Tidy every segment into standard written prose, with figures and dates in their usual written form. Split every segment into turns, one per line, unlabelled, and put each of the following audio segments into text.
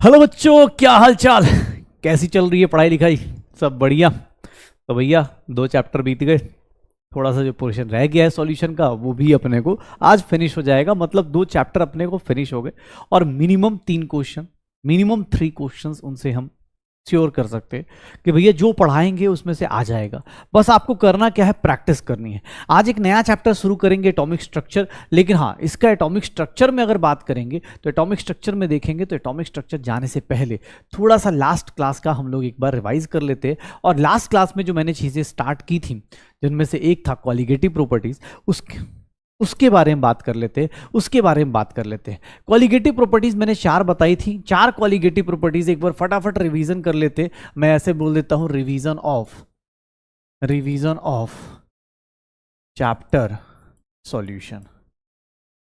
Hello बच्चों, क्या हाल चाल, कैसी चल रही है पढ़ाई लिखाई? सब बढ़िया? तो भैया 2 चैप्टर बीत गए, थोड़ा सा जो पोर्शन रह गया है सॉल्यूशन का वो भी अपने को आज फिनिश हो जाएगा। मतलब 2 चैप्टर अपने को फिनिश हो गए और मिनिमम 3 क्वेश्चन, मिनिमम 3 क्वेश्चंस उनसे हम श्योर कर सकते हैं कि भैया जो पढ़ाएंगे उसमें से आ जाएगा। बस आपको करना क्या है, प्रैक्टिस करनी है। आज एक नया चैप्टर शुरू करेंगे, एटॉमिक स्ट्रक्चर। लेकिन हाँ, इसका एटॉमिक स्ट्रक्चर में अगर बात करेंगे तो एटॉमिक स्ट्रक्चर में देखेंगे तो एटॉमिक स्ट्रक्चर जाने से पहले थोड़ा सा लास्ट क्लास का हम लोग एक बार रिवाइज कर लेते हैं। और लास्ट क्लास में जो मैंने चीज़ें स्टार्ट की थी जिनमें से एक था कॉलिगेटिव प्रॉपर्टीज, उसके बारे में बात कर लेते हैं। कॉलिगेटिव प्रॉपर्टीज मैंने 4 बताई थी। 4 कॉलिगेटिव प्रॉपर्टीज एक बार फटाफट रिवीजन कर लेते। मैं ऐसे बोल देता हूं, revision of chapter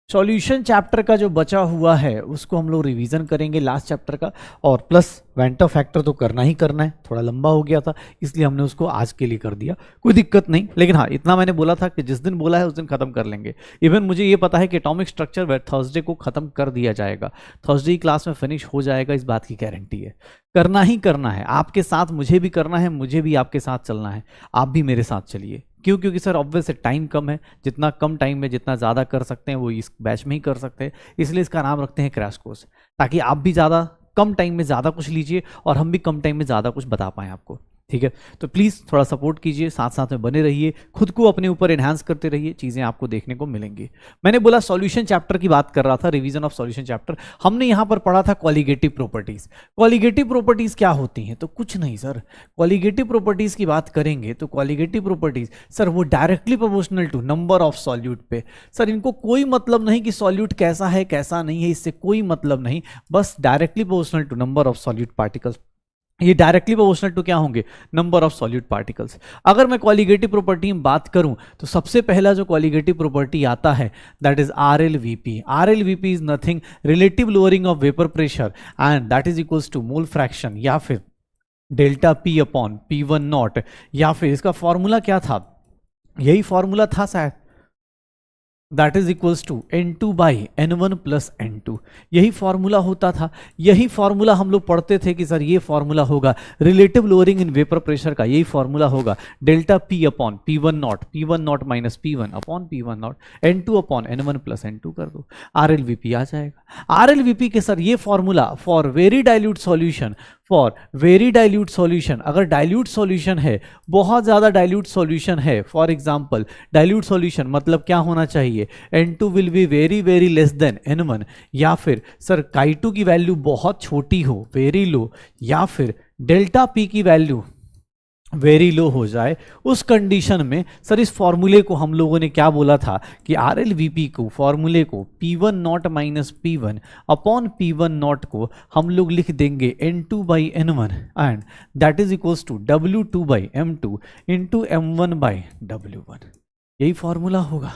solution chapter का जो बचा हुआ है उसको हम लोग रिवीजन करेंगे लास्ट चैप्टर का। और प्लस वेंटर फैक्टर तो करना ही करना है, थोड़ा लंबा हो गया था इसलिए हमने उसको आज के लिए कर दिया, कोई दिक्कत नहीं। लेकिन हाँ, इतना मैंने बोला था कि जिस दिन बोला है उस दिन खत्म कर लेंगे। इवन मुझे ये पता है कि एटॉमिक स्ट्रक्चर थर्सडे को खत्म कर दिया जाएगा, थर्सडे की क्लास में फिनिश हो जाएगा, इस बात की गारंटी है। करना ही करना है, आपके साथ मुझे भी करना है, मुझे भी आपके साथ चलना है, आप भी मेरे साथ चलिए। क्यों? क्योंकि सर ऑब्वियस टाइम कम है, जितना कम टाइम में जितना ज़्यादा कर सकते हैं वो इस बैच में ही कर सकते हैं, इसलिए इसका नाम रखते हैं क्रैश कोर्स, ताकि आप भी ज़्यादा कम टाइम में ज़्यादा कुछ लीजिए और हम भी कम टाइम में ज़्यादा कुछ बता पाएँ आपको। ठीक है, तो प्लीज़ थोड़ा सपोर्ट कीजिए, साथ साथ में बने रहिए, खुद को अपने ऊपर एनहांस करते रहिए, चीज़ें आपको देखने को मिलेंगी। मैंने बोला सॉल्यूशन चैप्टर की बात कर रहा था, रिवीजन ऑफ सॉल्यूशन चैप्टर। हमने यहाँ पर पढ़ा था कॉलिगेटिव प्रॉपर्टीज। कॉलिगेटिव प्रॉपर्टीज क्या होती हैं? तो कुछ नहीं सर, कॉलिगेटिव प्रॉपर्टीज की बात करेंगे तो कॉलिगेटिव प्रॉपर्टीज सर वो directly proportional to number of solute पे। सर इनको कोई मतलब नहीं कि सॉल्यूट कैसा है कैसा नहीं है, इससे कोई मतलब नहीं, बस directly proportional to number of solute particles. ये डायरेक्टली प्रोपोर्शनल टू क्या होंगे? Number of solute particles. अगर मैं कॉलिगेटिव प्रॉपर्टी में बात करूं तो सबसे पहला जो कॉलिगेटिव प्रॉपर्टी आता है that is RLVP। RLVP is nothing, relative lowering of vapour pressure, and that is equals to mole fraction या फिर delta P upon P1 not. या फिर इसका फॉर्मूला क्या था? यही फॉर्मूला था शायद, that is equals to N2 by N1 plus N2। यही फॉर्मूला होता था, यही फॉर्मूला हम लोग पढ़ते थे कि सर ये फॉर्मूला होगा relative lowering in vapour pressure का, यही फॉर्मूला होगा delta P upon P1 naught minus P1 upon P1 not, N2 upon N1 plus N2 कर दो, RLVP आ जाएगा। RLVP के सर ये formula for very dilute solution, अगर डाइल्यूट सॉल्यूशन है, बहुत ज़्यादा डाइल्यूट सॉल्यूशन है, फॉर एग्जांपल डाइल्यूट सॉल्यूशन मतलब क्या होना चाहिए? N2 will be very very less than N1, या फिर सर Chi2 की वैल्यू बहुत छोटी हो, वेरी लो, या फिर डेल्टा P की वैल्यू वेरी लो हो जाए, उस कंडीशन में सर इस फॉर्मूले को हम लोगों ने क्या बोला था कि RLVP को, फॉर्मूले को P1 naught minus P1 upon P1 not को हम लोग लिख देंगे N2 by N1 and that is equals to W2 by M2 into M1 by W1। यही फॉर्मूला होगा,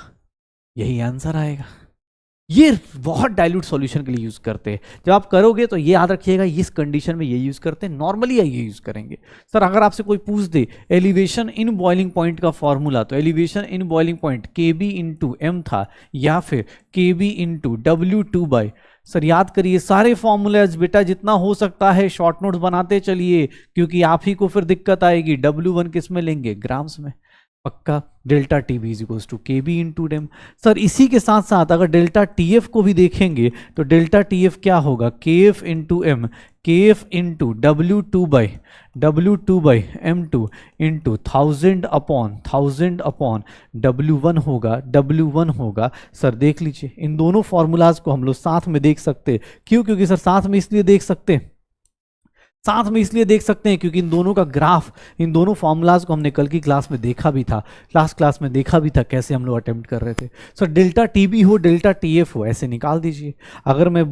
यही आंसर आएगा। ये बहुत डाइल्यूट सॉल्यूशन के लिए यूज करते हैं। जब आप करोगे तो ये याद रखिएगा, इस कंडीशन में ये यूज करते हैं, नॉर्मली ये यूज करेंगे। सर अगर आपसे कोई पूछ दे एलिवेशन इन बॉइलिंग पॉइंट का फॉर्मूला, तो elevation in boiling point KB into M था, या फिर KB into W2 by, sir याद करिए सारे फॉर्मूलाज बेटा, जितना हो सकता है शॉर्ट नोट्स बनाते चलिए, क्योंकि आप ही को फिर दिक्कत आएगी। W1 किस में लेंगे? ग्राम्स में, पक्का। Delta TB is equals to KB into डेम। सर इसी के साथ साथ अगर डेल्टा TF को भी देखेंगे तो डेल्टा TF क्या होगा? KF into M, KF into W2 by M2 into 1000 upon W1 होगा। सर देख लीजिए, इन दोनों फॉर्मूलाज को हम लोग साथ में देख सकते हैं। क्यों? क्योंकि सर साथ में इसलिए देख सकते हैं क्योंकि इन दोनों का ग्राफ, इन दोनों फॉर्मूलाज को हमने कल की क्लास में देखा भी था, लास्ट क्लास में देखा भी था कैसे हम लोग अटेम्प्ट कर रहे थे। सर डेल्टा TB हो, डेल्टा TF हो, ऐसे निकाल दीजिए। अगर मैं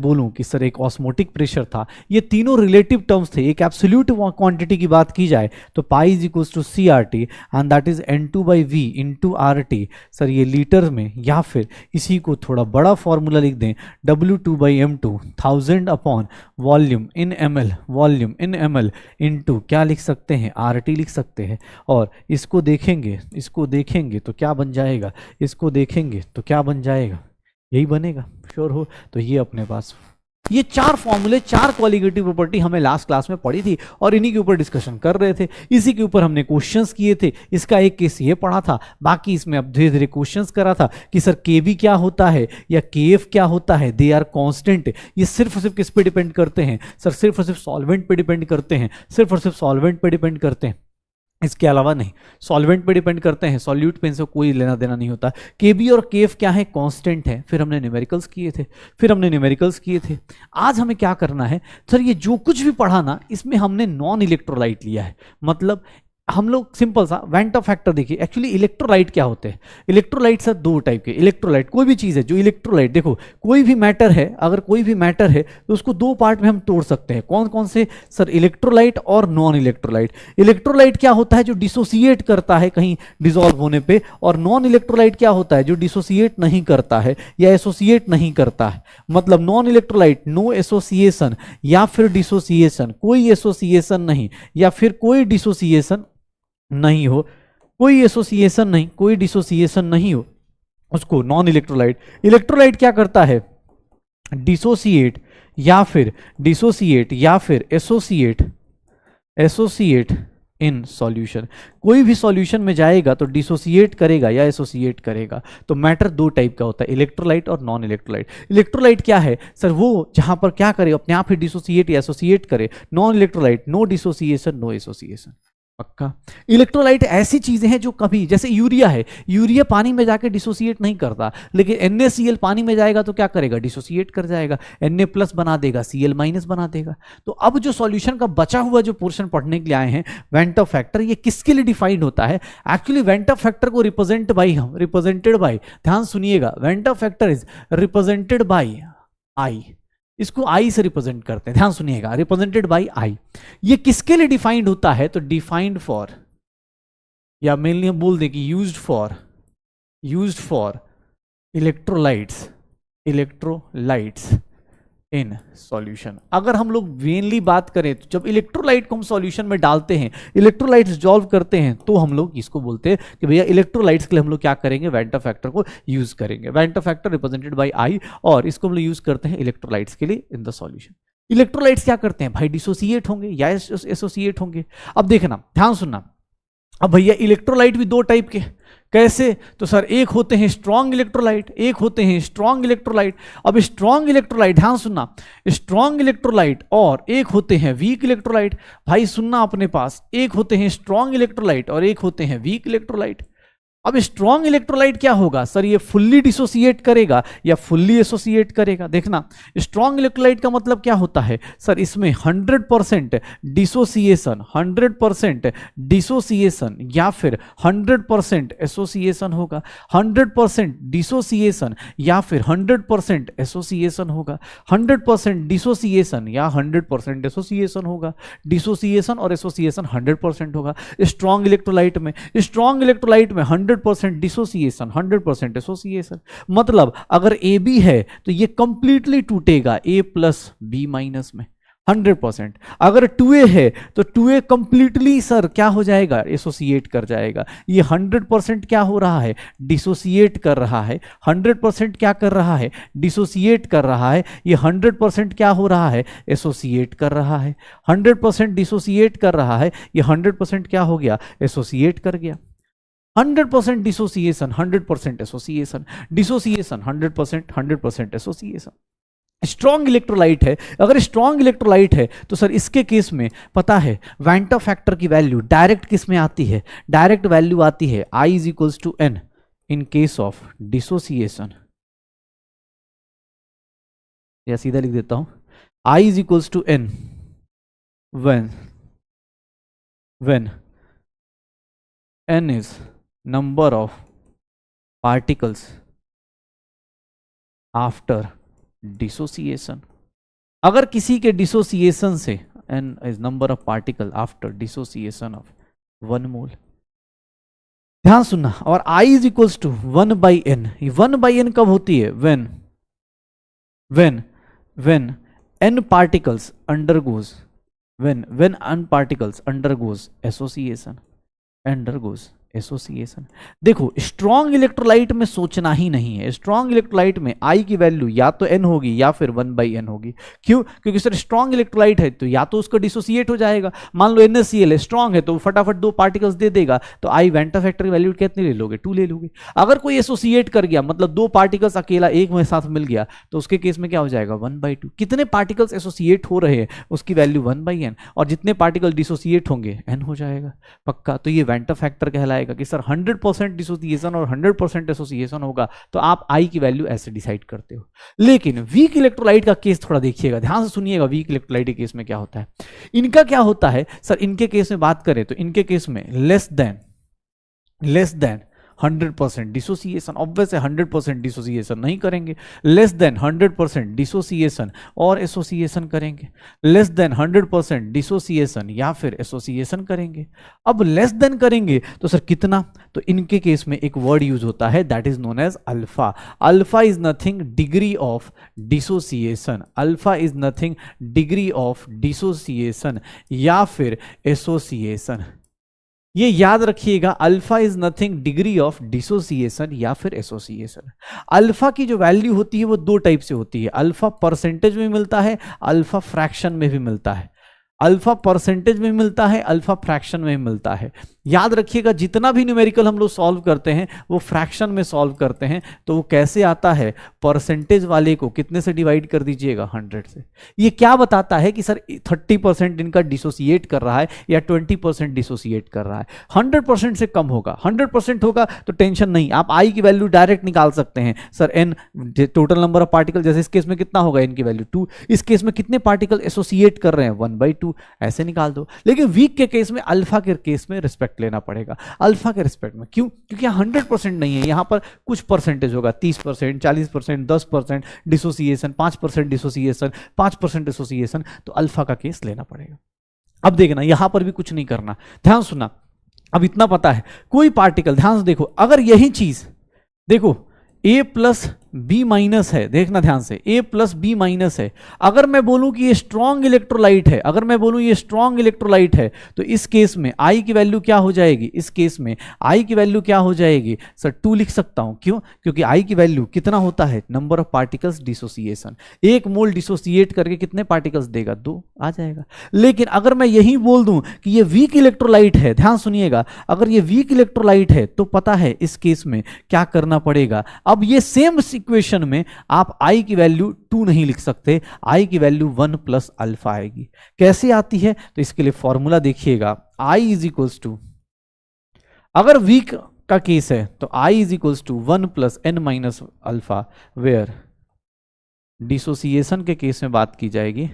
बोलूं कि सर एक ऑस्मोटिक प्रेशर था, ये तीनों रिलेटिव टर्म्स थे। एक एब्सोल्यूट क्वांटिटी की बात की जाए तो pi is equals to CRT and that is N2 by V into RT। Sir ये लीटर में, या फिर इसी को थोड़ा बड़ा फॉर्मूला लिख दें, W2 by M2 1000 upon volume in ml into क्या लिख सकते हैं? RT लिख सकते हैं। और इसको देखेंगे तो क्या बन जाएगा? यही बनेगा, श्योर हो? तो ये अपने पास ये 4 फॉर्मूले, 4 क्वालिटेटिव प्रॉपर्टी हमें लास्ट क्लास में पढ़ी थी और इन्हीं के ऊपर डिस्कशन कर रहे थे, इसी के ऊपर हमने क्वेश्चंस किए थे। इसका एक केस ये पढ़ा था, बाकी इसमें अब धीरे धीरे क्वेश्चंस करा था कि सर केवी क्या होता है या केएफ क्या होता है, दे आर कांस्टेंट। ये सिर्फ और सिर्फ किस पे डिपेंड करते हैं सर? सिर्फ और सिर्फ सॉल्वेंट पे डिपेंड करते हैं, सिर्फ और सिर्फ सॉल्वेंट पे डिपेंड करते हैं, इसके अलावा नहीं। सॉल्वेंट पे डिपेंड करते हैं, सॉल्यूट पे इनसे कोई लेना देना नहीं होता। केबी और केएफ क्या है? कांस्टेंट है। फिर हमने न्यूमेरिकल्स किए थे। आज हमें क्या करना है सर? ये जो कुछ भी पढ़ा ना, इसमें हमने नॉन इलेक्ट्रोलाइट लिया है। मतलब हम लोग सिंपल सा वेंटर फैक्टर देखिए। एक्चुअली इलेक्ट्रोलाइट क्या होते हैं? इलेक्ट्रोलाइट सर 2 टाइप के। इलेक्ट्रोलाइट कोई भी चीज़ है जो इलेक्ट्रोलाइट, देखो कोई भी मैटर है, अगर कोई भी मैटर है तो उसको 2 पार्ट में हम तोड़ सकते हैं। कौन कौन से सर? इलेक्ट्रोलाइट और नॉन इलेक्ट्रोलाइट। इलेक्ट्रोलाइट क्या होता है? जो डिसोसिएट करता है कहीं डिसॉल्व होने पे। और नॉन इलेक्ट्रोलाइट क्या होता है? जो डिसोसिएट नहीं करता है या एसोसिएट नहीं करता है। मतलब नॉन इलेक्ट्रोलाइट, नो एसोसिएशन या फिर डिसोसिएशन, कोई एसोसिएशन नहीं या फिर कोई डिसोसिएशन नहीं हो, कोई एसोसिएशन नहीं, कोई डिसोसिएशन नहीं हो, उसको नॉन इलेक्ट्रोलाइट। इलेक्ट्रोलाइट क्या करता है? डिसोसिएट या फिर एसोसिएट इन सॉल्यूशन। कोई भी सॉल्यूशन में जाएगा तो डिसोसिएट करेगा या एसोसिएट करेगा। तो मैटर 2 टाइप का होता है, इलेक्ट्रोलाइट और नॉन इलेक्ट्रोलाइट। इलेक्ट्रोलाइट क्या है सर? वो जहां पर क्या करे, अपने आप ही डिसोसिएट या एसोसिएट करे। Non electrolyte, no dissociation, no association. पक्का। इलेक्ट्रोलाइट ऐसी चीजें हैं जो कभी, जैसे यूरिया है, यूरिया पानी में जाके डिसोसिएट नहीं करता, लेकिन NaCl पानी में जाएगा तो क्या करेगा? डिसोसिएट कर जाएगा, Na+ बना देगा, Cl- बना देगा। तो अब जो सॉल्यूशन का बचा हुआ जो पोर्शन पढ़ने के लिए आए हैं, वेंटर फैक्टर, ये किसके लिए डिफाइंड होता है? एक्चुअली वेंटर फैक्टर को रिप्रेजेंटेड बाई, ध्यान सुनिएगा, van't factor is represented by I. इसको आई से रिप्रेजेंट करते हैं, ध्यान सुनिएगा, रिप्रेजेंटेड बाय आई। ये किसके लिए डिफाइंड होता है? तो डिफाइंड फॉर, या मेनली हम बोल दें कि used for electrolytes in solution. अगर हम लोग मेनली बात करें तो जब इलेक्ट्रोलाइट को हम सॉल्यूशन में डालते हैं, इलेक्ट्रोलाइट्स डिसॉल्व करते हैं, तो हम लोग इसको बोलते हैं कि भैया इलेक्ट्रोलाइट्स के लिए हम लोग क्या करेंगे? वेंटर फैक्टर को यूज करेंगे। वेंटर फैक्टर रिप्रेजेंटेड बाय आई, और इसको हम लोग यूज करते हैं इलेक्ट्रोलाइट्स के लिए इन द सॉल्यूशन। इलेक्ट्रोलाइट्स क्या करते हैं भाई? डिसोसिएट होंगे या एसोसिएट होंगे। अब देखना, ध्यान सुनना। अब भैया इलेक्ट्रोलाइट भी 2 टाइप के, कैसे? तो सर एक होते हैं स्ट्रॉन्ग इलेक्ट्रोलाइट, एक होते हैं स्ट्रॉन्ग इलेक्ट्रोलाइट। अब स्ट्रॉन्ग इलेक्ट्रोलाइट, ध्यान सुनना, स्ट्रॉन्ग इलेक्ट्रोलाइट और एक होते हैं वीक इलेक्ट्रोलाइट। भाई सुनना अपने पास, एक होते हैं स्ट्रॉन्ग इलेक्ट्रोलाइट और एक होते हैं वीक इलेक्ट्रोलाइट। अब स्ट्रॉन्ग इलेक्ट्रोलाइट क्या होगा सर? ये फुल्ली डिसोसिएट करेगा या फुल्ली एसोसिएट करेगा। देखना, स्ट्रॉन्ग इलेक्ट्रोलाइट का मतलब क्या होता है सर? इसमें 100% डिसोसिएशन, 100% डिसोसिएशन या फिर 100% एसोसिएशन होगा। 100% डिसोसिएशन या फिर 100% एसोसिएशन होगा। 100% डिसोसिएशन या 100% एसोसिएशन होगा। डिसोसिएशन और एसोसिएशन 100% होगा स्ट्रॉन्ग इलेक्ट्रोलाइट में। स्ट्रॉन्ग इलेक्ट्रोलाइट में 100% डिसोसिएशन, 100% एसोसिएशन। मतलब अगर AB है तो ये कंप्लीटली टूटेगा A+B- में 100%। अगर 2A है तो 2A कंप्लीटली सर क्या हो जाएगा? एसोसिएट कर जाएगा। ये 100% क्या हो रहा है? डिसोसिएट कर रहा है। 100% क्या कर रहा है? डिसोसिएट कर रहा है। ये 100% क्या हो रहा है? एसोसिएट कर रहा है। 100% डिसोसिएट कर रहा है, ये 100% क्या हो गया? एसोसिएट कर गया। 100% dissociation, 100% association, dissociation 100% association. Strong electrolyte है, अगर स्ट्रॉन्ग इलेक्ट्रोलाइट है तो सर इसके केस में पता है वेंटर फैक्टर की वैल्यू डायरेक्ट किस में आती है? डायरेक्ट वैल्यू आती है I = N in case of dissociation. या सीधा लिख देता हूं, I = N when N is number of particles after dissociation। अगर किसी के डिसोसिएशन से n is number of particle after dissociation of 1 mole। ध्यान सुनना, और I = 1/n। 1/n कब होती है? when n particles undergoes association, undergoes association. देखो स्ट्रॉन्ग इलेक्ट्रोलाइट में सोचना ही नहीं है, स्ट्रॉन्ग इलेक्ट्रोलाइट में आई की वैल्यू या तो n होगी या फिर 1/n होगी। क्यों? क्योंकि सर स्ट्रॉन्ग इलेक्ट्रोलाइट है तो या तो उसको डिसोसिएट हो जाएगा, मान लो NaCl है स्ट्रॉन्ग है तो फटाफट 2 पार्टिकल्स दे देगा, तो आई वेंटा फैक्टर की वैल्यू कितनी ले लोगे? 2 ले लोगे। अगर कोई एसोसिएट कर गया मतलब 2 पार्टिकल्स अकेला एक में साथ मिल गया तो उसके केस में क्या हो जाएगा? 1/2। कितने पार्टिकल्स एसोसिएट हो रहे हैं उसकी वैल्यू 1/n, और जितने पार्टिकल डिसोसिएट होंगे n हो जाएगा पक्का। तो ये वेंटा फैक्टर कहलाएगा कि सर 100% डिसोसिएशन और 100% एसोसिएशन होगा, तो आप आई की वैल्यू ऐसे डिसाइड करते हो। लेकिन वीक इलेक्ट्रोलाइट का केस थोड़ा देखिएगा, ध्यान से सुनिएगा। वीक इलेक्ट्रोलाइट के केस में क्या होता है, इनका क्या होता है सर, इनके केस में बात करें तो इनके केस में लेस देन 100% डिसोसिएशन, ऑब्वियस है 100% डिसोसिएशन नहीं करेंगे, लेस देन 100% डिसोसिएशन और एसोसिएशन करेंगे, लेस देन 100% डिसोसिएशन या फिर एसोसिएशन करेंगे। अब लेस देन करेंगे तो सर कितना, तो इनके केस में एक वर्ड यूज होता है that is known as alpha. Alpha is nothing degree of dissociation, alpha is nothing degree of dissociation या फिर एसोसिएशन। ये याद रखिएगा, alpha is nothing degree of dissociation या फिर एसोसिएशन। अल्फा की जो वैल्यू होती है वो 2 टाइप से होती है, अल्फा परसेंटेज में मिलता है, अल्फा फ्रैक्शन में भी मिलता है। अल्फा परसेंटेज में मिलता है, अल्फा फ्रैक्शन में मिलता है। याद रखिएगा जितना भी न्यूमेरिकल हम लोग सॉल्व करते हैं वो फ्रैक्शन में सॉल्व करते हैं, तो वो कैसे आता है, परसेंटेज वाले को कितने से डिवाइड कर दीजिएगा? 100 से। ये क्या बताता है कि सर 30% इनका डिसोसिएट कर रहा है या 20% डिसोसिएट कर रहा है। 100% से कम होगा, 100% होगा तो टेंशन नहीं, आप आई की वैल्यू डायरेक्ट निकाल सकते हैं। Sir N total number of particle, जैसे इस केस में कितना होगा, एन की वैल्यू 2, इस केस में कितने पार्टिकल एसोसिएट कर रहे हैं? 1/2, ऐसे निकाल दो। लेकिन वीक के केस में, अल्फा के केस में रिस्पेक्ट लेना पड़ेगा, अल्फा के रिस्पेक्ट में। क्यों? क्योंकि 100% नहीं है, यहां पर कुछ परसेंटेज होगा, 30%, 40%, 10% डिसोसिएशन, 5% डिसोसिएशन, 5% डिसोसिएशन, तो अल्फा का केस लेना पड़ेगा। अब देखना यहां पर भी कुछ नहीं करना, ध्यान सुनना। अब इतना पता है, कोई पार्टिकल, ध्यान से देखो, अगर यही चीज देखो a प्लस बी माइनस है, देखना ध्यान से, a प्लस बी माइनस है, अगर मैं बोलूं कि ये स्ट्रॉन्ग इलेक्ट्रोलाइट है, अगर मैं बोलूं ये स्ट्रॉन्ग इलेक्ट्रोलाइट है, तो इस केस में I की वैल्यू क्या हो जाएगी? इस केस में I की वैल्यू क्या हो जाएगी? सर 2 लिख सकता हूं। क्यों? क्योंकि I की वैल्यू कितना होता है? Number of particles dissociation. 1 mole dissociate करके कितने पार्टिकल्स देगा? 2 आ जाएगा। लेकिन अगर मैं यही बोल दूं कि ये वीक इलेक्ट्रोलाइट है, ध्यान सुनिएगा, अगर ये वीक इलेक्ट्रोलाइट है तो पता है इस केस में क्या करना पड़ेगा। अब ये सेम इक्वेशन में आप I की वैल्यू 2 नहीं लिख सकते, I की वैल्यू 1 प्लस अल्फा आएगी। कैसे आती है? तो इसके लिए फॉर्मूला देखिएगा, I इज इक्वल्स टू, अगर वीक का केस है तो I is equals to 1 plus n minus alpha, where dissociation के केस में बात की जाएगी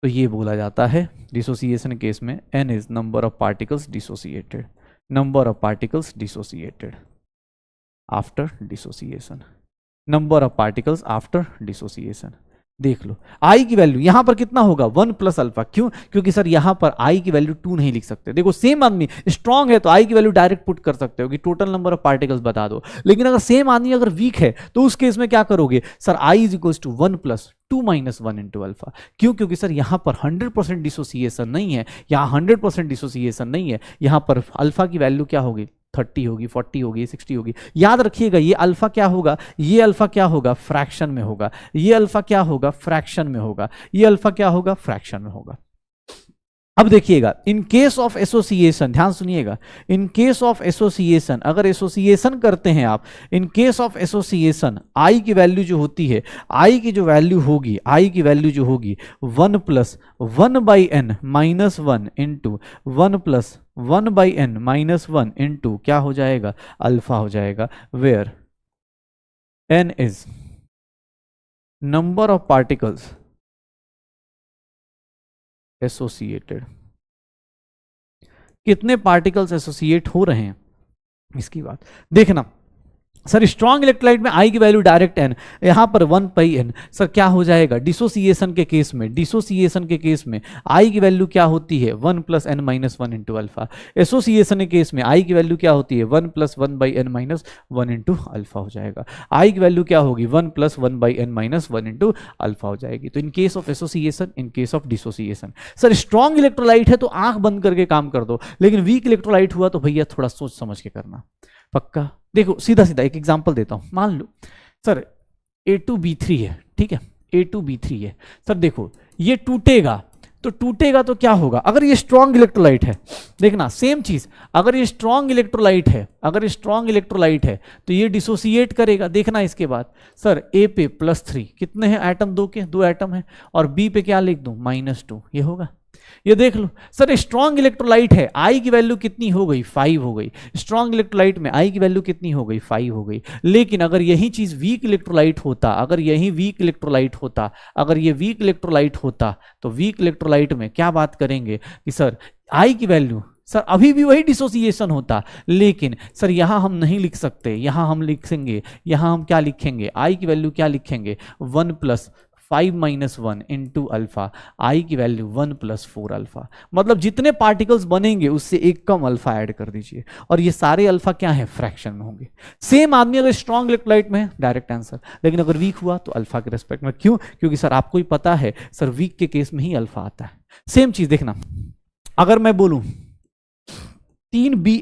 तो ये बोला जाता है, डिसोसिएशन केस में n is number of particles dissociated, number of particles dissociated after dissociation, number of particles after dissociation. देख लो I की वैल्यू यहां पर कितना होगा? 1 प्लस अल्फा। क्यों? क्योंकि सर यहां पर I की वैल्यू 2 नहीं लिख सकते। देखो सेम आदमी स्ट्रॉन्ग है तो I की वैल्यू डायरेक्ट पुट कर सकते हो कि टोटल नंबर ऑफ पार्टिकल्स बता दो, लेकिन अगर सेम आदमी अगर वीक है तो उस केस में क्या करोगे? Sir I is equals to 1 plus 2 minus 1 into alpha. क्यों? क्योंकि सर यहां पर 100% डिसोसिएशन नहीं है, यहां 100% डिसोसिएशन नहीं है, यहां पर अल्फा की वैल्यू क्या होगी? 30 होगी, 40 होगी, 60 होगी। याद रखिएगा ये अल्फा क्या होगा? ये अल्फा क्या होगा? फ्रैक्शन में होगा। ये अल्फा क्या होगा? फ्रैक्शन में होगा। ये अल्फा क्या होगा? फ्रैक्शन में होगा। अब देखिएगा, इन केस ऑफ एसोसिएशन, ध्यान सुनिएगा, इन केस ऑफ एसोसिएशन, अगर एसोसिएशन करते हैं आप, इन केस ऑफ एसोसिएशन आई की वैल्यू जो होती है, आई की जो वैल्यू होगी, आई की वैल्यू जो होगी 1 plus 1/n minus 1 into 1 plus 1/n minus 1 into क्या हो जाएगा? अल्फा हो जाएगा, where n is number of particles associated. कितने पार्टिकल्स एसोसिएट हो रहे हैं इसकी बात देखना। सर स्ट्रॉन्ग इलेक्ट्रोलाइट में आई की वैल्यू डायरेक्ट एन, यहाँ पर 1/n। सर क्या हो जाएगा डिसोसिएशन के केस में, डिसोसिएशन के केस में आई की वैल्यू क्या होती है 1 + n - 1 इंटू अल्फा। एसोसिएशन के केस में आई की वैल्यू क्या होती है 1 + 1/n - 1 इंटू अल्फा हो जाएगा। आई की वैल्यू क्या होगी 1 + 1/n - 1 इंटू अल्फा हो जाएगी। तो इन case of association, in case of dissociation. Sir strong electrolyte है तो आंख बंद करके काम कर दो, लेकिन वीक इलेक्ट्रोलाइट हुआ तो भैया थोड़ा सोच समझ के करना। पक्का? देखो सीधा सीधा एक एग्जांपल देता हूं। मान लो सर A2B3 है, ठीक है, A2B3 है। सर देखो ये टूटेगा तो क्या होगा, अगर ये स्ट्रॉन्ग इलेक्ट्रोलाइट है, देखना सेम चीज, अगर ये स्ट्रॉन्ग इलेक्ट्रोलाइट है, अगर ये स्ट्रॉन्ग इलेक्ट्रोलाइट है तो ये डिसोसिएट करेगा। देखना इसके बाद सर A पे +3 कितने हैं एटम, 2 के 2 एटम है, और B पे क्या लिख दूं -2, ये होगा। ये देख लो सर स्ट्रॉन्ग इलेक्ट्रोलाइट है, आई की वैल्यू कितनी हो गई 5 हो गई। स्ट्रॉन्ग इलेक्ट्रोलाइट में आई की वैल्यू कितनी हो गई 5 हो गई। लेकिन अगर यही चीज वीक इलेक्ट्रोलाइट होता, अगर यही वीक इलेक्ट्रोलाइट होता, अगर ये वीक इलेक्ट्रोलाइट होता, तो वीक इलेक्ट्रोलाइट में क्या बात करेंगे कि सर आई की वैल्यू, सर अभी भी वही डिसोसिएशन होता, लेकिन सर यहां हम नहीं लिख सकते, यहां हम लिखेंगे, यहां हम क्या लिखेंगे, आई की वैल्यू क्या लिखेंगे 1 + 5 - 1 इंटू अल्फा, आई की वैल्यू 1 + 4 अल्फा। मतलब जितने पार्टिकल्स बनेंगे उससे एक कम अल्फा ऐड कर दीजिए, और ये सारे अल्फा क्या है फ्रैक्शन में होंगे। सेम आदमी अगर स्ट्रॉन्ग इलेक्ट्रोलाइट में है डायरेक्ट आंसर, लेकिन अगर वीक हुआ तो अल्फा के रेस्पेक्ट में। क्यों? क्योंकि सर आपको ही पता है सर वीक के केस में ही अल्फा आता है। सेम चीज देखना, अगर मैं बोलूं 3B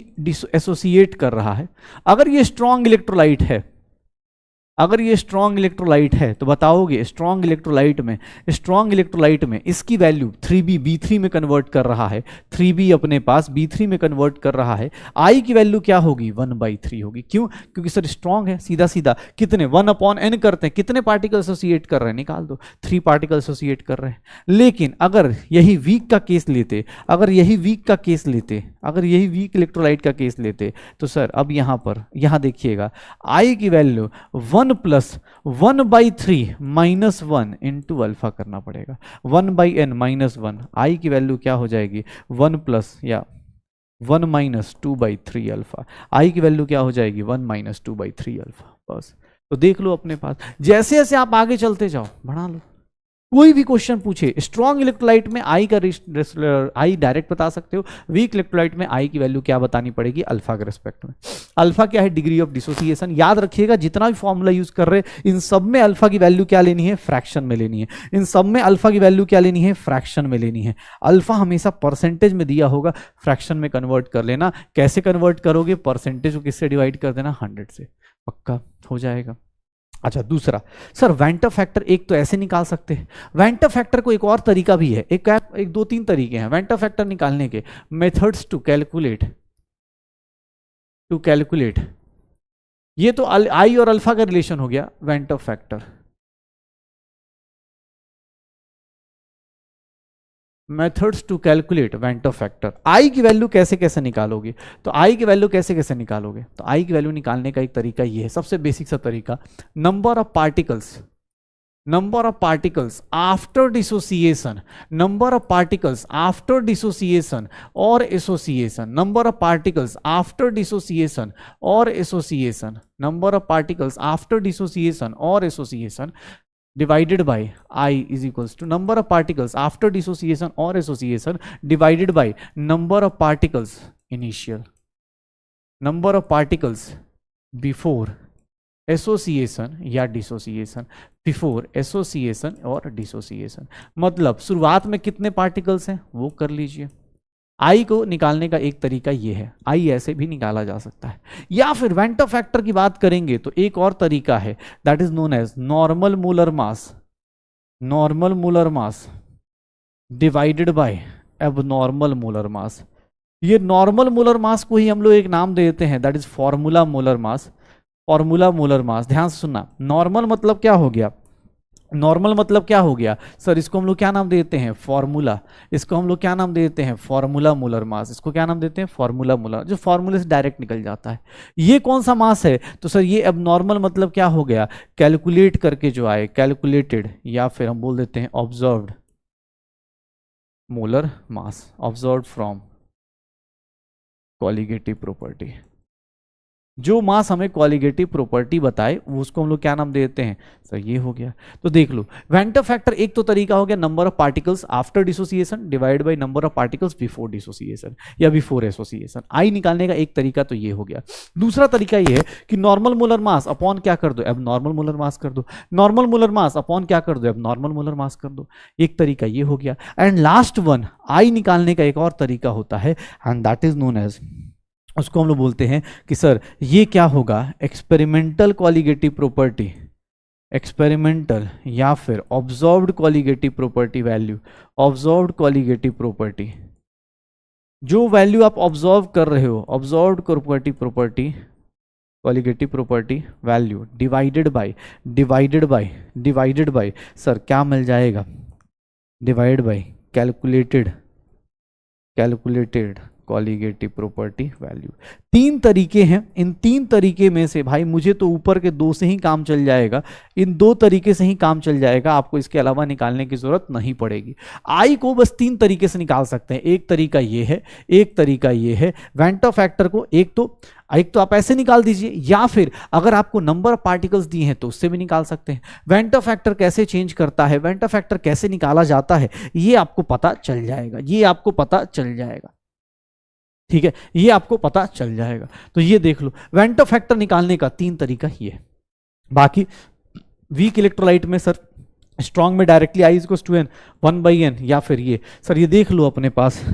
एसोसिएट कर रहा है, अगर ये स्ट्रॉन्ग इलेक्ट्रोलाइट है, अगर ये स्ट्रॉन्ग इलेक्ट्रोलाइट है तो बताओगे स्ट्रॉन्ग इलेक्ट्रोलाइट में इसकी वैल्यू 3B B3 में कन्वर्ट कर रहा है, 3B अपने पास B3 में कन्वर्ट कर रहा है, आई की वैल्यू क्या होगी 1/3 होगी। क्यों? क्योंकि सर स्ट्रॉन्ग है, सीधा सीधा कितने 1/n करते हैं, कितने पार्टिकल एसोसिएट कर रहे हैं निकाल दो, 3 पार्टिकल एसोसिएट कर रहे हैं। लेकिन अगर यही वीक का केस लेते, अगर यही वीक इलेक्ट्रोलाइट का केस लेते, तो सर अब यहां देखिएगा आई की वैल्यू 1 + 1/3 - 1 इंटू अल्फा करना पड़ेगा, 1/n - 1, आई की वैल्यू क्या हो जाएगी 1 + या 1 - 2/3 अल्फा, आई की वैल्यू क्या हो जाएगी 1 - 2/3 अल्फा। बस तो देख लो अपने पास, जैसे जैसे आप आगे चलते जाओ बढ़ा लो। कोई भी क्वेश्चन पूछे स्ट्रॉन्ग इलेक्ट्रोलाइट में आई का आई डायरेक्ट बता सकते हो, वीक इलेक्ट्रोलाइट में आई की वैल्यू क्या बतानी पड़ेगी अल्फा के रिस्पेक्ट में। अल्फा क्या है डिग्री ऑफ डिसोसिएशन। याद रखिएगा जितना भी फॉर्मूला यूज कर रहे हैं इन सब में अल्फा की वैल्यू क्या लेनी है फ्रैक्शन में लेनी है, इन सब में अल्फा की वैल्यू क्या लेनी है फ्रैक्शन में लेनी है। अल्फा हमेशा परसेंटेज में दिया होगा, फ्रैक्शन में कन्वर्ट कर लेना। कैसे कन्वर्ट करोगे, परसेंटेज को किससे डिवाइड कर देना 100 से, पक्का हो जाएगा। अच्छा दूसरा सर वेंटर फैक्टर, एक तो ऐसे निकाल सकते हैं, वेंटर फैक्टर को एक और तरीका भी है, एक 2-3 तरीके हैं वेंटर फैक्टर निकालने के। मेथड्स टू कैलकुलेट, ये तो आई और अल्फा का रिलेशन हो गया van't Hoff factor. Methods to calculate van't Hoff factor, I की वैल्यू कैसे कैसे निकालोगे, तो आई की वैल्यू कैसे कैसे निकालोगे, तो आई की वैल्यू निकालने का एक तरीका ये है, सबसे बेसिक सा तरीका, number of particles after dissociation, number of particles after dissociation और association, number of particles after dissociation और association, number of particles after dissociation और association divided by I is equals to number of particles after dissociation or association divided by number of particles initial, number of particles before association या dissociation, before association और dissociation। मतलब शुरुआत में कितने particles हैं वो कर लीजिए। आई को निकालने का एक तरीका ये है, आई ऐसे भी निकाला जा सकता है, या फिर वेंटर फैक्टर की बात करेंगे तो एक और तरीका है that is known as normal molar mass divided by abnormal molar mass. ये नॉर्मल मोलर मास को ही हम लोग एक नाम दे देते हैं that is formula molar mass. ध्यान से सुनना, नॉर्मल मतलब क्या हो गया, सर इसको हम लोग क्या नाम देते हैं फॉर्मूला, इसको हम लोग क्या नाम देते हैं फॉर्मूला मोलर मास, इसको क्या नाम देते हैं फॉर्मूला मोलर, जो फॉर्मूले से डायरेक्ट निकल जाता है। ये कौन सा मास है, तो सर ये अब नॉर्मल मतलब क्या हो गया, कैलकुलेट करके जो आए, कैलकुलेटेड, या फिर हम बोल देते हैं observed molar mass, observed from colligative property. जो मास हमें कॉलिगेटिव प्रॉपर्टी बताए उसको हम लोग क्या नाम देते हैं सर, ये हो गया। तो देख लो वेंटर फैक्टर एक तो तरीका हो गया number of particles after dissociation divide by number of particles before dissociation या बिफोर एसोसिएशन, आई निकालने का एक तरीका तो ये हो गया। दूसरा तरीका ये है कि नॉर्मल मोलर मास अपॉन क्या कर दो, अब नॉर्मल मोलर मास कर दो, नॉर्मल मोलर मास अपॉन क्या कर दो, अब नॉर्मल मोलर मास कर दो, एक तरीका ये हो गया। एंड लास्ट वन आई निकालने का एक और तरीका होता है and that is known as, उसको हम लोग बोलते हैं कि सर ये क्या होगा, एक्सपेरिमेंटल कॉलिगेटिव प्रॉपर्टी, एक्सपेरिमेंटल या फिर observed colligative property value, observed colligative property, जो वैल्यू आप ऑब्जर्व कर रहे हो, observed property colligative property value divided by sir क्या मिल जाएगा, divide by calculated colligative property value. तीन तरीके हैं, इन तीन तरीके में से भाई मुझे तो ऊपर के दो से ही काम चल जाएगा, इन दो तरीके से ही काम चल जाएगा, आपको इसके अलावा निकालने की जरूरत नहीं पड़ेगी। आई को बस तीन तरीके से निकाल सकते हैं, एक तरीका ये है, एक तरीका ये है। वेंटर फैक्टर को एक तो आप ऐसे निकाल दीजिए, या फिर अगर आपको नंबर ऑफ पार्टिकल्स दिए हैं तो उससे भी निकाल सकते हैं। वेंटर फैक्टर कैसे चेंज करता है, वेंटर फैक्टर कैसे निकाला जाता है, ये आपको पता चल जाएगा, ये आपको पता चल जाएगा, ठीक है, ये आपको पता चल जाएगा। तो ये देख लो वेंटर फैक्टर निकालने का तीन तरीका ही है। बाकी वीक इलेक्ट्रोलाइट में सर, स्ट्रॉन्ग में directly I equals to N 1/n, या फिर ये सर ये देख लो अपने पास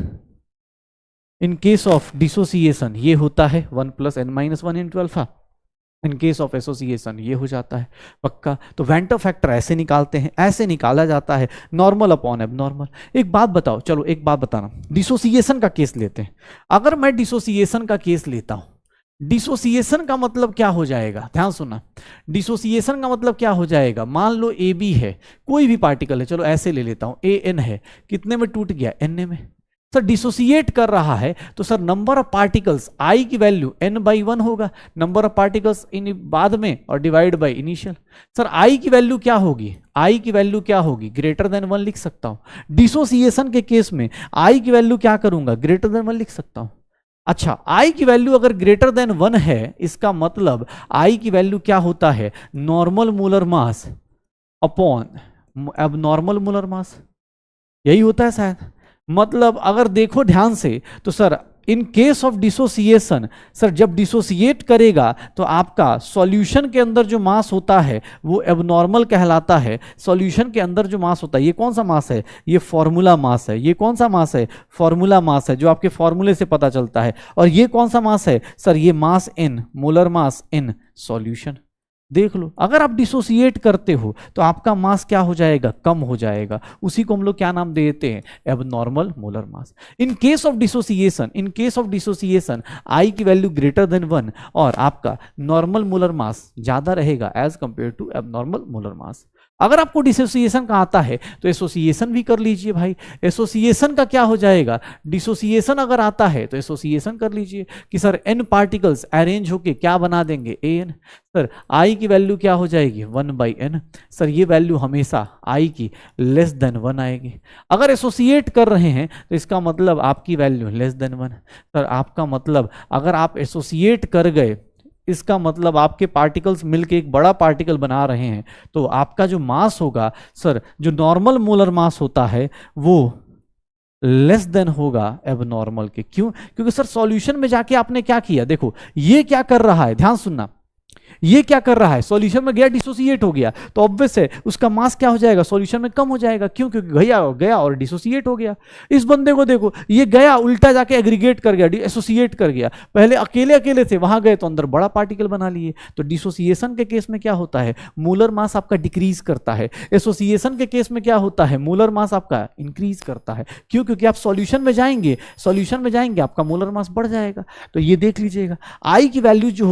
इन केस ऑफ डिसोसिएशन ये होता है 1 + n-1 into alpha, in case of association ये हो जाता है पक्का। तो वेंटर फैक्टर ऐसे निकालते हैं, ऐसे निकाला जाता है नॉर्मल अपॉन एबनॉर्मल। एक बात बताओ, चलो एक बात बताना, डिसोसिएशन का केस लेते हैं। अगर मैं डिसोसिएशन का केस लेता हूं, डिसोसिएशन का मतलब क्या हो जाएगा, ध्यान सुनना, डिसोसिएशन का मतलब क्या हो जाएगा, मान लो ए बी है, कोई भी पार्टिकल है, चलो ऐसे ले लेता हूं, ए एन है, कितने में टूट गया, एन में। सर डिसोसिएट कर रहा है तो सर नंबर ऑफ पार्टिकल्स आई की वैल्यू n/1 होगा, नंबर ऑफ पार्टिकल्स इन बाद में और divide by initial. Sir I की वैल्यू क्या होगी, आई की वैल्यू क्या होगी, ग्रेटर देन 1 लिख सकता हूं। डिसोसिएशन के केस में आई की वैल्यू क्या करूंगा, ग्रेटर देन 1 लिख सकता हूं। अच्छा, आई की वैल्यू अगर ग्रेटर देन 1 है, इसका मतलब आई की वैल्यू क्या होता है, normal molar mass upon abnormal molar मास, यही होता है शायद। मतलब अगर देखो ध्यान से तो sir in case of dissociation, sir जब डिसोसिएट करेगा तो आपका सॉल्यूशन के अंदर जो मास होता है वो एबनॉर्मल कहलाता है। सॉल्यूशन के अंदर जो मास होता है, ये कौन सा मास है, ये फॉर्मूला मास है। ये कौन सा मास है, फॉर्मूला मास है, जो आपके फॉर्मूले से पता चलता है। और ये कौन सा मास है सर, ये मास इन, मोलर मास इन सॉल्यूशन। देख लो, अगर आप डिसोसिएट करते हो तो आपका मास क्या हो जाएगा, कम हो जाएगा। उसी को हम लोग क्या नाम देते हैं, abnormal molar mass. In case of dissociation I की वैल्यू ग्रेटर देन 1 और आपका नॉर्मल मोलर मास ज्यादा रहेगा as compared to abnormal molar mass. अगर आपको डिसोसिएशन का आता है तो एसोसिएशन भी कर लीजिए भाई। एसोसिएशन का क्या हो जाएगा, डिसोसिएशन अगर आता है तो एसोसिएशन कर लीजिए कि सर n पार्टिकल्स अरेंज होके क्या बना देंगे, an। सर i की वैल्यू क्या हो जाएगी, 1/n। सर ये वैल्यू हमेशा i की लेस देन 1 आएगी। अगर एसोसिएट कर रहे हैं तो इसका मतलब आपकी वैल्यू लेस देन 1। सर आपका मतलब अगर आप एसोसिएट कर गए, इसका मतलब आपके पार्टिकल्स मिलके एक बड़ा पार्टिकल बना रहे हैं, तो आपका जो मास होगा सर, जो नॉर्मल मोलर मास होता है वो लेस देन होगा एबनॉर्मल के। क्यों, क्योंकि सर सॉल्यूशन में जाके आपने क्या किया, देखो ये क्या कर रहा है, ध्यान सुनना, ये क्या कर रहा है, सॉल्यूशन में गया, डिसोसिएट हो गया, तो ऑब्वियस है उसका मास क्या हो जाएगा, सॉल्यूशन में कम हो जाएगा। क्यों, क्योंकि गया और डिसोसिएट हो गया। इस बंदे को देखो, ये गया उल्टा जाके एग्रीगेट कर गया, एसोसिएट कर गया। पहले अकेले अकेले थे, वहां गए तो अंदर बड़ा पार्टिकल बना लिए। तो डिसोसिएशन के केस में क्या होता है, मोलर मास आपका डिक्रीज करता है। एसोसिएशन के केस में क्या होता है, मोलर मास आपका इंक्रीज करता है। क्यों, क्योंकि आप सॉल्यूशन में जाएंगे, आपका मोलर मास बढ़ जाएगा। तो ये देख लीजिएगा, आई की वैल्यू जो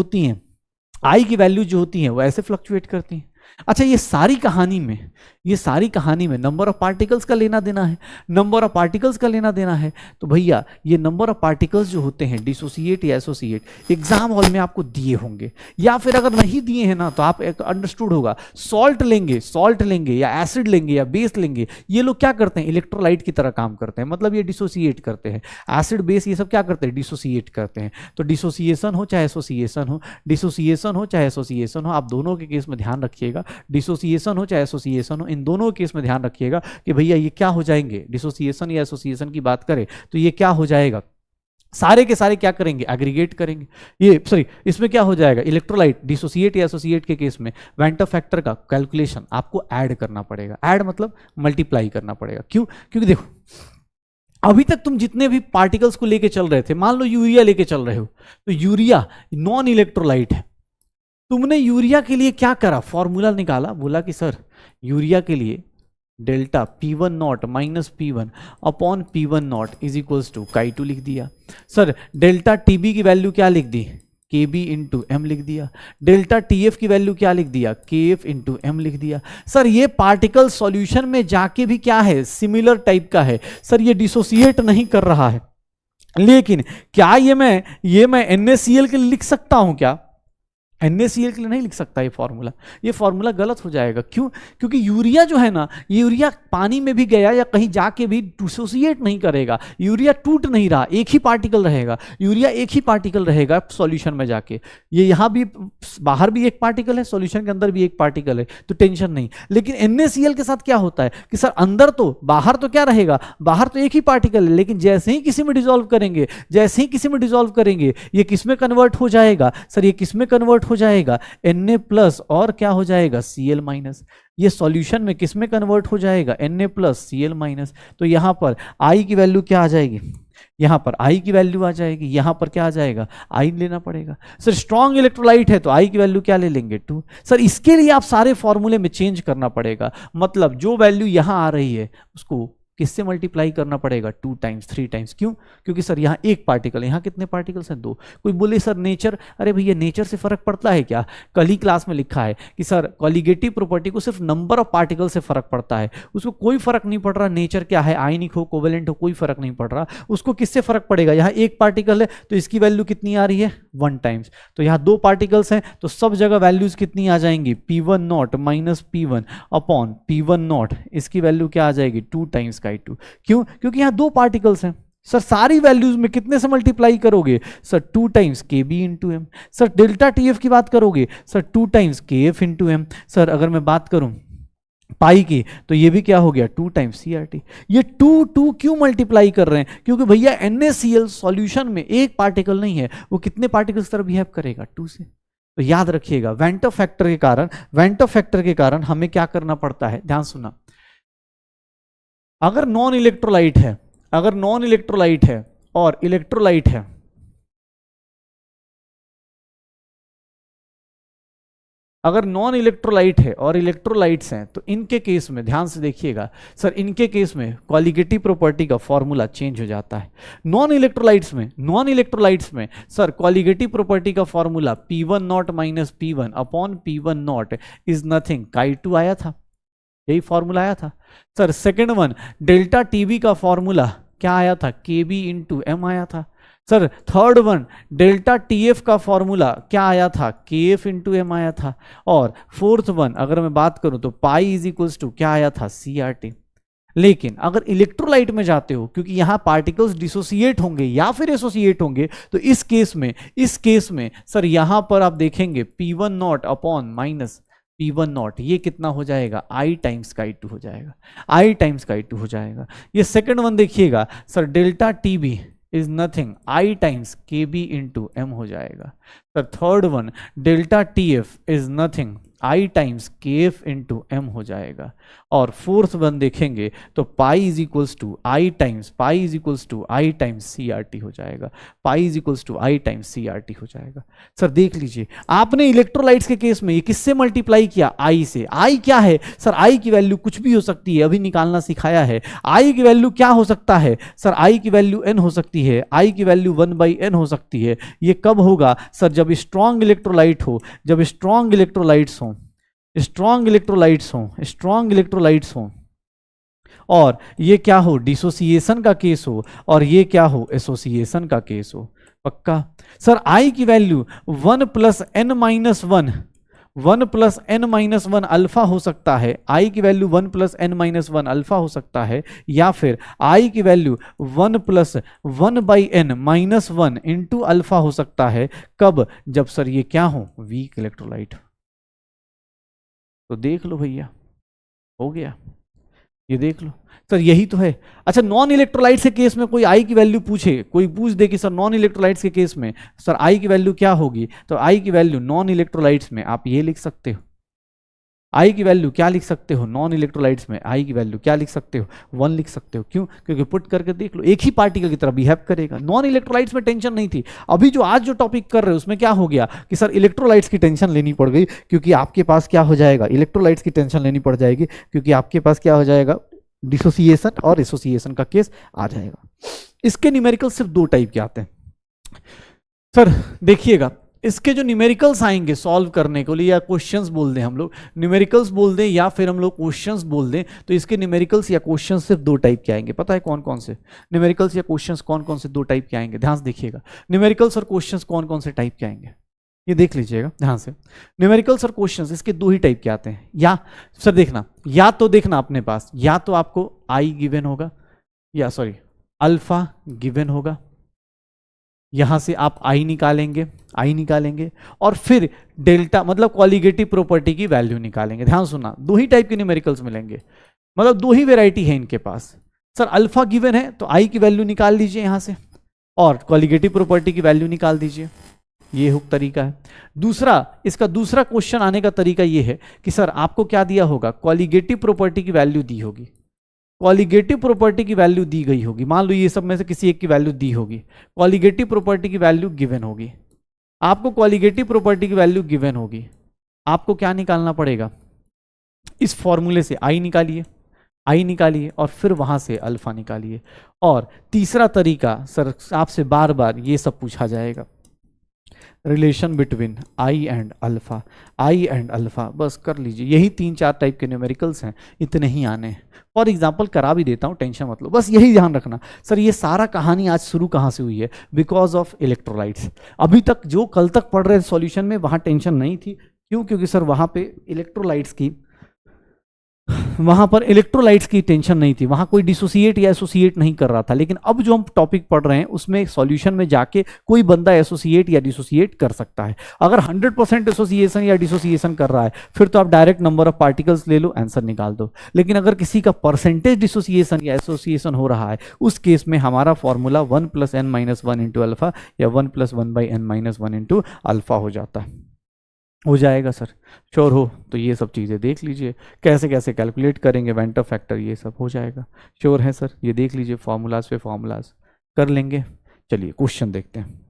होती है वो ऐसे फ्लक्चुएट करती हैं। अच्छा, ये सारी कहानी में नंबर ऑफ पार्टिकल्स का लेना देना है, नंबर ऑफ पार्टिकल्स का लेना देना है। तो भैया ये नंबर ऑफ पार्टिकल्स जो होते हैं डिसोसिएट या एसोसिएट एग्जाम हॉल में आपको दिए होंगे, या फिर अगर नहीं दिए हैं ना तो आप एक अंडरस्टूड होगा, सॉल्ट लेंगे या एसिड लेंगे या बेस लेंगे, ये लोग क्या करते हैं, इलेक्ट्रोलाइट की तरह काम करते हैं, मतलब ये डिसोसिएट करते हैं। एसिड बेस ये सब क्या करते हैं, डिसोसिएट करते हैं। तो डिसोसिएशन हो चाहे एसोसिएशन हो, डिसोसिएशन हो चाहे एसोसिएशन हो, आप दोनों के केस में ध्यान रखिएगा, डिसोसिएशन हो चाहे एसोसिएशन हो, इन दोनों केस में ध्यान रखिएगा कि भैया ये क्या हो जाएंगे, डिसोसिएशन या एसोसिएशन की बात करें तो ये क्या हो जाएगा, सारे के सारे क्या करेंगे, एग्रीगेट करेंगे। ये सॉरी, इसमें क्या हो जाएगा, इलेक्ट्रोलाइट डिसोसिएट या एसोसिएट के केस में वेंटर फैक्टर का कैलकुलेशन आपको ऐड करना पड़ेगा। ऐड मतलब मल्टीप्लाई करना पड़ेगा। क्यों? क्योंकि देखो अभी तक तुम जितने भी पार्टिकल्स को लेके चल रहे थे, मान लो यूरिया लेके चल रहे हो, तो यूरिया नॉन इलेक्ट्रोलाइट है। तुमने यूरिया के लिए क्या करा, फॉर्मूला निकाला, बोला कि सर यूरिया के लिए delta P1 naught minus P1 upon P1 naught is equals to Chi2 लिख दिया। सर डेल्टा TB की वैल्यू क्या लिख दी, KB इंटू एम लिख दिया। डेल्टा TF की वैल्यू क्या लिख दिया, KF इंटू एम लिख दिया। सर ये पार्टिकल सॉल्यूशन में जाके भी क्या है, सिमिलर टाइप का है। सर ये डिसोसिएट नहीं कर रहा है, लेकिन क्या ये मैं NaCl के लिए लिख सकता हूं क्या, NaCl के लिए नहीं लिख सकता ये फॉर्मूला गलत हो जाएगा। क्यों? क्योंकि यूरिया जो है ना, यूरिया पानी में भी गया या कहीं जाके भी डिसोसिएट नहीं करेगा, यूरिया टूट नहीं रहा, एक ही पार्टिकल रहेगा, यूरिया एक ही पार्टिकल रहेगा सॉल्यूशन में जाके। ये यहाँ भी बाहर भी एक पार्टिकल है, सॉल्यूशन के अंदर भी एक पार्टिकल है, तो टेंशन नहीं। लेकिन NaCl के साथ क्या होता है कि सर अंदर तो, बाहर तो क्या रहेगा, बाहर तो एक ही पार्टिकल है, लेकिन जैसे ही किसी में डिसॉल्व करेंगे, ये किस में कन्वर्ट हो जाएगा, सर ये किस में कन्वर्ट हो जाएगा, Na प्लस और क्या हो जाएगा, Cl माइनस। ये सॉल्यूशन में किस में कन्वर्ट हो जाएगा, Na प्लस Cl माइनस। तो यहां पर I की वैल्यू क्या आ जाएगी, यहां पर I की वैल्यू आ जाएगी, यहां पर क्या आ जाएगा, I लेना पड़ेगा। सर स्ट्रॉन्ग इलेक्ट्रोलाइट है तो I की वैल्यू क्या ले लेंगे, 2। सर इसके लिए आप सारे फॉर्मूले में चेंज करना पड़ेगा, मतलब जो वैल्यू यहां आ रही है उसको किससे मल्टीप्लाई करना पड़ेगा, 2 टाइम्स 3 टाइम्स। क्यों? क्योंकि सर यहाँ एक पार्टिकल, यहाँ कितने पार्टिकल्स हैं, 2। कोई बोले सर नेचर, अरे भैया नेचर से फर्क पड़ता है क्या, कल ही क्लास में लिखा है कि सर कॉलिगेटिव प्रॉपर्टी को सिर्फ नंबर ऑफ पार्टिकल से फर्क पड़ता है, उसको कोई फर्क नहीं पड़ रहा नेचर क्या है, आयनिक हो कोवेलेंट हो कोई फर्क नहीं पड़ रहा, उसको किससे फर्क पड़ेगा, यहाँ एक पार्टिकल है तो इसकी वैल्यू कितनी आ रही है, 1 टाइम्स। तो यहाँ 2 पार्टिकल्स हैं तो सब जगह वैल्यूज कितनी आ जाएंगी, P1 naught minus P1 upon P1 not, इसकी वैल्यू क्या आ जाएगी, 2 टाइम्स Chi2। क्यों? क्योंकि यहां 2 पार्टिकल्स हैं। सर सारी वैल्यूज में कितने से मल्टीप्लाई करोगे, sir 2 times KB into M. Sir delta TF की बात करोगे, sir 2 times KF into M. Sir अगर मैं बात करूं पाई की तो ये भी क्या हो गया, 2 टाइम्स CRT। ये 2 क्यों मल्टीप्लाई कर रहे हैं, क्योंकि भैया NaCl सॉल्यूशन में एक पार्टिकल नहीं है, वो कितने पार्टिकल्स तरह बिहेव करेगा, 2 से। तो याद रखिएगा वेंटर फैक्टर के कारण हमें क्या करना पड़ता है, ध्यान सुनना, अगर नॉन इलेक्ट्रोलाइट है और इलेक्ट्रोलाइट है, अगर नॉन इलेक्ट्रोलाइट है और इलेक्ट्रोलाइट्स हैं तो इनके केस में ध्यान से देखिएगा सर, इनके केस में कॉलिगेटिव प्रॉपर्टी का फॉर्मूला चेंज हो जाता है। नॉन इलेक्ट्रोलाइट्स में सर कॉलिगेटिव प्रॉपर्टी का formula P1 naught minus P1 upon P1 naught is nothing, Chi2 आया था, यही फॉर्मूला आया था। Sir second one delta TB का फॉर्मूला क्या आया था, KB इंटू एम आया था। Sir third one delta TF का फॉर्मूला क्या आया था, KF इंटू एम आया था। और फोर्थ वन अगर मैं बात करूं तो पाई इज इक्वल्स टू क्या आया था, CRT। लेकिन अगर इलेक्ट्रोलाइट में जाते हो, क्योंकि यहां पार्टिकल्स डिसोसिएट होंगे या फिर एसोसिएट होंगे, तो इस केस में सर यहां पर आप देखेंगे P1 not upon minus P1 not, ये कितना हो जाएगा, I टाइम्स Chi2 हो जाएगा, ये सेकंड वन देखिएगा sir delta TB is nothing, I times KB into M हो जाएगा। Sir third one delta TF is nothing, I times KF into M हो जाएगा। और फोर्थ वन देखेंगे तो pi is equals to I times CRT हो जाएगा, CRT हो जाएगा। सर देख लीजिए, आपने इलेक्ट्रोलाइट्स के केस में ये किससे मल्टीप्लाई किया, I से। I क्या है सर, I की वैल्यू कुछ भी हो सकती है, अभी निकालना सिखाया है। I की वैल्यू क्या हो सकता है सर, I की वैल्यू n हो सकती है, I की वैल्यू 1/n हो सकती है। ये कब होगा सर, जब स्ट्रॉन्ग इलेक्ट्रोलाइट हो, जब स्ट्रॉन्ग इलेक्ट्रोलाइट्स हो, स्ट्रॉन्ग इलेक्ट्रोलाइट्स हों, स्ट्रॉन्ग इलेक्ट्रोलाइट्स हों, और ये क्या हो, डिसोसिएशन का केस हो, और ये क्या हो, एसोसिएशन का केस हो। पक्का सर आई की वैल्यू 1 + n-1, 1 + n-1 अल्फा हो सकता है, आई की वैल्यू 1 + n-1 अल्फा हो सकता है, या फिर आई की वैल्यू 1 + 1/n-1 इंटू अल्फा हो सकता है। कब? जब सर ये क्या हो, वीक इलेक्ट्रोलाइट। तो देख लो भैया, हो गया, ये देख लो सर, यही तो है। अच्छा, नॉन इलेक्ट्रोलाइट्स के केस में कोई आई की वैल्यू पूछे, कोई पूछ दे कि सर नॉन इलेक्ट्रोलाइट्स के केस में सर आई की वैल्यू क्या होगी, तो आई की वैल्यू नॉन इलेक्ट्रोलाइट्स में आप ये लिख सकते हो, आई की वैल्यू क्या लिख सकते हो, नॉन इलेक्ट्रोलाइट्स में आई की वैल्यू क्या लिख सकते हो, 1 लिख सकते हो। क्यों? क्योंकि पुट करके देख लो, एक ही पार्टिकल की तरह बिहेव करेगा। नॉन इलेक्ट्रोलाइट्स में टेंशन नहीं थी। अभी जो आज जो टॉपिक कर रहे हो उसमें क्या हो गया कि सर इलेक्ट्रोलाइट्स की टेंशन लेनी पड़ गई, क्योंकि आपके पास क्या हो जाएगा, इलेक्ट्रोलाइट्स की टेंशन लेनी पड़ जाएगी, क्योंकि आपके पास क्या हो जाएगा, डिसोसिएशन और एसोसिएशन का केस आ जाएगा। इसके न्यूमेरिकल सिर्फ 2 टाइप के आते हैं सर, देखिएगा इसके जो न्यूमेरिकल्स आएंगे सॉल्व करने के लिए, या क्वेश्चंस बोल दें हम लोग, न्यूमेरिकल्स बोल दें या फिर हम लोग क्वेश्चंस बोल दें, तो इसके न्यूमेरिकल्स या क्वेश्चंस सिर्फ 2 टाइप के आएंगे। पता है कौन कौन से न्यूमेरिकल्स या क्वेश्चंस, कौन कौन से 2 टाइप के आएंगे? ध्यान से देखिएगा, न्यूमेरिकल्स और क्वेश्चंस कौन कौन से टाइप के आएंगे, ये देख लीजिएगा ध्यान से। न्यूमेरिकल्स और क्वेश्चंस इसके 2 ही टाइप के आते हैं। या सर देखना, या तो देखना अपने पास, या तो आपको आई गिवन होगा, या सॉरी अल्फा गिवन होगा, यहां से आप आई निकालेंगे, आई निकालेंगे, और फिर डेल्टा मतलब कॉलिगेटिव प्रॉपर्टी की वैल्यू निकालेंगे। ध्यान सुनना, 2 ही टाइप के न्यूमेरिकल्स मिलेंगे, मतलब 2 ही वेराइटी है इनके पास। सर अल्फा गिवन है तो आई की वैल्यू निकाल लीजिए यहां से, और कॉलिगेटिव प्रॉपर्टी की वैल्यू निकाल दीजिए, ये हुक तरीका है। दूसरा, इसका दूसरा क्वेश्चन आने का तरीका ये है कि सर आपको क्या दिया होगा, कॉलिगेटिव प्रॉपर्टी की वैल्यू दी होगी, कॉलिगेटिव प्रॉपर्टी की वैल्यू दी गई होगी, मान लो ये सब में से किसी एक की वैल्यू दी होगी, कॉलिगेटिव प्रॉपर्टी की वैल्यू गिवन होगी, आपको कॉलिगेटिव प्रॉपर्टी की वैल्यू गिवन होगी, आपको क्या निकालना पड़ेगा, इस फॉर्मूले से आई निकालिए, आई निकालिए, और फिर वहां से अल्फा निकालिए। और तीसरा तरीका सर आपसे बार बार ये सब पूछा जाएगा, relation between I and alpha, I and alpha, बस कर लीजिए। यही 3-4 टाइप के न्यूमेरिकल्स हैं, इतने ही आने हैं। फॉर एग्जाम्पल करा भी देता हूँ, टेंशन मत लो, बस यही ध्यान रखना। सर ये सारा कहानी आज शुरू कहाँ से हुई है, बिकॉज ऑफ इलेक्ट्रोलाइट्स। अभी तक जो कल तक पढ़ रहे सॉल्यूशन में वहाँ टेंशन नहीं थी, क्यों? क्योंकि सर वहाँ पे इलेक्ट्रोलाइट्स की, वहां पर इलेक्ट्रोलाइट्स की टेंशन नहीं थी, वहां कोई डिसोसिएट या एसोसिएट नहीं कर रहा था। लेकिन अब जो हम टॉपिक पढ़ रहे हैं उसमें सॉल्यूशन में जाके कोई बंदा एसोसिएट या डिसोसिएट कर सकता है। अगर 100% एसोसिएशन या डिसोसिएशन कर रहा है फिर तो आप डायरेक्ट नंबर ऑफ पार्टिकल्स ले लो, आंसर निकाल दो। लेकिन अगर किसी का परसेंटेज डिसोसिएशन या एसोसिएशन हो रहा है, उस केस में हमारा फॉर्मूला 1 + n-1 इंटू अल्फा या 1 + 1/n-1 इंटू अल्फा हो जाता है। हो जाएगा सर, श्योर हो तो ये सब चीज़ें देख लीजिए, कैसे कैसे कैलकुलेट करेंगे वेंटर फैक्टर, ये सब हो जाएगा। श्योर है सर, ये देख लीजिए, फॉर्मूलाज पे फॉर्मूलाज कर लेंगे। चलिए क्वेश्चन देखते हैं,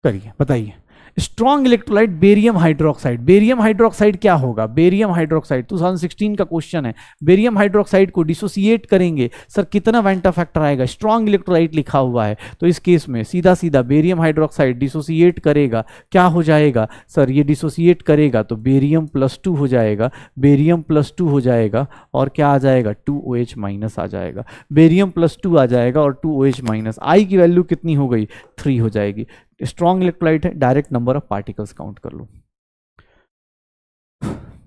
करिए बताइए। Strong electrolyte barium hydroxide, barium hydroxide क्या होगा, बेरियम हाइड्रोक्साइड 2016 का क्वेश्चन है। बेरियम हाइड्रोक्साइड को डिसोसिएट करेंगे सर, कितना वेंटर फैक्टर आएगा, स्ट्रॉन्ग इलेक्ट्रोलाइट लिखा हुआ है, तो इस केस में सीधा सीधा बेरियम हाइड्रोक्साइड डिसोसिएट करेगा, क्या हो जाएगा सर, ये डिसोसिएट करेगा तो बेरियम +2 हो जाएगा, बेरियम +2 हो जाएगा, और क्या आ जाएगा, 2OH- आ जाएगा, बेरियम +2 आ जाएगा और 2OH-, आई की वैल्यू कितनी हो गई, 3 हो जाएगी। स्ट्रॉन्ग इलेक्ट्रोलाइट है, direct number of particles count कर लो।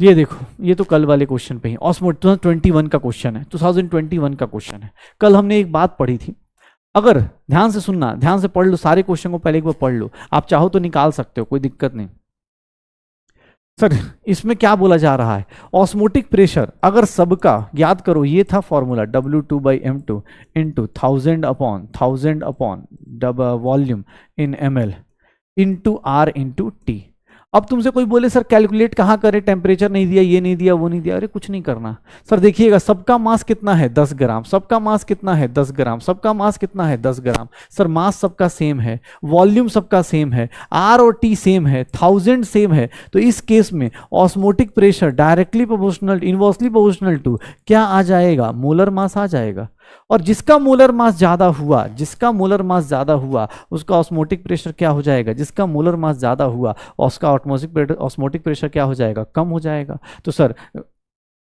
ये देखो, ये तो कल वाले क्वेश्चन पे ही, ऑस्मो 2021 का क्वेश्चन है, 2021 का क्वेश्चन है। कल हमने एक बात पढ़ी थी, अगर ध्यान से सुनना, ध्यान से पढ़ लो, सारे क्वेश्चन को पहले एक बार पढ़ लो, आप चाहो तो निकाल सकते हो, कोई दिक्कत नहीं। सर इसमें क्या बोला जा रहा है, ऑस्मोटिक प्रेशर अगर सबका, याद करो ये था फॉर्मूला W2/m2 इंटू 1000/1000 वॉल्यूम इन ml into R into T। अब तुमसे कोई बोले सर कैलकुलेट कहाँ करें, टेम्परेचर नहीं दिया, ये नहीं दिया, वो नहीं दिया, अरे कुछ नहीं करना सर। देखिएगा सबका मास कितना है, 10 ग्राम, सबका मास कितना है, 10 ग्राम, सबका मास कितना है, 10 ग्राम। सर मास सबका सेम है, वॉल्यूम सबका सेम है, R और T सेम है, 1000 सेम है, तो इस केस में osmotic pressure directly proportional, inversely proportional to क्या आ जाएगा, मोलर मास आ जाएगा। और जिसका मोलर मास ज्यादा हुआ, जिसका मोलर मास ज्यादा हुआ उसका ऑस्मोटिक प्रेशर क्या हो जाएगा, जिसका मोलर मास ज्यादा हुआ उसका ऑस्मोटिक प्रेशर क्या हो जाएगा, कम हो जाएगा। तो सर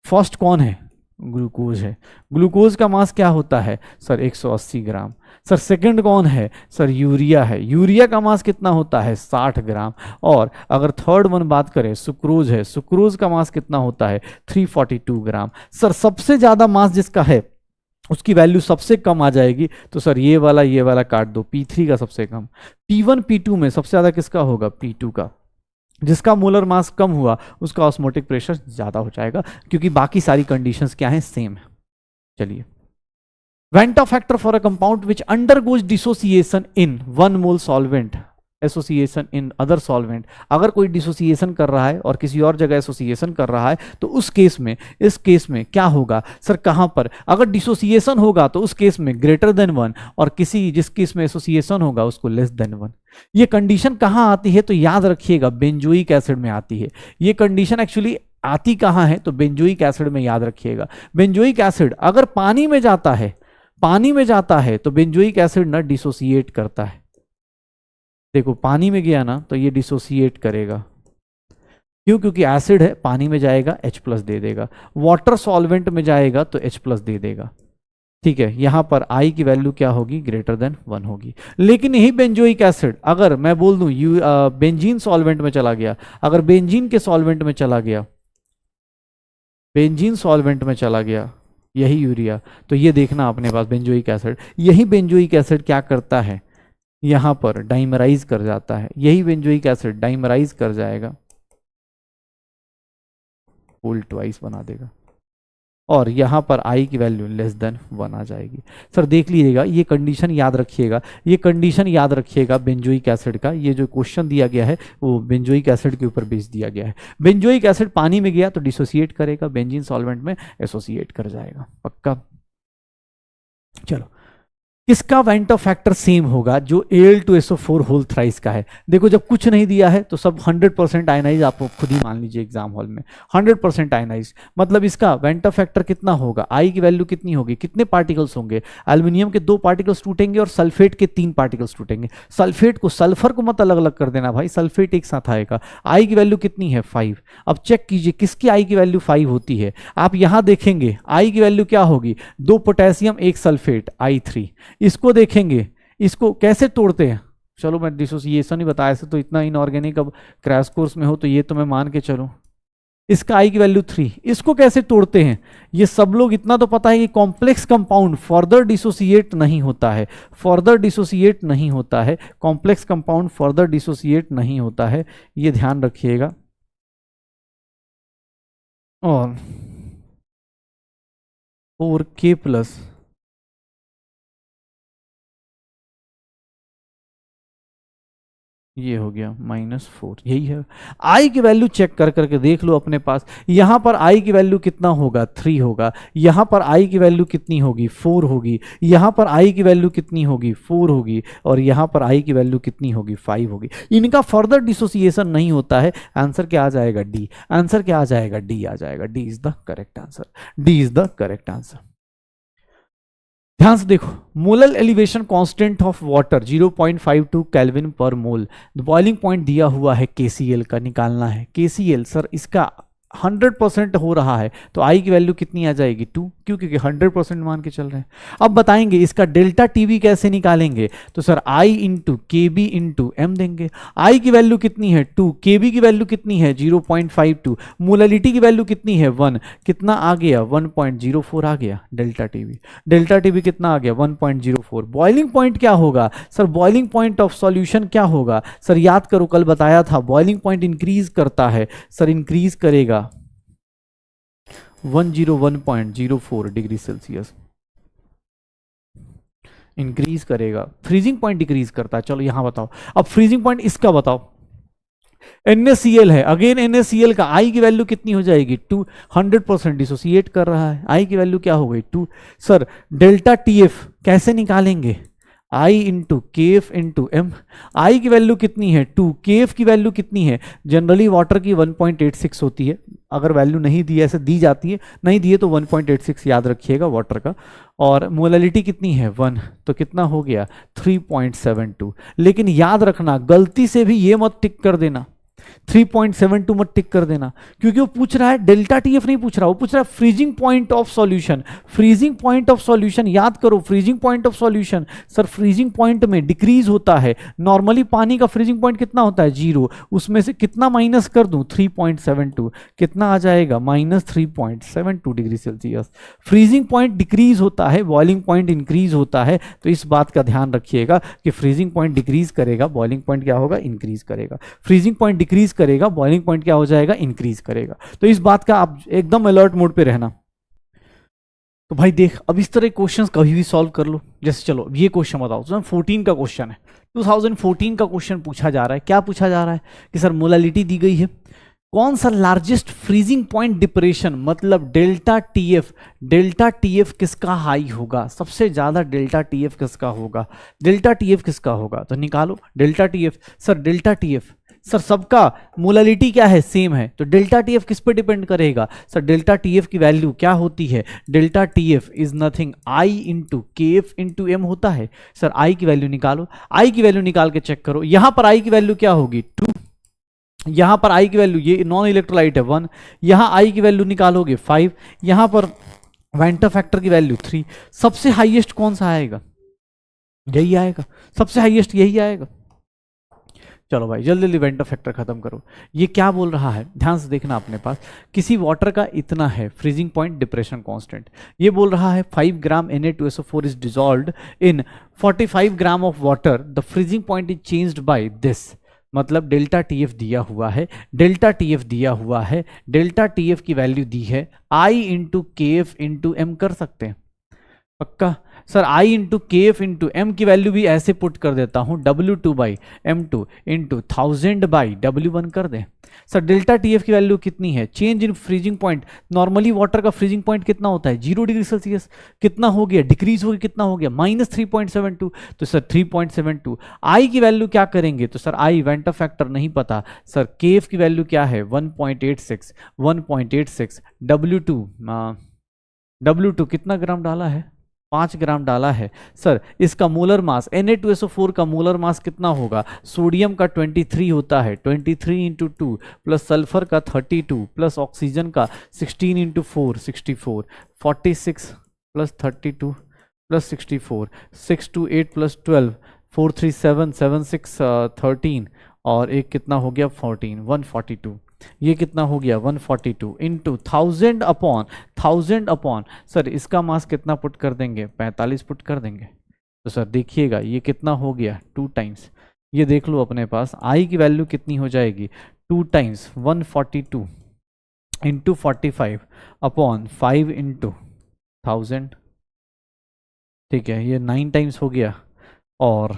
फर्स्ट कौन है, ग्लूकोज है। ग्लूकोज का मास क्या होता है सर 180 ग्राम। सर सेकंड कौन है, सर यूरिया है। यूरिया का मास कितना होता है 60 ग्राम। और अगर थर्ड वन बात करें सुक्रोज है, सुक्रोज का मास कितना होता है 342 ग्राम। सर सबसे ज्यादा मास जिसका है उसकी वैल्यू सबसे कम आ जाएगी, तो सर ये वाला काट दो, P3 का सबसे कम। P1 P2 में सबसे ज्यादा किसका होगा, P2 का। जिसका मोलर मास कम हुआ उसका ऑस्मोटिक प्रेशर ज्यादा हो जाएगा, क्योंकि बाकी सारी कंडीशंस क्या हैं, सेम है। चलिए, Vanta factor for a compound which undergoes dissociation in 1 mole solvent association in other solvent. अगर कोई डिसोसिएशन कर रहा है और किसी और जगह एसोसिएशन कर रहा है तो उस केस में, इस केस में क्या होगा सर, कहां पर अगर डिसोसिएशन होगा तो उस केस में ग्रेटर देन 1, और किसी जिस केस में एसोसिएशन होगा उसको लेस देन 1। ये कंडीशन कहां आती है तो याद रखिएगा बेंजोइक एसिड में आती है। ये कंडीशन एक्चुअली आती कहां है तो बेंजोइक एसिड में, याद रखिएगा। बेंजोइक एसिड अगर पानी में जाता है, पानी में जाता है तो बेंजोइक एसिड ना डिसोसिएट करता है। देखो पानी में गया ना तो ये डिसोसिएट करेगा, क्यों, क्योंकि एसिड है, पानी में जाएगा H+ दे देगा, वाटर सॉल्वेंट में जाएगा तो H+ दे देगा। ठीक है, यहां पर I की वैल्यू क्या होगी, ग्रेटर देन 1 होगी। लेकिन यही बेंजोइक एसिड अगर मैं बोल दूं बेंजीन सॉल्वेंट में चला गया, अगर बेंजीन के सॉल्वेंट में चला गया, बेंजीन सॉल्वेंट में चला गया यही यूरिया, तो ये देखना अपने पास बेंजोइक एसिड, यही बेंजोइक एसिड क्या करता है, यहां पर डाइमराइज कर जाता है। यही बेंजोइक एसिड डाइमराइज कर जाएगा, होल ट्वाइस बना देगा, और यहां पर I की वैल्यू लेस देन 1 आ जाएगी। सर देख लीजिएगा, ये कंडीशन याद रखिएगा, ये कंडीशन याद रखिएगा बेंजोइक एसिड का। ये जो क्वेश्चन दिया गया है वो बेंजोइक एसिड के ऊपर बेस दिया गया है। बेंजोइक एसिड पानी में गया तो डिसोसिएट करेगा, बेंजीन सॉल्वेंट में एसोसिएट कर जाएगा, पक्का। चलो, किसका वेंटा फैक्टर सेम होगा, जो Al2SO4 होल थ्राइस का है। देखो जब कुछ नहीं दिया है तो सब 100% आयनाइज, आप खुद ही मान लीजिए एग्जाम हॉल में 100% आयनाइज, मतलब इसका वेंटा फैक्टर कितना होगा, I की वैल्यू कितनी होगी, कितने पार्टिकल्स होंगे, एल्यूमिनियम के 2 पार्टिकल्स टूटेंगे और सल्फेट के 3 पार्टिकल्स टूटेंगे। सल्फेट को, सल्फर को मत अलग अलग कर देना भाई, सल्फेट एक साथ आएगा। I की वैल्यू कितनी है 5। अब चेक कीजिए किसकी I की वैल्यू 5 होती है। आप यहां देखेंगे I की वैल्यू क्या होगी, 2 पोटेशियम 1 सल्फेट, I3। इसको देखेंगे, इसको कैसे तोड़ते हैं, चलो मैं डिसोसिएशन ही बताया, ऐसे तो इतना इनऑर्गेनिक अब क्रैश कोर्स में हो तो ये तो मैं मान के चलूं। इसका I की वैल्यू 3, इसको कैसे तोड़ते हैं, ये सब लोग इतना तो पता है कि कॉम्प्लेक्स कंपाउंड फर्दर डिसोसिएट नहीं होता है, फर्दर डिसोसिएट नहीं होता है, कॉम्प्लेक्स कंपाउंड फर्दर डिसोसिएट नहीं होता है, ये ध्यान रखिएगा। और 4K+ ये हो गया -4, यही है। I की वैल्यू चेक कर करके देख लो अपने पास, यहां पर I की वैल्यू कितना होगा 3 होगा, यहां पर I की वैल्यू कितनी होगी 4 होगी, यहां पर I की वैल्यू कितनी होगी 4 होगी, और यहां पर I की वैल्यू कितनी होगी 5 होगी। इनका फर्दर डिसोसिएशन नहीं होता है। आंसर क्या आ जाएगा, डी। आंसर क्या आ जाएगा, डी आ जाएगा। D is the correct answer, D is the correct answer. ध्यान से देखो, molar elevation constant of water 0.52 kelvin पर मोल। बॉइलिंग पॉइंट दिया हुआ है KCl का, निकालना है KCl। सर इसका 100% हो रहा है तो I की वैल्यू कितनी आ जाएगी 2, क्योंकि 100% मान के चल रहे हैं। अब बताएंगे इसका डेल्टा टीवी कैसे निकालेंगे, तो sir I into KB into M देंगे। I की वैल्यू कितनी है 2, KB की वैल्यू कितनी है 0.52, मोलैलिटी की वैल्यू कितनी है 1, कितना आ गया 1.04 आ गया डेल्टा टीवी। डेल्टा टीवी कितना आ गया 1.04। बॉइलिंग पॉइंट क्या होगा sir, boiling point of solution क्या होगा सर, याद करो कल बताया था, बॉइलिंग पॉइंट इंक्रीज करता है सर, इंक्रीज करेगा 101.04 डिग्री सेल्सियस इंक्रीज करेगा। फ्रीजिंग पॉइंट डिक्रीज करता है। चलो यहां बताओ, अब फ्रीजिंग पॉइंट इसका बताओ। NaCl है, अगेन NaCl का I की वैल्यू कितनी हो जाएगी 2, 100% डिसोसिएट कर रहा है, I की वैल्यू क्या हो गई 2। सर डेल्टा TF कैसे निकालेंगे, आई इंटू केएफ इंटू एम। आई की वैल्यू कितनी है 2, केएफ की वैल्यू कितनी है, जनरली वाटर की 1.86 होती है, अगर वैल्यू नहीं दी ऐसे दी जाती है, नहीं दी है तो 1.86 याद रखिएगा वाटर का। और मोलैलिटी कितनी है 1, तो कितना हो गया 3.72। लेकिन याद रखना गलती से भी ये मत टिक कर देना, 3.72 मत टिक कर देना, क्योंकि वो पूछ रहा है डेल्टा टीएफ नहीं पूछ रहा, वो पूछ रहा है freezing point of solution. Freezing point of solution याद करो, freezing point of solution sir freezing point में डिक्रीज होता है। नॉर्मली पानी का फ्रीजिंग पॉइंट कितना होता है 0, उसमें से कितना माइनस कर दूं 3.72, कितना आ जाएगा -3.72 degree Celsius. Freezing point decrease होता है, बॉइलिंग पॉइंट इंक्रीज होता है, तो इस बात का ध्यान रखिएगा कि फ्रीजिंग पॉइंट डिक्रीज करेगा, बॉइलिंग पॉइंट क्या होगा इंक्रीज करेगा। फ्रीजिंग पॉइंट डिक्रीज करेगा, बॉइलिंग पॉइंट क्या हो जाएगा इंक्रीज करेगा। तो इस बात का आप एकदम अलर्ट मोड पे रहना। तो भाई देख, अब इस तरह क्वेश्चंस कभी भी सॉल्व कर लो। जैसे चलो ये क्वेश्चन बताओ, 2014 का क्वेश्चन है, 2014 का क्वेश्चन पूछा जा रहा है। क्या पूछा जा रहा है कि सर मोलैलिटी दी गई है, कौन सा लार्जेस्ट फ्रीजिंग पॉइंट डिप्रेशन, मतलब डेल्टा टीएफ, डेल्टा टीएफ किसका हाई होगा, सबसे ज्यादा डेल्टा टीएफ किसका होगा, डेल्टा टीएफ किसका होगा, तो निकालो delta TF. Sir delta TF, sir सबका मोलैलिटी क्या है सेम है, तो डेल्टा टीएफ किस पे डिपेंड करेगा, सर डेल्टा टीएफ की वैल्यू क्या होती है, delta TF is nothing I into KF into M होता है। सर आई की वैल्यू निकालो, आई की वैल्यू निकाल के चेक करो, यहां पर आई की वैल्यू क्या होगी 2, यहां पर आई की वैल्यू, ये नॉन इलेक्ट्रोलाइट है 1, यहां आई की वैल्यू निकालोगे 5, यहां पर वेंटर फैक्टर की वैल्यू 3। सबसे हाईएस्ट कौन सा आएगा, यही आएगा, सबसे हाईएस्ट यही आएगा। चलो भाई जल्दी जल्दी वेंटर फैक्टर खत्म करो। ये क्या बोल रहा है, ध्यान से देखना अपने पास, किसी वाटर का इतना है फ्रीजिंग पॉइंट डिप्रेशन कांस्टेंट, ये बोल रहा है 5 ग्राम Na2SO4 is dissolved in 45 gram of water, the freezing point is changed by this. मतलब डेल्टा टीएफ दिया हुआ है, डेल्टा टीएफ दिया हुआ है, डेल्टा टीएफ की वैल्यू दी है, आई इंटू के एफ इंटू एम कर सकते हैं पक्का। सर आई इंटू के एफ इंटू एम की वैल्यू भी ऐसे पुट कर देता हूं, W2 by M2 into 1000 by W1 कर दें। सर डेल्टा टीएफ की वैल्यू कितनी है, change in freezing point, normally water का फ्रीजिंग पॉइंट कितना होता है 0 डिग्री सेल्सियस, कितना हो गया डिक्रीज हो गया, कितना हो गया -3.72, तो सर 3.72। आई की वैल्यू क्या करेंगे, तो सर आई वेंटर फैक्टर नहीं पता, सर के एफ की वैल्यू क्या है 1.86, 1.86, W2 कितना ग्राम डाला है 5 ग्राम डाला है। सर इसका मोलर मास Na2SO4 का मोलर मास कितना होगा, सोडियम का 23 होता है, 23 इंटू 2 प्लस सल्फर का 32 प्लस ऑक्सीजन का 16 इंटू 4 64, 46 प्लस 32 प्लस 64, 6 2 8 प्लस 12, 4 3 7 7 6 13 और एक कितना हो गया 14, 142। ये कितना हो गया 142 इंटू 1000 अपॉन सर इसका मास कितना पुट कर देंगे 45 पुट कर देंगे। तो सर देखिएगा ये कितना हो गया 2 टाइम्स, ये देख लो अपने पास आई की वैल्यू कितनी हो जाएगी 2 टाइम्स 142 इंटू 45 अपॉन 5 इंटू 1000, ठीक है ये 9 टाइम्स हो गया, और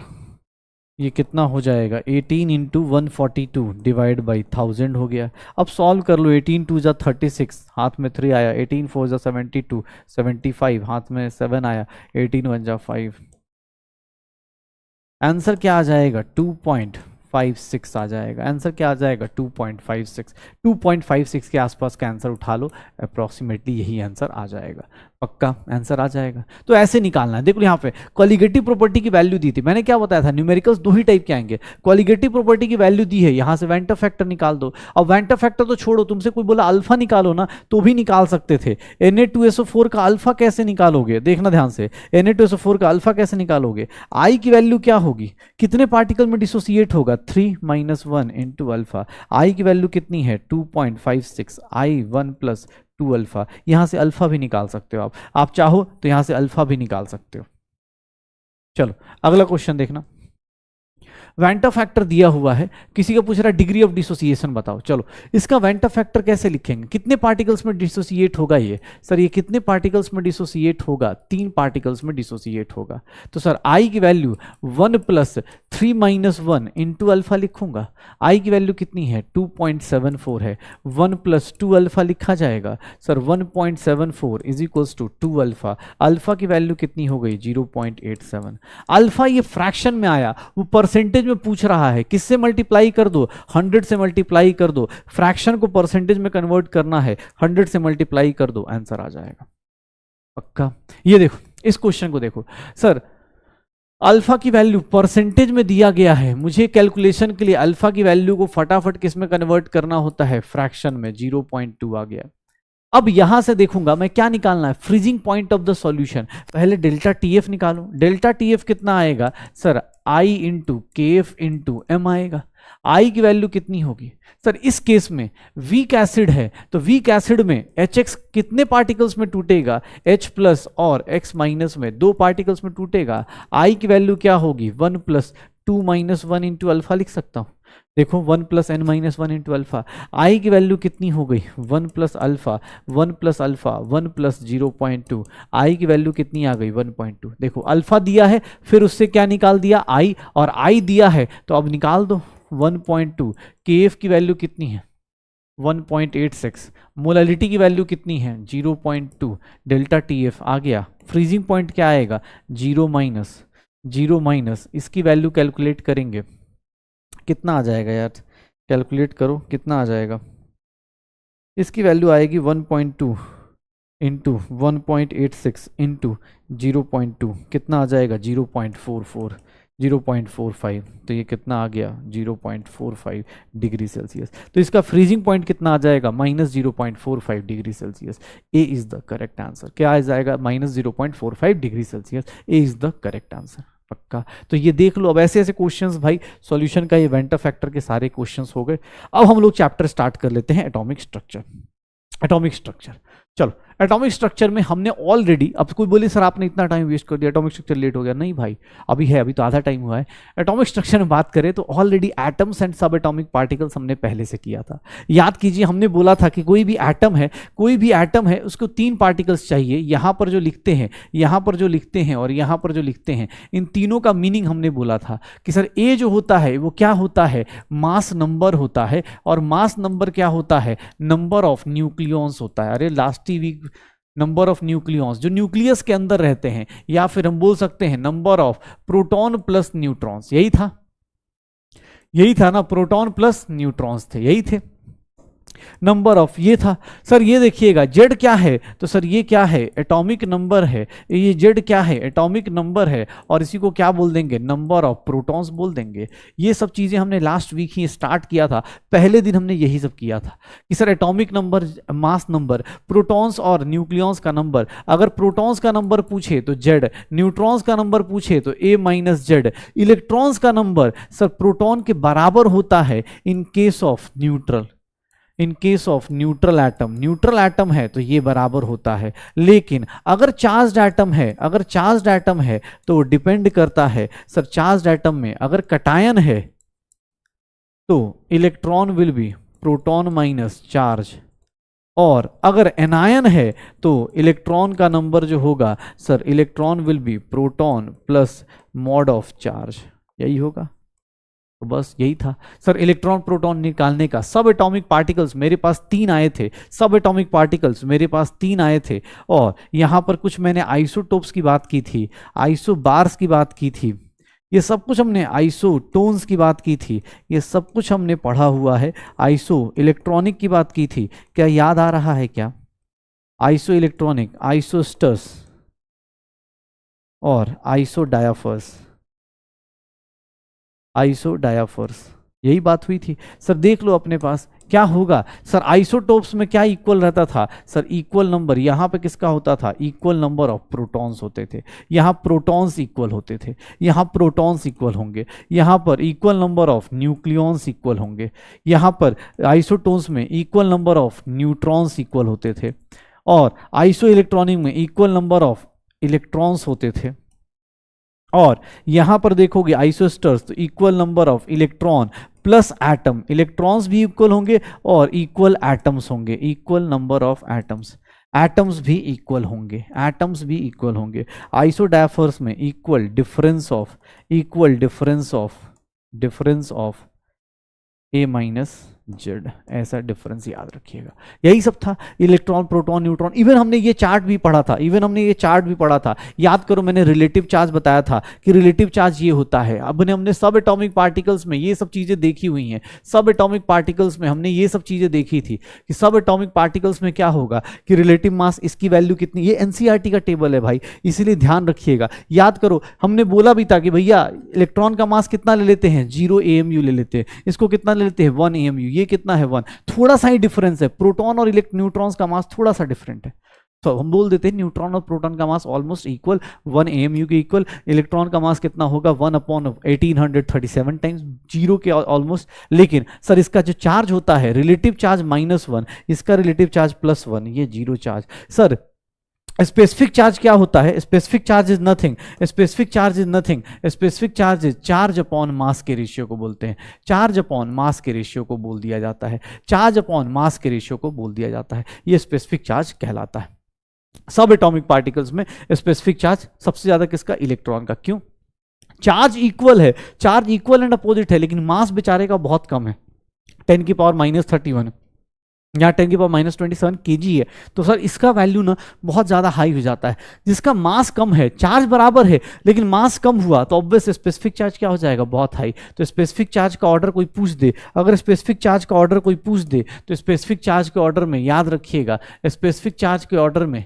ये कितना हो जाएगा 18 इंटू 142 डिवाइड बाई 1000 हो गया। अब सॉल्व कर लो, 18 2 जा 36, हाथ में 3 आया, 18 4 जा 72, 75 हाथ में 7 आया, 18 1 जा 5, आंसर क्या आ जाएगा 2.56 आ जाएगा। आंसर क्या आ जाएगा 2.56, 2.56 के आसपास का आंसर उठा लो, अप्रॉक्सीमेटली यही आंसर आ जाएगा, पक्का आंसर आ जाएगा। तो ऐसे निकालना है, देखो यहाँ पे कॉलिगेटिव प्रॉपर्टी की वैल्यू दी थी, मैंने क्या बताया था न्यूमेरिकल्स 2 ही टाइप के आएंगे, कॉलिगेटिव प्रॉपर्टी की वैल्यू दी है, यहाँ से वेंटर फैक्टर निकाल दो। अब वेंटर फैक्टर तो छोड़ो, तुमसे कोई बोला अल्फा निकालो ना तो भी निकाल सकते थे। Na2SO4 का अल्फा कैसे निकालोगे, देखना ध्यान से, Na2SO4 का अल्फा कैसे निकालोगे, आई की वैल्यू क्या होगी, कितने पार्टिकल में डिसोसिएट होगा 3 - 1 इंटू अल्फा, आई की वैल्यू कितनी है 2.56, आई 1 + 2 अल्फा, यहां से अल्फा भी निकाल सकते हो आप चाहो तो यहां से अल्फा भी निकाल सकते हो। चलो अगला क्वेश्चन देखना, वेंटा फैक्टर दिया हुआ है, किसी का पूछ रहा है डिग्री ऑफ डिसोसिएशन बताओ। चलो इसका वेंटा फैक्टर कैसे लिखेंगे, कितने पार्टिकल्स में डिसोसिएट होगा ये, सर ये कितने पार्टिकल्स में डिसोसिएट होगा, 3 पार्टिकल्स में डिसोसिएट होगा। तो सर आई की वैल्यू 1 + 3 - 1 इंटू अल्फा लिखूंगा। आई की वैल्यू कितनी है 2.74 है, 1 + 2 अल्फा लिखा जाएगा। सर 1.74 = 2 अल्फा, अल्फा की वैल्यू कितनी हो गई 0.87। अल्फा ये फ्रैक्शन में आया, वो परसेंटेज में पूछ रहा है, किससे मल्टीप्लाई कर दो 100 से मल्टीप्लाई कर दो, फ्रैक्शन को परसेंटेज में कन्वर्ट करना है 100 से मल्टीप्लाई कर दो, आंसर आ जाएगा पक्का। ये देखो इस क्वेश्चन को देखो, सर अल्फा की वैल्यू परसेंटेज में दिया गया है, मुझे कैलकुलेशन के लिए अल्फा की वैल्यू को फटाफट किस में कन्वर्ट करना होता है फ्रैक्शन में, 0.2 आ गया। अब यहां से देखूंगा मैं क्या निकालना है, freezing point of the solution. पहले डेल्टा टीएफ निकालो, डेल्टा टीएफ कितना आएगा सर आई इंटू के एफ इंटू एम आएगा। आई की वैल्यू कितनी होगी सर, इस केस में वीक एसिड है तो वीक एसिड में HX कितने पार्टिकल्स में टूटेगा, H+ और X- में 2 पार्टिकल्स में टूटेगा। आई की वैल्यू क्या होगी 1 + 2 - 1 इंटू अल्फा लिख सकता हूं, देखो 1 + n - 1 इंटू अल्फा। आई की वैल्यू कितनी हो गई 1 + अल्फा 1 + अल्फा 1 + 0.2, आई की वैल्यू कितनी आ गई 1.2। देखो अल्फा दिया है फिर उससे क्या निकाल दिया आई, और आई दिया है तो अब निकाल दो 1.2। केएफ की वैल्यू कितनी है 1.86, मोलालिटी की वैल्यू कितनी है 0.2, डेल्टा टीएफ आ गया। फ्रीजिंग पॉइंट क्या आएगा 0 - इसकी वैल्यू कैलकुलेट करेंगे, कितना आ जाएगा यार, कैलकुलेट करो कितना आ जाएगा। इसकी वैल्यू आएगी 1.2 इंटू 1.86 इंटू 0.2, कितना आ जाएगा 0.44, 0.45, तो ये कितना आ गया 0.45 डिग्री सेल्सियस। तो इसका फ्रीजिंग पॉइंट कितना आ जाएगा -0.45 degree Celsius. A is the correct answer. क्या आ जाएगा -0.45 degree Celsius, A is the correct answer पक्का। तो ये देख लो, अब ऐसे ऐसे क्वेश्चंस भाई सॉल्यूशन का, ये वेंटा फैक्टर के सारे क्वेश्चंस हो गए। अब हम लोग चैप्टर स्टार्ट कर लेते हैं एटॉमिक स्ट्रक्चर। एटॉमिक स्ट्रक्चर, चलो एटॉमिक स्ट्रक्चर में हमने ऑलरेडी, अब कोई बोले सर आपने इतना टाइम वेस्ट कर दिया, एटॉमिक स्ट्रक्चर लेट हो गया, नहीं भाई अभी है, अभी तो आधा टाइम हुआ है। एटॉमिक स्ट्रक्चर में बात करें तो ऑलरेडी एटम्स एंड सब एटॉमिक पार्टिकल्स हमने पहले से किया था। याद कीजिए हमने बोला था कि कोई भी एटम है उसको 3 पार्टिकल्स चाहिए, यहां पर जो लिखते हैं, यहां पर जो लिखते हैं और यहां पर जो लिखते हैं, इन तीनों का मीनिंग हमने बोला था कि सर ए जो होता है वो क्या होता है मास नंबर होता है, और मास नंबर क्या होता है नंबर ऑफ न्यूक्लियॉन्स होता है। अरे लास्ट ही वीक नंबर ऑफ न्यूक्लियॉन्स जो न्यूक्लियस के अंदर रहते हैं, या फिर हम बोल सकते हैं number of proton plus neutrons, यही था ना, प्रोटॉन प्लस न्यूट्रॉन्स थे, यही थे। नंबर ऑफ ये था। सर ये देखिएगा जेड क्या है, तो सर ये क्या है एटॉमिक नंबर है, ये जेड क्या है एटॉमिक नंबर है, और इसी को क्या बोल देंगे नंबर ऑफ प्रोटॉन्स बोल देंगे। ये सब चीजें हमने लास्ट वीक ही स्टार्ट किया था, पहले दिन हमने यही सब किया था कि sir atomic number, mass number, protons और न्यूक्लियॉन्स का नंबर, अगर प्रोटॉन्स का नंबर पूछे तो जेड, न्यूट्रॉन्स का नंबर पूछे तो ए माइनस जेड, इलेक्ट्रॉन्स का नंबर सर प्रोटॉन के बराबर होता है इन case of neutral, in case of neutral atom, neutral atom है तो ये बराबर होता है। लेकिन अगर चार्ज्ड एटम है, अगर चार्ज्ड एटम है तो डिपेंड करता है सर, चार्ज्ड एटम में अगर कटायन है तो electron will be proton minus charge, और अगर एनायन है तो इलेक्ट्रॉन का नंबर जो होगा sir electron will be proton plus mod of charge, यही होगा। तो बस यही था सर इलेक्ट्रॉन प्रोटॉन निकालने का। सब एटॉमिक पार्टिकल्स मेरे पास 3 आए थे, सब एटॉमिक पार्टिकल्स मेरे पास 3 आए थे, और यहां पर कुछ मैंने आइसोटोप्स की बात की थी, आइसोबार्स की बात की थी, ये सब कुछ हमने आइसोटोन्स की बात की थी, ये सब कुछ हमने पढ़ा हुआ है। आइसो इलेक्ट्रॉनिक की बात की थी, क्या याद आ रहा है क्या? आइसो इलेक्ट्रॉनिक, आइसोस्टस और आइसोडायाफर्स, आइसोडायाफर्स, यही बात हुई थी। सर देख लो अपने पास क्या होगा सर, आइसोटोप्स में क्या इक्वल रहता था सर, इक्वल नंबर, यहां पे किसका होता था इक्वल नंबर ऑफ प्रोटॉन्स होते थे, यहां प्रोटॉन्स इक्वल होते थे, यहां प्रोटॉन्स इक्वल होंगे, यहां पर equal number of nucleons equal होंगे, यहां पर आइसोटोन्स में equal number of neutrons equal होते थे, और आइसो इलेक्ट्रॉनिक में इक्वल नंबर ऑफ इलेक्ट्रॉन्स होते थे, और यहां पर देखोगे आइसोस्टर्स तो equal number of electron plus atom, electrons भी इक्वल होंगे और इक्वल एटम्स होंगे, equal number of atoms, atoms भी इक्वल होंगे, एटम्स भी इक्वल होंगे। आइसोडायफर्स में equal difference of, equal difference of A minus Z, ऐसा डिफरेंस याद रखिएगा। यही सब था, इलेक्ट्रॉन प्रोटॉन न्यूट्रॉन। इवन हमने ये चार्ट भी पढ़ा था, याद करो मैंने रिलेटिव चार्ज बताया था कि रिलेटिव चार्ज ये होता है। अब हमने सब एटॉमिक पार्टिकल्स में ये सब चीजें देखी हुई हैं, सब एटॉमिक पार्टिकल्स में हमने ये सब चीजें देखी थी कि सब एटॉमिक पार्टिकल्स में क्या होगा कि रिलेटिव मास इसकी वैल्यू कितनी, ये एनसीईआरटी का टेबल है भाई, इसीलिए ध्यान रखिएगा। याद करो हमने बोला भी था कि भैया इलेक्ट्रॉन का मास कितना ले लेते हैं, 0 AMU ले लेते हैं, इसको कितना ले लेते हैं 1 AMU, ये कितना है 1, थोड़ा सा ही डिफरेंस है। प्रोटॉन और न्यूट्रॉन्स का मास थोड़ा सा डिफरेंट है, तो हम बोल देते हैं न्यूट्रॉन और प्रोटॉन का मास ऑलमोस्ट इक्वल, 1 AMU के इक्वल। इलेक्ट्रॉन का मास कितना होगा 1/1837 टाइम्स, 0 के ऑलमोस्ट। लेकिन सर इसका जो चार्ज होता है रिलेटिव चार्ज -1, इसका रिलेटिव चार्ज +1, ये 0 चार्ज। सर स्पेसिफिक चार्ज क्या होता है, specific charge is nothing, specific charge is nothing, specific charge is charge upon mass के रेशियो को बोलते हैं, चार्ज अपॉन मास के रेशियो को बोल दिया जाता है, चार्ज अपॉन मास के रेशियो को बोल दिया जाता है, ये स्पेसिफिक चार्ज कहलाता है। सब एटॉमिक पार्टिकल्स में स्पेसिफिक चार्ज सबसे ज्यादा किसका, इलेक्ट्रॉन का। क्यों, चार्ज इक्वल है, चार्ज इक्वल एंड अपोजिट है, लेकिन मास बेचारे का बहुत कम है, 10⁻31 यहाँ 10⁻27 kg है, तो सर इसका वैल्यू ना बहुत ज़्यादा हाई हो जाता है। जिसका मास कम है, चार्ज बराबर है लेकिन मास कम हुआ तो ऑब्वियस स्पेसिफिक चार्ज क्या हो जाएगा, बहुत हाई। तो स्पेसिफिक चार्ज का ऑर्डर कोई पूछ दे, अगर स्पेसिफिक चार्ज का ऑर्डर कोई पूछ दे तो स्पेसिफिक चार्ज के ऑर्डर में याद रखिएगा, स्पेसिफिक चार्ज के ऑर्डर में,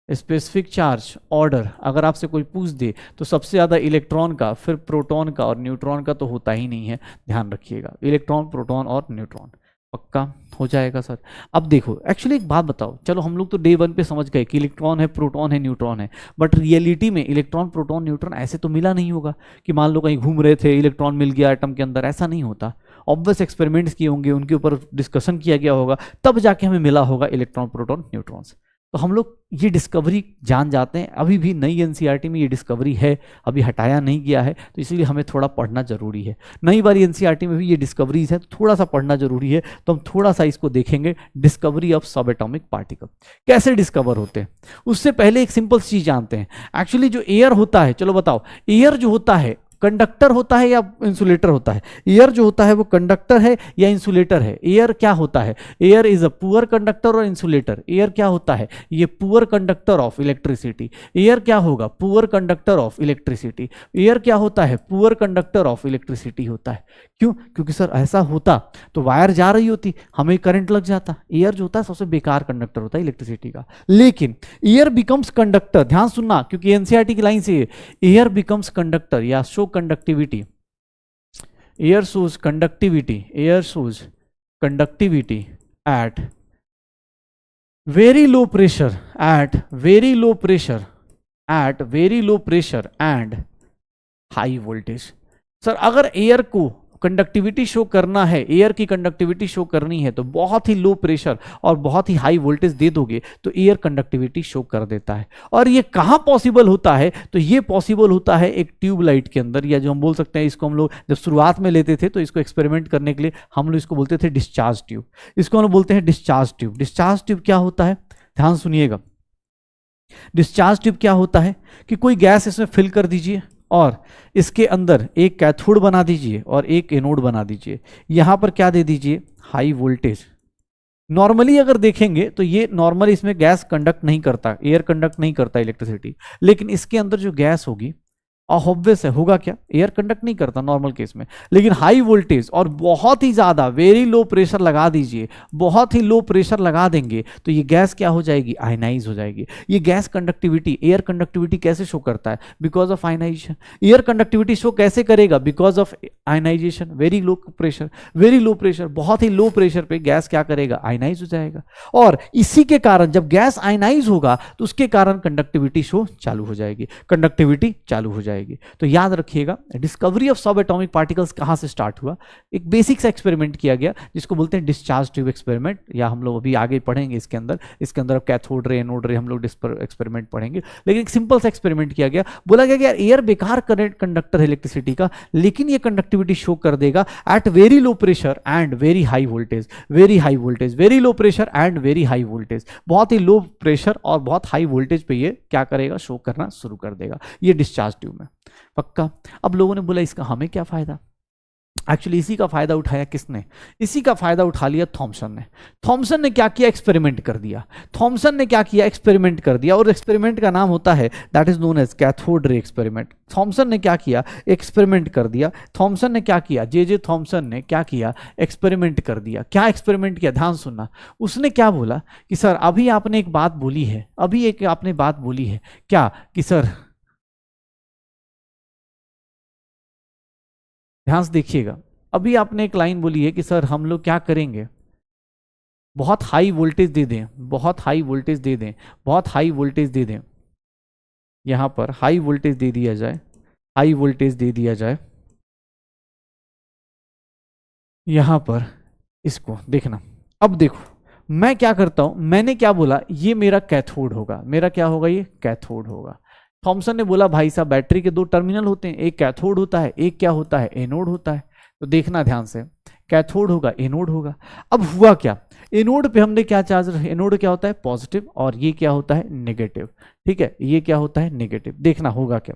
स्पेसिफिक चार्ज ऑर्डर अगर आपसे कोई पूछ दे तो सबसे ज़्यादा इलेक्ट्रॉन का, फिर प्रोटॉन का और न्यूट्रॉन का तो होता ही नहीं है, ध्यान रखिएगा। इलेक्ट्रॉन, प्रोटॉन और न्यूट्रॉन पक्का हो जाएगा सर। अब देखो एक्चुअली एक बात बताओ, चलो हम लोग तो डे 1 पे समझ गए कि इलेक्ट्रॉन है, प्रोटॉन है, न्यूट्रॉन है, बट रियलिटी में इलेक्ट्रॉन, प्रोटॉन, न्यूट्रॉन ऐसे तो मिला नहीं होगा कि मान लो कहीं घूम रहे थे इलेक्ट्रॉन मिल गया एटम के अंदर, ऐसा नहीं होता। ऑब्वियस एक्सपेरिमेंट्स किए होंगे, उनके ऊपर डिस्कशन किया गया होगा, तब जाके हमें मिला होगा इलेक्ट्रॉन, प्रोटॉन, न्यूट्रॉन्स। तो हम लोग ये डिस्कवरी जान जाते हैं, अभी भी नई एनसीईआरटी में ये डिस्कवरी है, अभी हटाया नहीं गया है, तो इसीलिए हमें थोड़ा पढ़ना जरूरी है। नई वाली एनसीईआरटी में भी ये डिस्कवरीज है, तो थोड़ा सा पढ़ना जरूरी है। तो हम थोड़ा सा इसको देखेंगे, डिस्कवरी ऑफ सब एटॉमिक पार्टिकल कैसे डिस्कवर होते हैं। उससे पहले एक सिंपल चीज जानते हैं, एक्चुअली जो एयर होता है, चलो बताओ, एयर जो होता है कंडक्टर होता है या इंसुलेटर होता है? एयर जो होता है वो कंडक्टर है या इंसुलेटर है? एयर क्या होता है? Air is a poor conductor और इंसुलेटर। एयर क्या होता है? ये poor conductor of electricity. Air क्या होगा? Poor conductor of electricity. Air क्या होता है? पुअर कंडक्टर ऑफ इलेक्ट्रिसिटी होता है। क्यों? क्योंकि सर ऐसा होता तो वायर जा रही होती, हमें करंट लग जाता। एयर जो होता है सबसे बेकार कंडक्टर होता है इलेक्ट्रिसिटी का। लेकिन एयर बिकम्स कंडक्टर, ध्यान सुनना क्योंकि एनसीईआरटी की लाइन से एयर बिकम्स कंडक्टर या show conductivity, air shows conductivity, air shows conductivity at very low pressure, at very low pressure, at very low pressure and high voltage. Sir अगर air को conductivity show करना है, air की conductivity show करनी है तो बहुत ही लो प्रेशर और बहुत ही हाई वोल्टेज दे दोगे तो एयर कंडक्टिविटी शो कर देता है। और ये कहां पॉसिबल होता है? तो ये पॉसिबल होता है एक ट्यूबलाइट के अंदर, या जो हम बोल सकते हैं, इसको हम लोग जब शुरुआत में लेते थे तो इसको एक्सपेरिमेंट करने के लिए हम लोग इसको बोलते थे डिस्चार्ज ट्यूब। इसको हम लोग बोलते हैं डिस्चार्ज ट्यूब। डिस्चार्ज ट्यूब क्या होता है? ध्यान सुनिएगा, डिस्चार्ज ट्यूब क्या होता है कि कोई गैस इसमें फिल कर दीजिए और इसके अंदर एक कैथोड बना दीजिए और एक एनोड बना दीजिए। यहां पर क्या दे दीजिए? High voltage. नॉर्मली अगर देखेंगे तो ये नॉर्मली इसमें गैस कंडक्ट नहीं करता, एयर कंडक्ट नहीं करता इलेक्ट्रिसिटी, लेकिन इसके अंदर जो गैस होगी ऑब्वियस है होगा क्या? एयर कंडक्ट नहीं करता नॉर्मल केस में। लेकिन हाई वोल्टेज और बहुत ही ज्यादा वेरी लो प्रेशर लगा दीजिए, बहुत ही लो प्रेशर लगा देंगे तो ये गैस क्या हो जाएगी? आयनाइज हो जाएगी। ये गैस कंडक्टिविटी, एयर कंडक्टिविटी कैसे शो करता है? Because of ionisation. Air conductivity show कैसे करेगा? Because of ionisation. Very low pressure, very low pressure, बहुत ही लो प्रेशर पे गैस क्या करेगा? आयनाइज हो जाएगा। और इसी के कारण जब गैस आयनाइज होगा तो उसके कारण कंडक्टिविटी शो चालू हो जाएगी, कंडक्टिविटी चालू हो जाएगी। जाएगी। तो याद रखिएगा, डिस्कवरी ऑफ सब एटॉमिक पार्टिकल्स कहाँ से स्टार्ट हुआ? एक बेसिक सा एक्सपेरिमेंट किया गया जिसको बोलते हैं डिस्चार्ज ट्यूब एक्सपेरिमेंट, या हम लोग अभी आगे पढ़ेंगे इसके अंदर कैथोड रे, एनोड रे हम लोग एक्सपेरिमेंट पढ़ेंगे। लेकिन एक सिंपल सा एक्सपेरिमेंट किया गया, बोला गया कि यार एयर बेकार करंट कंडक्टर है इलेक्ट्रिसिटी का, लेकिन ये कंडक्टिविटी शो कर देगा at very low pressure and very high voltage, very high voltage, very low pressure and very high voltage, बहुत ही लो प्रेशर और बहुत हाई वोल्टेज पे ये क्या करेगा, शो करना शुरू कर देगा, ये डिस्चार्ज ट्यूब में। पक्का? अब लोगों ने बोला इसका हमें क्या फायदा? एक्चुअली इसी का फायदा उठाया किसने? इसी का फायदा उठा लिया थॉमसन ने। थॉमसन ने क्या किया? एक्सपेरिमेंट कर दिया। थॉमसन ने क्या किया? एक्सपेरिमेंट कर दिया, और एक्सपेरिमेंट का नाम होता है that is known as cathode ray experiment. Thomson ने क्या किया? एक्सपेरिमेंट कर दिया। थॉमसन ने क्या किया? जे थॉमसन ने क्या किया? एक्सपेरिमेंट कर दिया। क्या एक्सपेरिमेंट किया? ध्यान सुनना। उसने क्या बोला कि सर अभी आपने एक बात बोली है, अभी एक आपने बात बोली है क्या कि सर, ध्यान से देखिएगा, अभी आपने एक लाइन बोली है कि सर हम लोग क्या करेंगे, बहुत हाई वोल्टेज दे दें, बहुत हाई वोल्टेज दे दें, बहुत हाई वोल्टेज दे दें, यहां पर हाई वोल्टेज दे दिया जाए, हाई वोल्टेज दे दिया जाए यहां पर। इसको देखना, अब देखो मैं क्या करता हूं, मैंने क्या बोला, ये मेरा कैथोड होगा, मेरा क्या होगा, ये कैथोड होगा। थॉमसन ने बोला भाई साहब बैटरी के दो टर्मिनल होते हैं, एक कैथोड होता है, एक क्या होता है, एनोड होता है। तो देखना ध्यान से, कैथोड होगा, एनोड होगा। अब हुआ क्या, एनोड पे हमने क्या चार्ज, एनोड क्या होता है, पॉजिटिव, और ये क्या होता है, नेगेटिव। ठीक है, ये क्या होता है, नेगेटिव। देखना होगा क्या,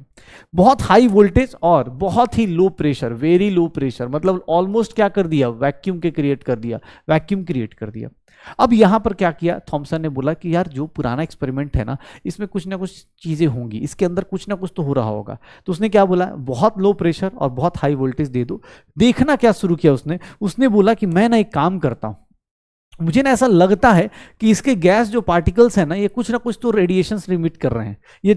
बहुत हाई वोल्टेज और बहुत ही low pressure, very low pressure, मतलब ऑलमोस्ट क्या कर दिया, वैक्यूम के क्रिएट कर दिया, वैक्यूम क्रिएट कर दिया। अब यहां पर क्या किया, थॉमसन ने बोला कि यार जो पुराना एक्सपेरिमेंट है ना, इसमें कुछ ना कुछ चीजें होंगी, इसके अंदर कुछ ना कुछ तो हो रहा होगा। तो उसने क्या बोला, बहुत लो प्रेशर और बहुत हाई वोल्टेज दे दो। देखना क्या शुरू किया उसने बोला कि मैं ना एक काम करता हूं, मुझे ना ऐसा लगता है कि इसके गैस जो पार्टिकल्स है ना, ये कुछ ना कुछ तो रेडिएशन रिमिट कर रहे हैं। ये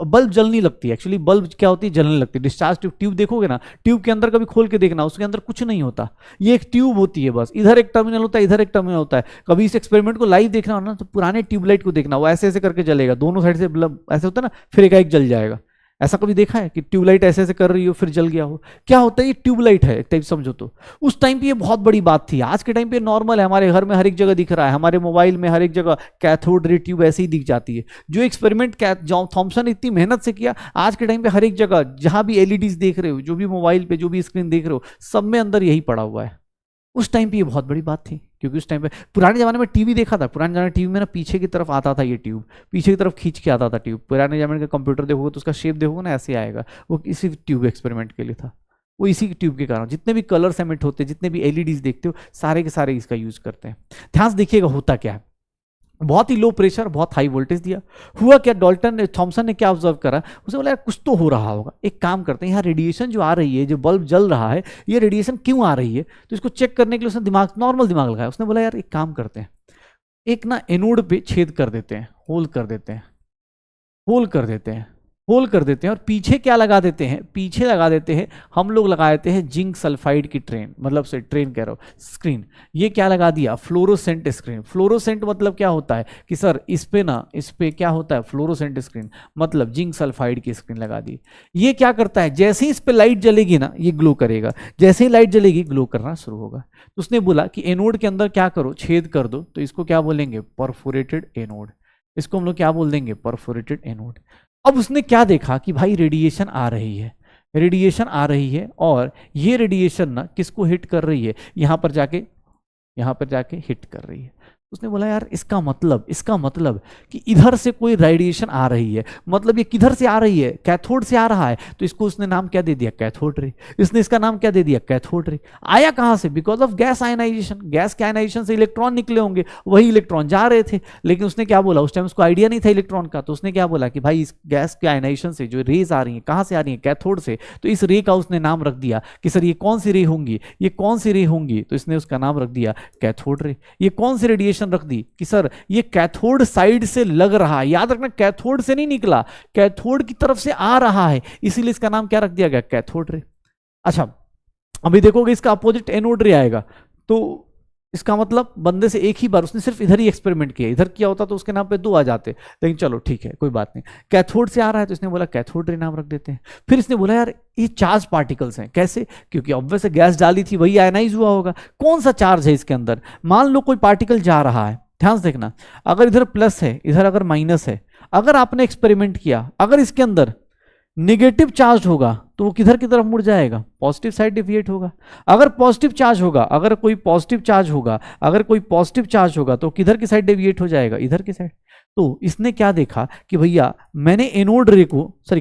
बल्ब जलने लगती है, एक्चुअली बल्ब क्या होती है, जलने लगती है। डिस्चार्ज ट्यूब देखोगे ना, ट्यूब के अंदर कभी खोल के देखना, उसके अंदर कुछ नहीं होता, ये एक ट्यूब होती है बस, इधर एक टर्मिनल होता है, इधर एक टर्मिनल होता है। कभी इस एक्सपेरिमेंट को लाइव देखना हो ना, तो पुराने ट्यूबलाइट को देखना, वो ऐसे ऐसे करके जलेगा, दोनों साइड से बल्ब ऐसे होता है ना, फिर एक जल जाएगा। ऐसा कभी देखा है कि ट्यूबलाइट ऐसे ऐसे कर रही हो फिर जल गया हो? क्या होता है, ये ट्यूबलाइट है एक टाइप समझो तो। उस टाइम पे ये बहुत बड़ी बात थी, आज के टाइम पे नॉर्मल है, हमारे घर में हर एक जगह दिख रहा है, हमारे मोबाइल में हर एक जगह कैथोड रे ट्यूब ऐसे ही दिख जाती है। जो एक्सपेरिमेंट थॉमसन ने इतनी मेहनत से किया, आज के टाइम पे हर एक जगह जहां भी एलईडीज देख रहे हो, जो भी मोबाइल पे जो भी स्क्रीन देख रहे हो, सब में अंदर यही पड़ा हुआ है। उस टाइम पे ये बहुत बड़ी बात थी, क्योंकि उस टाइम पे पुराने जमाने में टीवी देखा था, पुराने जमाने टीवी में ना पीछे की तरफ आता था ये ट्यूब, पीछे की तरफ खींच के आता था ट्यूब। पुराने जमाने का कंप्यूटर देखोगे तो उसका शेप देखोगे ना ऐसे आएगा, वो इसी ट्यूब एक्सपेरिमेंट के लिए था। वो इसी ट्यूब के कारण जितने भी कलर्स एमिट होते हैं, जितने भी एलईडीज देखते हो, सारे के सारे इसका यूज करते हैं। ध्यान से देखिएगा होता क्या है, बहुत ही लो प्रेशर, बहुत हाई वोल्टेज दिया। हुआ क्या, थॉमसन ने क्या ऑब्जर्व करा, उसे बोला यार कुछ तो हो रहा होगा, एक काम करते हैं, यहाँ रेडिएशन जो आ रही है, जो बल्ब जल रहा है, ये रेडिएशन क्यों आ रही है? तो इसको चेक करने के लिए उसने नॉर्मल दिमाग लगाया। उसने बोला यार एक काम करते हैं, एक ना एनोड पे छेद कर देते हैं, होल कर देते हैं, होल कर देते हैं, होल कर देते हैं, और पीछे क्या लगा देते हैं, पीछे लगा देते हैं, हम लोग लगा देते हैं जिंक सल्फाइड की ट्रेन, मतलब से ट्रेन कह रहा हूं, स्क्रीन। ये क्या लगा दिया, फ्लोरोसेंट स्क्रीन। फ्लोरोसेंट मतलब क्या होता है कि सर इस पे ना, इस पे क्या होता है, फ्लोरोसेंट स्क्रीन मतलब जिंक सल्फाइड की स्क्रीन लगा दी। ये क्या करता है, जैसे ही इस पे लाइट जलेगी ना, ये ग्लो करेगा, जैसे ही लाइट जलेगी ग्लो करना शुरू होगा। तो उसने बोला कि एनोड के अंदर क्या करो, छेद कर दो। तो इसको क्या बोलेंगे, परफोरेटेड एनोड। इसको हम लोग क्या बोल देंगे, परफोरेटेड एनोड। अब उसने क्या देखा कि भाई रेडिएशन आ रही है, रेडिएशन आ रही है, और ये रेडिएशन ना किसको हिट कर रही है, यहां पर जाके हिट कर रही है। उसने बोला यार इसका मतलब कि इधर से कोई रेडिएशन आ रही है, मतलब ये किधर से आ रही है, कैथोड से आ रहा है। तो इसको उसने नाम क्या दे दिया, कैथोड रे। इसने इसका नाम क्या दे दिया, कैथोड रे। आया कहां से, because of gas ionisation. Gas के आयनाइजेशन से इलेक्ट्रॉन निकले होंगे, वही इलेक्ट्रॉन जा रहे थे। लेकिन उसने क्या बोला, उस टाइम उसको आइडिया नहीं था इलेक्ट्रॉन का, तो उसने क्या बोला कि भाई इस गैस के आयनाइजेशन से जो रेज आ रही है, कहां से आ रही है, कैथोड से। तो इस रे का उसने नाम रख दिया कि सर ये कौन सी रे होंगी, ये कौन सी रे होंगी। तो इसने उसका नाम रख दिया कैथोड रे। ये कौन सी रेडिएशन रख दी कि सर ये कैथोड साइड से लग रहा है। याद रखना, कैथोड से नहीं निकला, कैथोड की तरफ से आ रहा है, इसीलिए इसका नाम क्या रख दिया गया, कैथोड रे। अच्छा, अभी देखोगे इसका अपोजिट एनोड रे आएगा। तो इसका मतलब बंदे से एक ही बार उसने सिर्फ इधर ही एक्सपेरिमेंट किया, इधर किया होता तो उसके नाम पे 2 आ जाते, लेकिन चलो ठीक है कोई बात नहीं। कैथोड से आ रहा है तो इसने बोला कैथोड रे नाम रख देते हैं। फिर इसने बोला यार ये चार्ज पार्टिकल्स हैं, कैसे? क्योंकि ऑब्वियस गैस डाली थी वही आयनाइज हुआ होगा, कौन सा चार्ज है इसके अंदर? मान लो कोई पार्टिकल जा रहा है, ध्यान से देखना, अगर इधर प्लस है इधर अगर माइनस है, अगर आपने एक्सपेरिमेंट किया, अगर इसके अंदर नेगेटिव चार्ज होगा तो वो किधर की तरफ मुड़ जाएगा? पॉजिटिव साइड डिविएट होगा। अगर पॉजिटिव चार्ज होगा, अगर कोई पॉजिटिव चार्ज होगा, अगर कोई पॉजिटिव चार्ज होगा तो किधर की साइड डिविएट हो जाएगा? इधर की साइड। तो इसने क्या देखा कि भैया मैंने एनोड रे को, सॉरी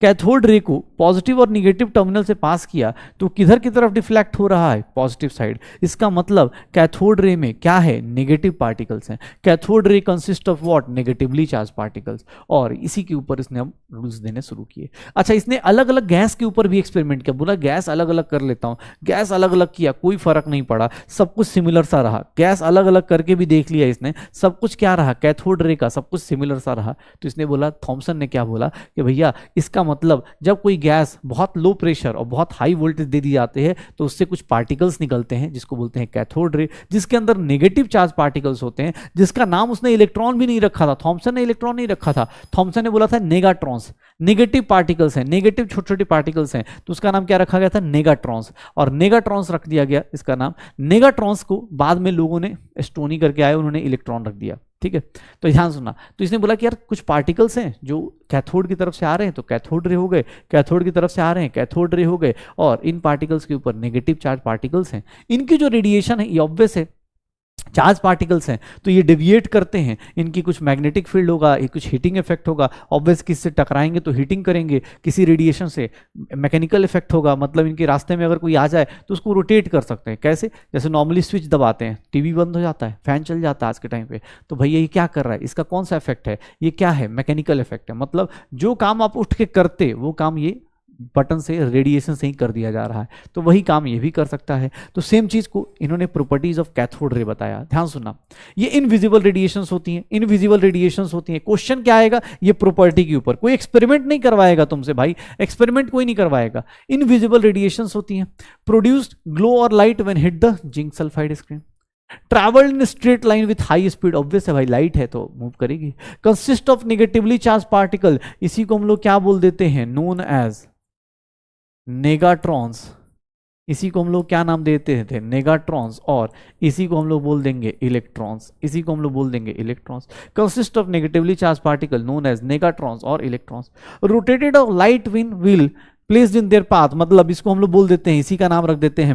कैथोड रे को पॉजिटिव और निगेटिव टर्मिनल से पास किया तो किधर की तरफ डिफ्लेक्ट हो रहा है? Positive side. इसका मतलब कैथोड रे में क्या है? नेगेटिव पार्टिकल्स हैं। Cathode ray consist of what? Negatively charge particles. और इसी के ऊपर इसने अब रूल्स देने शुरू किए। अच्छा, इसने अलग अलग गैस के ऊपर भी एक्सपेरिमेंट किया, बोला गैस अलग अलग कर लेता हूं। गैस अलग अलग किया, कोई फर्क नहीं पड़ा, सब कुछ सिमिलर सा रहा। गैस अलग अलग करके भी देख लिया इसने, सब कुछ क्या रहा? कैथोड रे का सब कुछ सिमिलर सा रहा। तो इसने बोला, थॉमसन ने क्या बोला कि भैया इसका मतलब जब कोई गैस बहुत लो प्रेशर और बहुत हाई वोल्टेज दे दी जाते हैं तो उससे कुछ पार्टिकल्स निकलते हैं जिसको बोलते हैं कैथोड रे, जिसके अंदर नेगेटिव चार्ज पार्टिकल्स होते हैं, जिसका नाम उसने इलेक्ट्रॉन भी नहीं रखा था। थॉमसन ने इलेक्ट्रॉन नहीं रखा था, थॉमसन ने बोला था नेगाट्रॉन्स। नेगेटिव पार्टिकल्स हैं, नेगेटिव छोटे छोटे पार्टिकल्स हैं, तो उसका नाम क्या रखा गया था? नेगाट्रॉन्स। और नेगाट्रॉन्स रख दिया गया इसका नाम। नेगाट्रॉन्स को बाद में लोगों ने स्टोनी करके आए, उन्होंने इलेक्ट्रॉन रख दिया। ठीक है, तो ध्यान सुनना। तो इसने बोला कि यार कुछ पार्टिकल्स हैं जो कैथोड की तरफ से आ रहे हैं तो कैथोड रे हो गए, कैथोड की तरफ से आ रहे हैं कैथोड रे हो गए, और इन पार्टिकल्स के ऊपर नेगेटिव चार्ज पार्टिकल्स हैं। इनकी जो रेडिएशन है ये ऑब्वियस है, चार्ज पार्टिकल्स हैं तो ये डेविएट करते हैं, इनकी कुछ मैग्नेटिक फील्ड होगा, ये कुछ हीटिंग इफेक्ट होगा, ऑब्वियस किससे टकराएंगे तो हीटिंग करेंगे, किसी रेडिएशन से मैकेनिकल इफेक्ट होगा, मतलब इनके रास्ते में अगर कोई आ जाए तो उसको रोटेट कर सकते हैं। कैसे? जैसे नॉर्मली स्विच दबाते हैं, टीवी बंद हो जाता है, फैन चल जाता है आज के टाइम पे, तो भैया ये क्या कर रहा है? इसका कौन सा इफेक्ट है? ये क्या है? मैकेनिकल इफेक्ट है। मतलब जो काम आप उठ के करते वो काम ये बटन से, रेडिएशन से ही कर दिया जा रहा है, तो वही काम ये भी कर सकता है। तो सेम चीज को इन्होंने प्रॉपर्टीज ऑफ कैथोड रे बताया। ध्यान सुनना, ये इनविजिबल रेडिएशंस होती हैं, इनविजिबल रेडिएशंस होती हैं। क्वेश्चन क्या आएगा? ये प्रॉपर्टी के ऊपर। कोई एक्सपेरिमेंट नहीं करवाएगा तुमसे भाई, एक्सपेरिमेंट कोई नहीं करवाएगा। इनविजिबल रेडिएशंस होती हैं। प्रोड्यूस्ड ग्लो और light when hit the zinc sulphide screen. Travel in straight line with high speed, obvious है भाई, लाइट है तो मूव करेगी। Consist of negatively charge particle, इसी को हम लोग क्या बोल देते हैं? Known as negatrons. इसी को हम लोग क्या नाम देते थे? नेगाट्रॉन्स। और इसी को हम लोग बोल देंगे इलेक्ट्रॉन्स, इसी को हम लोग बोल देंगे electrons. Consist of negatively charge particle known as negatrons और electrons. Rotated of light win wheel placed in their path, मतलब इसको हम लोग बोल देते हैं, इसी का नाम रख देते हैं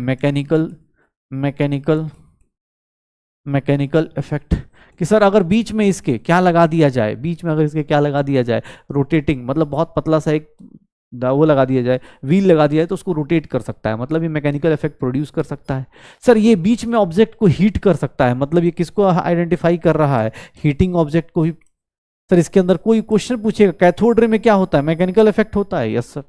मैकेनिकल इफेक्ट। कि सर अगर बीच में इसके क्या लगा दिया जाए, बीच में अगर इसके क्या लगा दिया जाए? रोटेटिंग, मतलब बहुत पतला सा एक वो लगा दिया जाए, व्हील लगा दिया जाए तो उसको रोटेट कर सकता है, मतलब ये मैकेनिकल इफेक्ट प्रोड्यूस कर सकता है। सर ये बीच में ऑब्जेक्ट को हीट कर सकता है, मतलब ये किसको आइडेंटिफाई कर रहा है? हीटिंग ऑब्जेक्ट को ही। सर इसके अंदर कोई क्वेश्चन पूछेगा कैथोड रे में क्या होता है? मैकेनिकल इफेक्ट होता है, यस सर।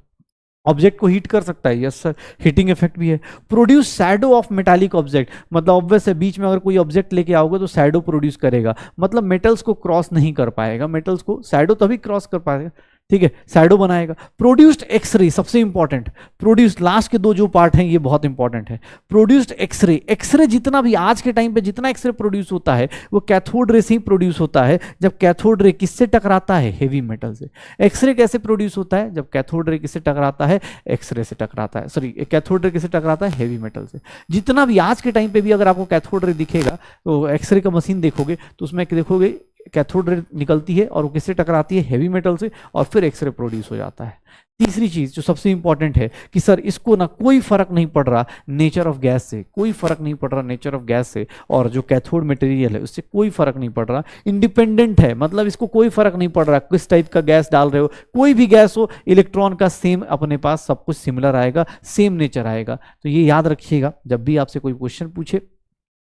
ऑब्जेक्ट को हीट कर सकता है, यस सर, हीटिंग इफेक्ट भी है। Produce shadow of metallic object, मतलब ऑब्वियस है बीच में अगर कोई ऑब्जेक्ट लेके आओगे तो शैडो प्रोड्यूस करेगा, मतलब मेटल्स को क्रॉस नहीं कर पाएगा, मेटल्स को शैडो तभी क्रॉस कर पाएगा, ठीक है, शैडो बनाएगा। प्रोड्यूस्ड एक्सरे, सबसे इंपॉर्टेंट, प्रोड्यूस्ड, लास्ट के दो जो पार्ट हैं ये बहुत इंपॉर्टेंट है। प्रोड्यूस्ड एक्सरे, एक्सरे जितना भी आज के टाइम पे जितना एक्सरे प्रोड्यूस होता है वो कैथोड रे से ही प्रोड्यूस होता है। जब कैथोड रे किससे टकराता है? हेवी मेटल से। एक्सरे कैसे प्रोड्यूस होता है? जब कैथोड रे किससे टकराता है? एक्सरे से टकराता है, सॉरी कैथोड रे किससे टकराता है? हेवी मेटल से। जितना भी आज के टाइम पे भी अगर आपको कैथोड रे दिखेगा तो एक्सरे का मशीन देखोगे तो उसमें देखोगे कैथोड रे निकलती है और वो किससे टकराती है? हेवी मेटल से, और फिर एक्सरे प्रोड्यूस हो जाता है। तीसरी चीज जो सबसे इंपॉर्टेंट है कि सर इसको ना कोई फर्क नहीं पड़ रहा नेचर ऑफ गैस से, कोई फर्क नहीं पड़ रहा नेचर ऑफ गैस से, और जो कैथोड मटेरियल है उससे कोई फर्क नहीं पड़ रहा, इंडिपेंडेंट है, मतलब इसको कोई फर्क नहीं पड़ रहा किस टाइप का गैस डाल रहे हो, कोई भी गैस हो, इलेक्ट्रॉन का सेम अपने पास सब कुछ सिमिलर आएगा, सेम नेचर आएगा। तो ये याद रखिएगा, जब भी आपसे कोई क्वेश्चन पूछे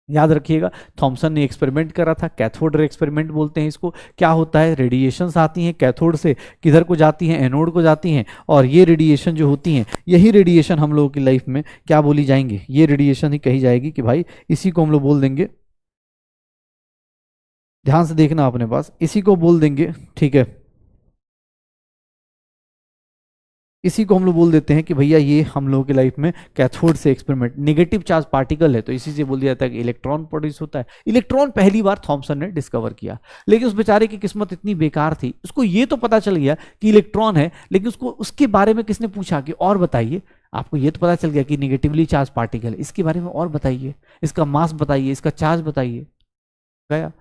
याद रखिएगा थॉमसन ने एक्सपेरिमेंट करा था, कैथोड रे एक्सपेरिमेंट बोलते हैं इसको। क्या होता है? रेडिएशंस आती हैं कैथोड से, किधर को जाती हैं? एनोड को जाती हैं, और ये रेडिएशन जो होती हैं, यही रेडिएशन हम लोगों की लाइफ में क्या बोली जाएंगी? ये रेडिएशन ही कही जाएगी कि भाई इसी को हम लोग बोल देंगे, ध्यान से देखना अपने पास, इसी को बोल देंगे, ठीक है, इसी को हम लोग बोल देते हैं कि भैया ये हम लोगों की लाइफ में कैथोड से एक्सपेरिमेंट, नेगेटिव चार्ज पार्टिकल है तो इसी से बोल दिया जाता है कि इलेक्ट्रॉन प्रोड्यूस होता है। इलेक्ट्रॉन पहली बार थॉमसन ने डिस्कवर किया, लेकिन उस बेचारे की किस्मत इतनी बेकार थी, उसको ये तो पता चल गया कि इलेक्ट्रॉन है, लेकिन उसको उसके बारे में किसने पूछा कि और बताइए, आपको ये तो पता चल गया कि निगेटिवली चार्ज पार्टिकल है, इसके बारे में और बताइए, इसका मास बताइए, इसका चार्ज बताइए। गया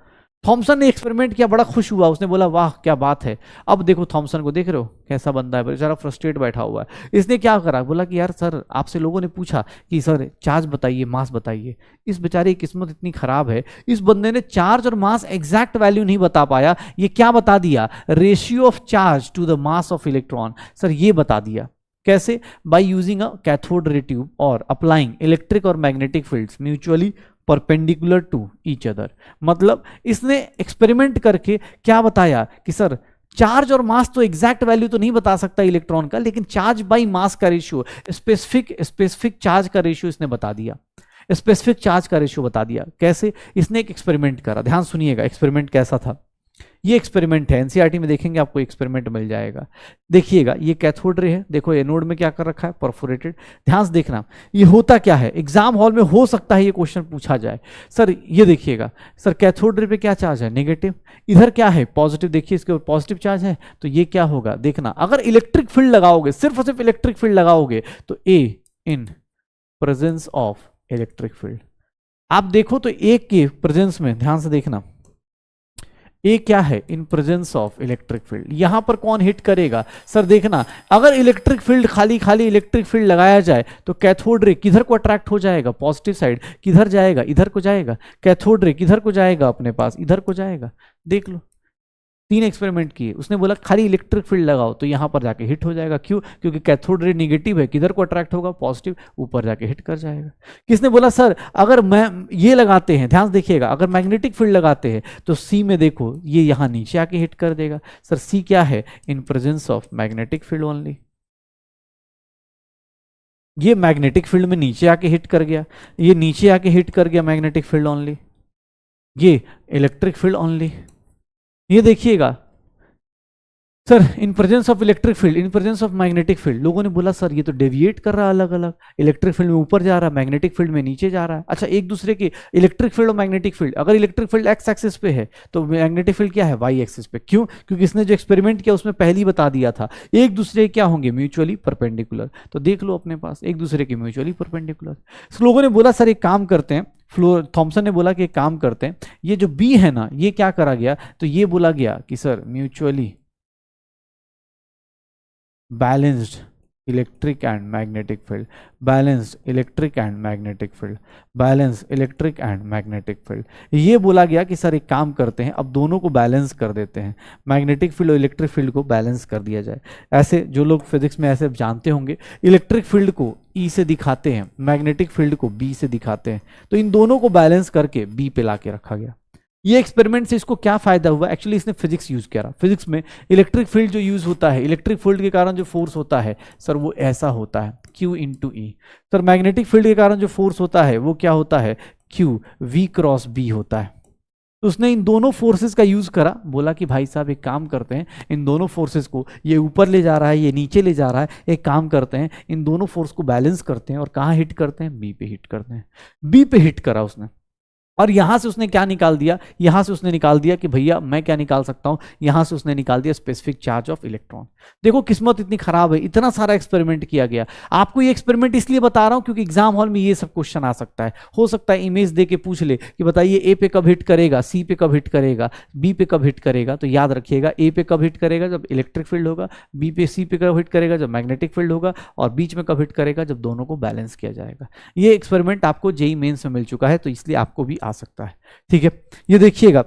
थॉमसन ने एक्सपेरिमेंट किया, बड़ा खुश हुआ, उसने बोला वाह क्या बात है। अब देखो थॉमसन को, देख रहे हो कैसा बंदा है, बेचारा फ्रस्ट्रेट बैठा हुआ है। इसने क्या करा, बोला कि यार सर आपसे लोगों ने पूछा कि सर चार्ज बताइए, मास बताइए। इस बेचारे की किस्मत इतनी खराब है, इस बंदे ने चार्ज और मास एग्जैक्ट वैल्यू नहीं बता पाया, ये क्या बता दिया, ratio of charge to the mass of electron. Sir ये बता दिया कैसे, by using a cathode ray tube और अप्लाइंग इलेक्ट्रिक और magnetic fields mutually perpendicular to each other. मतलब इसने एक्सपेरिमेंट करके क्या बताया कि सर चार्ज और मास तो एग्जैक्ट वैल्यू तो नहीं बता सकता इलेक्ट्रॉन का, लेकिन चार्ज बाई मास का रेशियो, स्पेसिफिक चार्ज का रेशियो इसने बता दिया, स्पेसिफिक चार्ज का रेशियो बता दिया। कैसे, इसने एक एक्सपेरिमेंट करा, ध्यान सुनिएगा एक्सपेरिमेंट कैसा था। ये एक्सपेरिमेंट है, एनसीईआरटी में देखेंगे आपको एक्सपेरिमेंट मिल जाएगा। देखिएगा ये कैथोड रे है, देखो एनोड में क्या कर रखा है, परफोरेटेड। ध्यान से देखना ये होता क्या है, एग्जाम हॉल में हो सकता है ये क्वेश्चन पूछा जाए। सर ये देखिएगा, सर कैथोड रे पे क्या चार्ज है, नेगेटिव, इधर क्या है पॉजिटिव, देखिए इसके ऊपर पॉजिटिव चार्ज है, तो ये क्या होगा देखना, अगर इलेक्ट्रिक फील्ड लगाओगे, सिर्फ और सिर्फ इलेक्ट्रिक फील्ड लगाओगे, तो A in presence of electric field, आप देखो तो ए के प्रेजेंस में, ध्यान से देखना ए क्या है, इन प्रेजेंस ऑफ इलेक्ट्रिक फील्ड। यहां पर कौन हिट करेगा, सर देखना अगर इलेक्ट्रिक फील्ड खाली इलेक्ट्रिक फील्ड लगाया जाए तो कैथोड रे किधर को अट्रैक्ट हो जाएगा, पॉजिटिव साइड, किधर जाएगा, इधर को जाएगा। कैथोड रे किधर को जाएगा, अपने पास इधर को जाएगा। देख लो 3 एक्सपेरिमेंट किए, उसने बोला खाली इलेक्ट्रिक फील्ड लगाओ तो यहां पर जाके हिट हो जाएगा। क्यों, क्योंकि कैथोड रे नेगेटिव है, किधर को अट्रैक्ट होगा, पॉजिटिव, ऊपर जाके हिट कर जाएगा। किसने बोला सर अगर मैं ये लगाते हैं, ध्यान देखिएगा, अगर मैग्नेटिक फील्ड लगाते हैं तो सी में देखो ये यहां नीचे आके हिट कर देगा। सर सी क्या है, इन presence of magnetic field only, ये मैग्नेटिक फील्ड में नीचे आके हिट कर गया, ये नीचे आके हिट कर गया मैग्नेटिक फील्ड ओनली, ये इलेक्ट्रिक फील्ड ओनली। ये देखिएगा sir in presence of electric field, in presence of magnetic field. लोगों ने बोला सर ये तो डेविएट कर रहा है अलग अलग, इलेक्ट्रिक फील्ड में ऊपर जा रहा है, मैग्नेटिक फील्ड में नीचे जा रहा है। अच्छा एक दूसरे के इलेक्ट्रिक फील्ड और मैग्नेटिक फील्ड, अगर इलेक्ट्रिक फील्ड एक्स एक्सिस पे है तो मैग्नेटिक फील्ड क्या है, वाई एक्सिस पे। क्यों, क्योंकि इसने जो एक्सपेरिमेंट किया उसमें पहले ही बता दिया था एक दूसरे क्या होंगे, म्यूचुअली परपेंडिकुलर। तो देख लो अपने पास एक दूसरे के म्यूचुअली परपेंडिकुलर। लोगों ने बोला सर एक काम करते हैं, थॉमसन ने बोला कि एक काम करते हैं, ये जो बी है ना ये क्या करा गया, तो ये बोला गया कि sir mutually balanced electric and magnetic field, balanced electric and magnetic field, balanced electric and magnetic field. ये बोला गया कि सर एक काम करते हैं, अब दोनों को बैलेंस कर देते हैं, मैग्नेटिक फील्ड और इलेक्ट्रिक फील्ड को बैलेंस कर दिया जाए। ऐसे जो लोग फिजिक्स में ऐसे जानते होंगे, इलेक्ट्रिक फील्ड को ई से दिखाते हैं, मैग्नेटिक फील्ड को बी से दिखाते हैं, तो इन दोनों को बैलेंस करके बी पे ला के रखा गया। ये एक्सपेरिमेंट से इसको क्या फायदा हुआ, एक्चुअली इसने फिजिक्स यूज किया। फिजिक्स में इलेक्ट्रिक फील्ड जो यूज होता है, इलेक्ट्रिक फील्ड के कारण जो फोर्स होता है सर वो ऐसा होता है Q इंटू ई। सर मैग्नेटिक फील्ड के कारण जो फोर्स होता है वो क्या होता है, Q V क्रॉस B होता है। तो उसने इन दोनों फोर्सेस का यूज करा, बोला कि भाई साहब एक काम करते हैं, इन दोनों फोर्सेस को, ये ऊपर ले जा रहा है ये नीचे ले जा रहा है, एक काम करते हैं इन दोनों फोर्स को बैलेंस करते हैं और कहाँ हिट करते हैं, बी पे हिट करते हैं। बी पे हिट करा उसने, और यहां से उसने क्या निकाल दिया, यहां से उसने निकाल दिया कि भैया मैं क्या निकाल सकता हूं, यहां से उसने निकाल दिया स्पेसिफिक चार्ज ऑफ इलेक्ट्रॉन। देखो किस्मत इतनी खराब है, इतना सारा एक्सपेरिमेंट किया गया। आपको ये एक्सपेरिमेंट इसलिए बता रहा हूं क्योंकि एग्जाम हॉल में ये सब क्वेश्चन आ सकता है। हो सकता है इमेज दे के पूछ ले कि बताइए ए पे कब हिट करेगा, सी पे कब हिट करेगा, बी पे कब हिट करेगा। तो याद रखिएगा ए पे कब हिट करेगा, जब इलेक्ट्रिक फील्ड होगा, बी पे सी पे कब हिट करेगा, जब मैग्नेटिक फील्ड होगा, और बीच में कब हिट करेगा, जब दोनों को बैलेंस किया जाएगा। ये एक्सपेरिमेंट आपको जेईई मेंस में मिल चुका है, तो इसलिए आपको भी आ सकता है। ठीक है, ये देखिएगा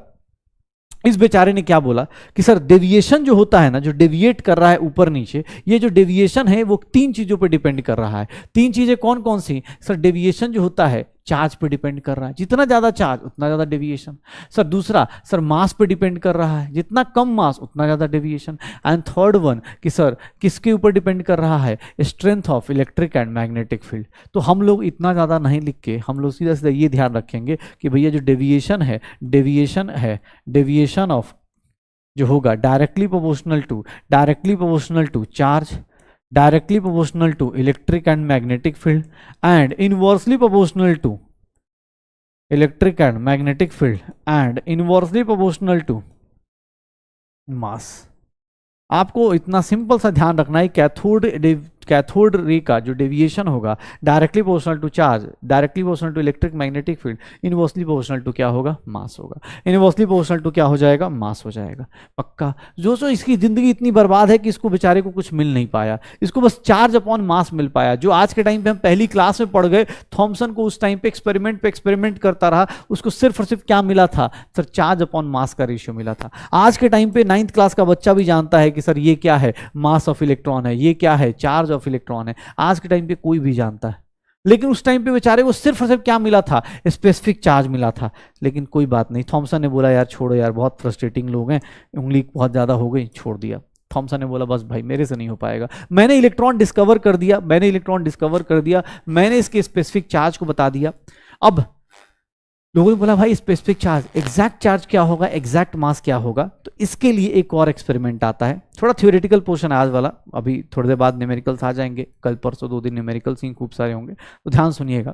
इस बेचारे ने क्या बोला कि सर डेविएशन जो होता है ना, जो डेविएट कर रहा है ऊपर नीचे, ये जो डेविएशन है वो 3 चीजों पर डिपेंड कर रहा है। 3 चीजें कौन कौन सी, सर डेविएशन जो होता है चार्ज पे डिपेंड कर रहा है, जितना ज्यादा चार्ज उतना ज्यादा डेविएशन। सर दूसरा, सर मास पे डिपेंड कर रहा है, जितना कम मास उतना ज्यादा डेविएशन। एंड थर्ड वन कि सर किसके ऊपर डिपेंड कर रहा है, strength of electric and magnetic field. तो हम लोग इतना ज्यादा नहीं लिख के, हम लोग सीधा सीधा ये ध्यान रखेंगे कि भैया जो डेविएशन है, डेविएशन ऑफ जो होगा directly proportional to charge, directly proportional to electric and magnetic field and inversely proportional to electric and magnetic field and inversely proportional to mass। आपको इतना सिंपल सा ध्यान रखना है, कैथोड रे का जो डेविएशन होगा directly proportional to charge, directly proportional to electric magnetic field, inversely proportional to क्या होगा, मास होगा। इनवर्सली प्रोपोर्शनल टू क्या हो जाएगा, मास हो जाएगा। पक्का। जो इसकी जिंदगी इतनी बर्बाद है कि इसको बेचारे को कुछ मिल नहीं पाया, इसको बस चार्ज अपॉन मास मिल पाया। जो आज के टाइम पे हम पहली क्लास में पढ़ गए, थॉमसन को उस टाइम पे एक्सपेरिमेंट करता रहा, उसको सिर्फ और सिर्फ क्या मिला था सर, चार्ज अपॉन मास का रेशियो मिला था। आज के टाइम पे 9th क्लास का बच्चा भी जानता है कि सर ये क्या है, मास ऑफ इलेक्ट्रॉन है, ये क्या है, चार्ज ऑफ इलेक्ट्रॉन है। आज के टाइम पे कोई भी जानता है, लेकिन उस टाइम पे बेचारे को सिर्फ और सिर्फ क्या मिला था, स्पेसिफिक चार्ज मिला था। लेकिन कोई बात नहीं, थॉमसन ने बोला यार छोड़ो यार, बहुत फ्रस्ट्रेटिंग लोग हैं, उंगली बहुत ज्यादा हो गई, छोड़ दिया। थॉमसन ने बोला बस भाई मेरे से नहीं हो पाएगा, मैंने इलेक्ट्रॉन डिस्कवर कर दिया, मैंने इसके स्पेसिफिक चार्ज को बता दिया। अब लोगों ने बोला भाई स्पेसिफिक चार्ज, एग्जैक्ट चार्ज क्या होगा, एग्जैक्ट मास क्या होगा। तो इसके लिए एक और एक्सपेरिमेंट आता है, थोड़ा थ्योरेटिकल पोर्शन है आज वाला, अभी थोड़ी देर बाद न्यूमेरिकल्स आ जाएंगे, कल परसों 2 दिन न्यूमेरिकल्स ही खूब सारे होंगे, तो ध्यान सुनिएगा।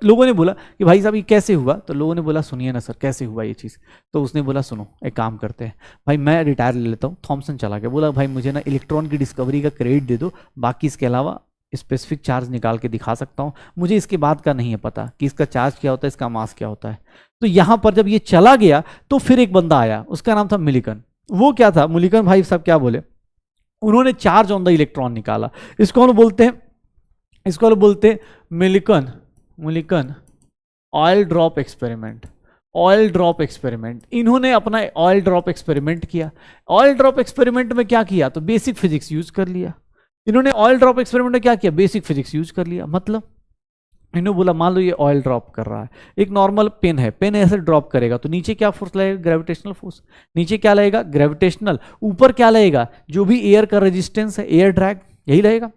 लोगों ने बोला कि भाई साहब ये कैसे हुआ, तो लोगों ने बोला सुनिए ना सर कैसे हुआ ये चीज़। तो उसने बोला सुनो एक काम करते हैं भाई, मैं रिटायर ले लेता हूँ। थॉमसन चला गया, बोला भाई मुझे ना इलेक्ट्रॉन की डिस्कवरी का क्रेडिट दे दो, बाकी इसके अलावा स्पेसिफिक चार्ज निकाल के दिखा सकता हूं, मुझे इसके बाद का नहीं है पता कि इसका चार्ज क्या होता है, इसका मास क्या होता है। तो यहां पर जब ये चला गया तो फिर एक बंदा आया, उसका नाम था मिलिकन। वो क्या था, मिलिकन भाई साहब क्या बोले, उन्होंने चार्ज ऑन द इलेक्ट्रॉन निकाला। इसको हम बोलते हैं मिलिकन ऑयल ड्रॉप एक्सपेरिमेंट। इन्होंने अपना ऑयल ड्रॉप एक्सपेरिमेंट किया। ऑयल ड्रॉप एक्सपेरिमेंट में क्या किया, तो बेसिक फिजिक्स यूज कर लिया। इन्होंने ऑयल ड्रॉप एक्सपेरिमेंट में क्या किया, बेसिक फिजिक्स यूज कर लिया। मतलब इन्होंने बोला मान लो ये ऑयल ड्रॉप कर रहा है, एक नॉर्मल पेन है, पेन ऐसे ड्रॉप करेगा तो नीचे क्या फोर्स लगेगा, ग्रेविटेशनल फोर्स। नीचे क्या लगेगा, ग्रेविटेशनल। ऊपर क्या लगेगा, जो भी एयर का रेजिस्टेंस है, एयर ड्रैग, यही लगेगा।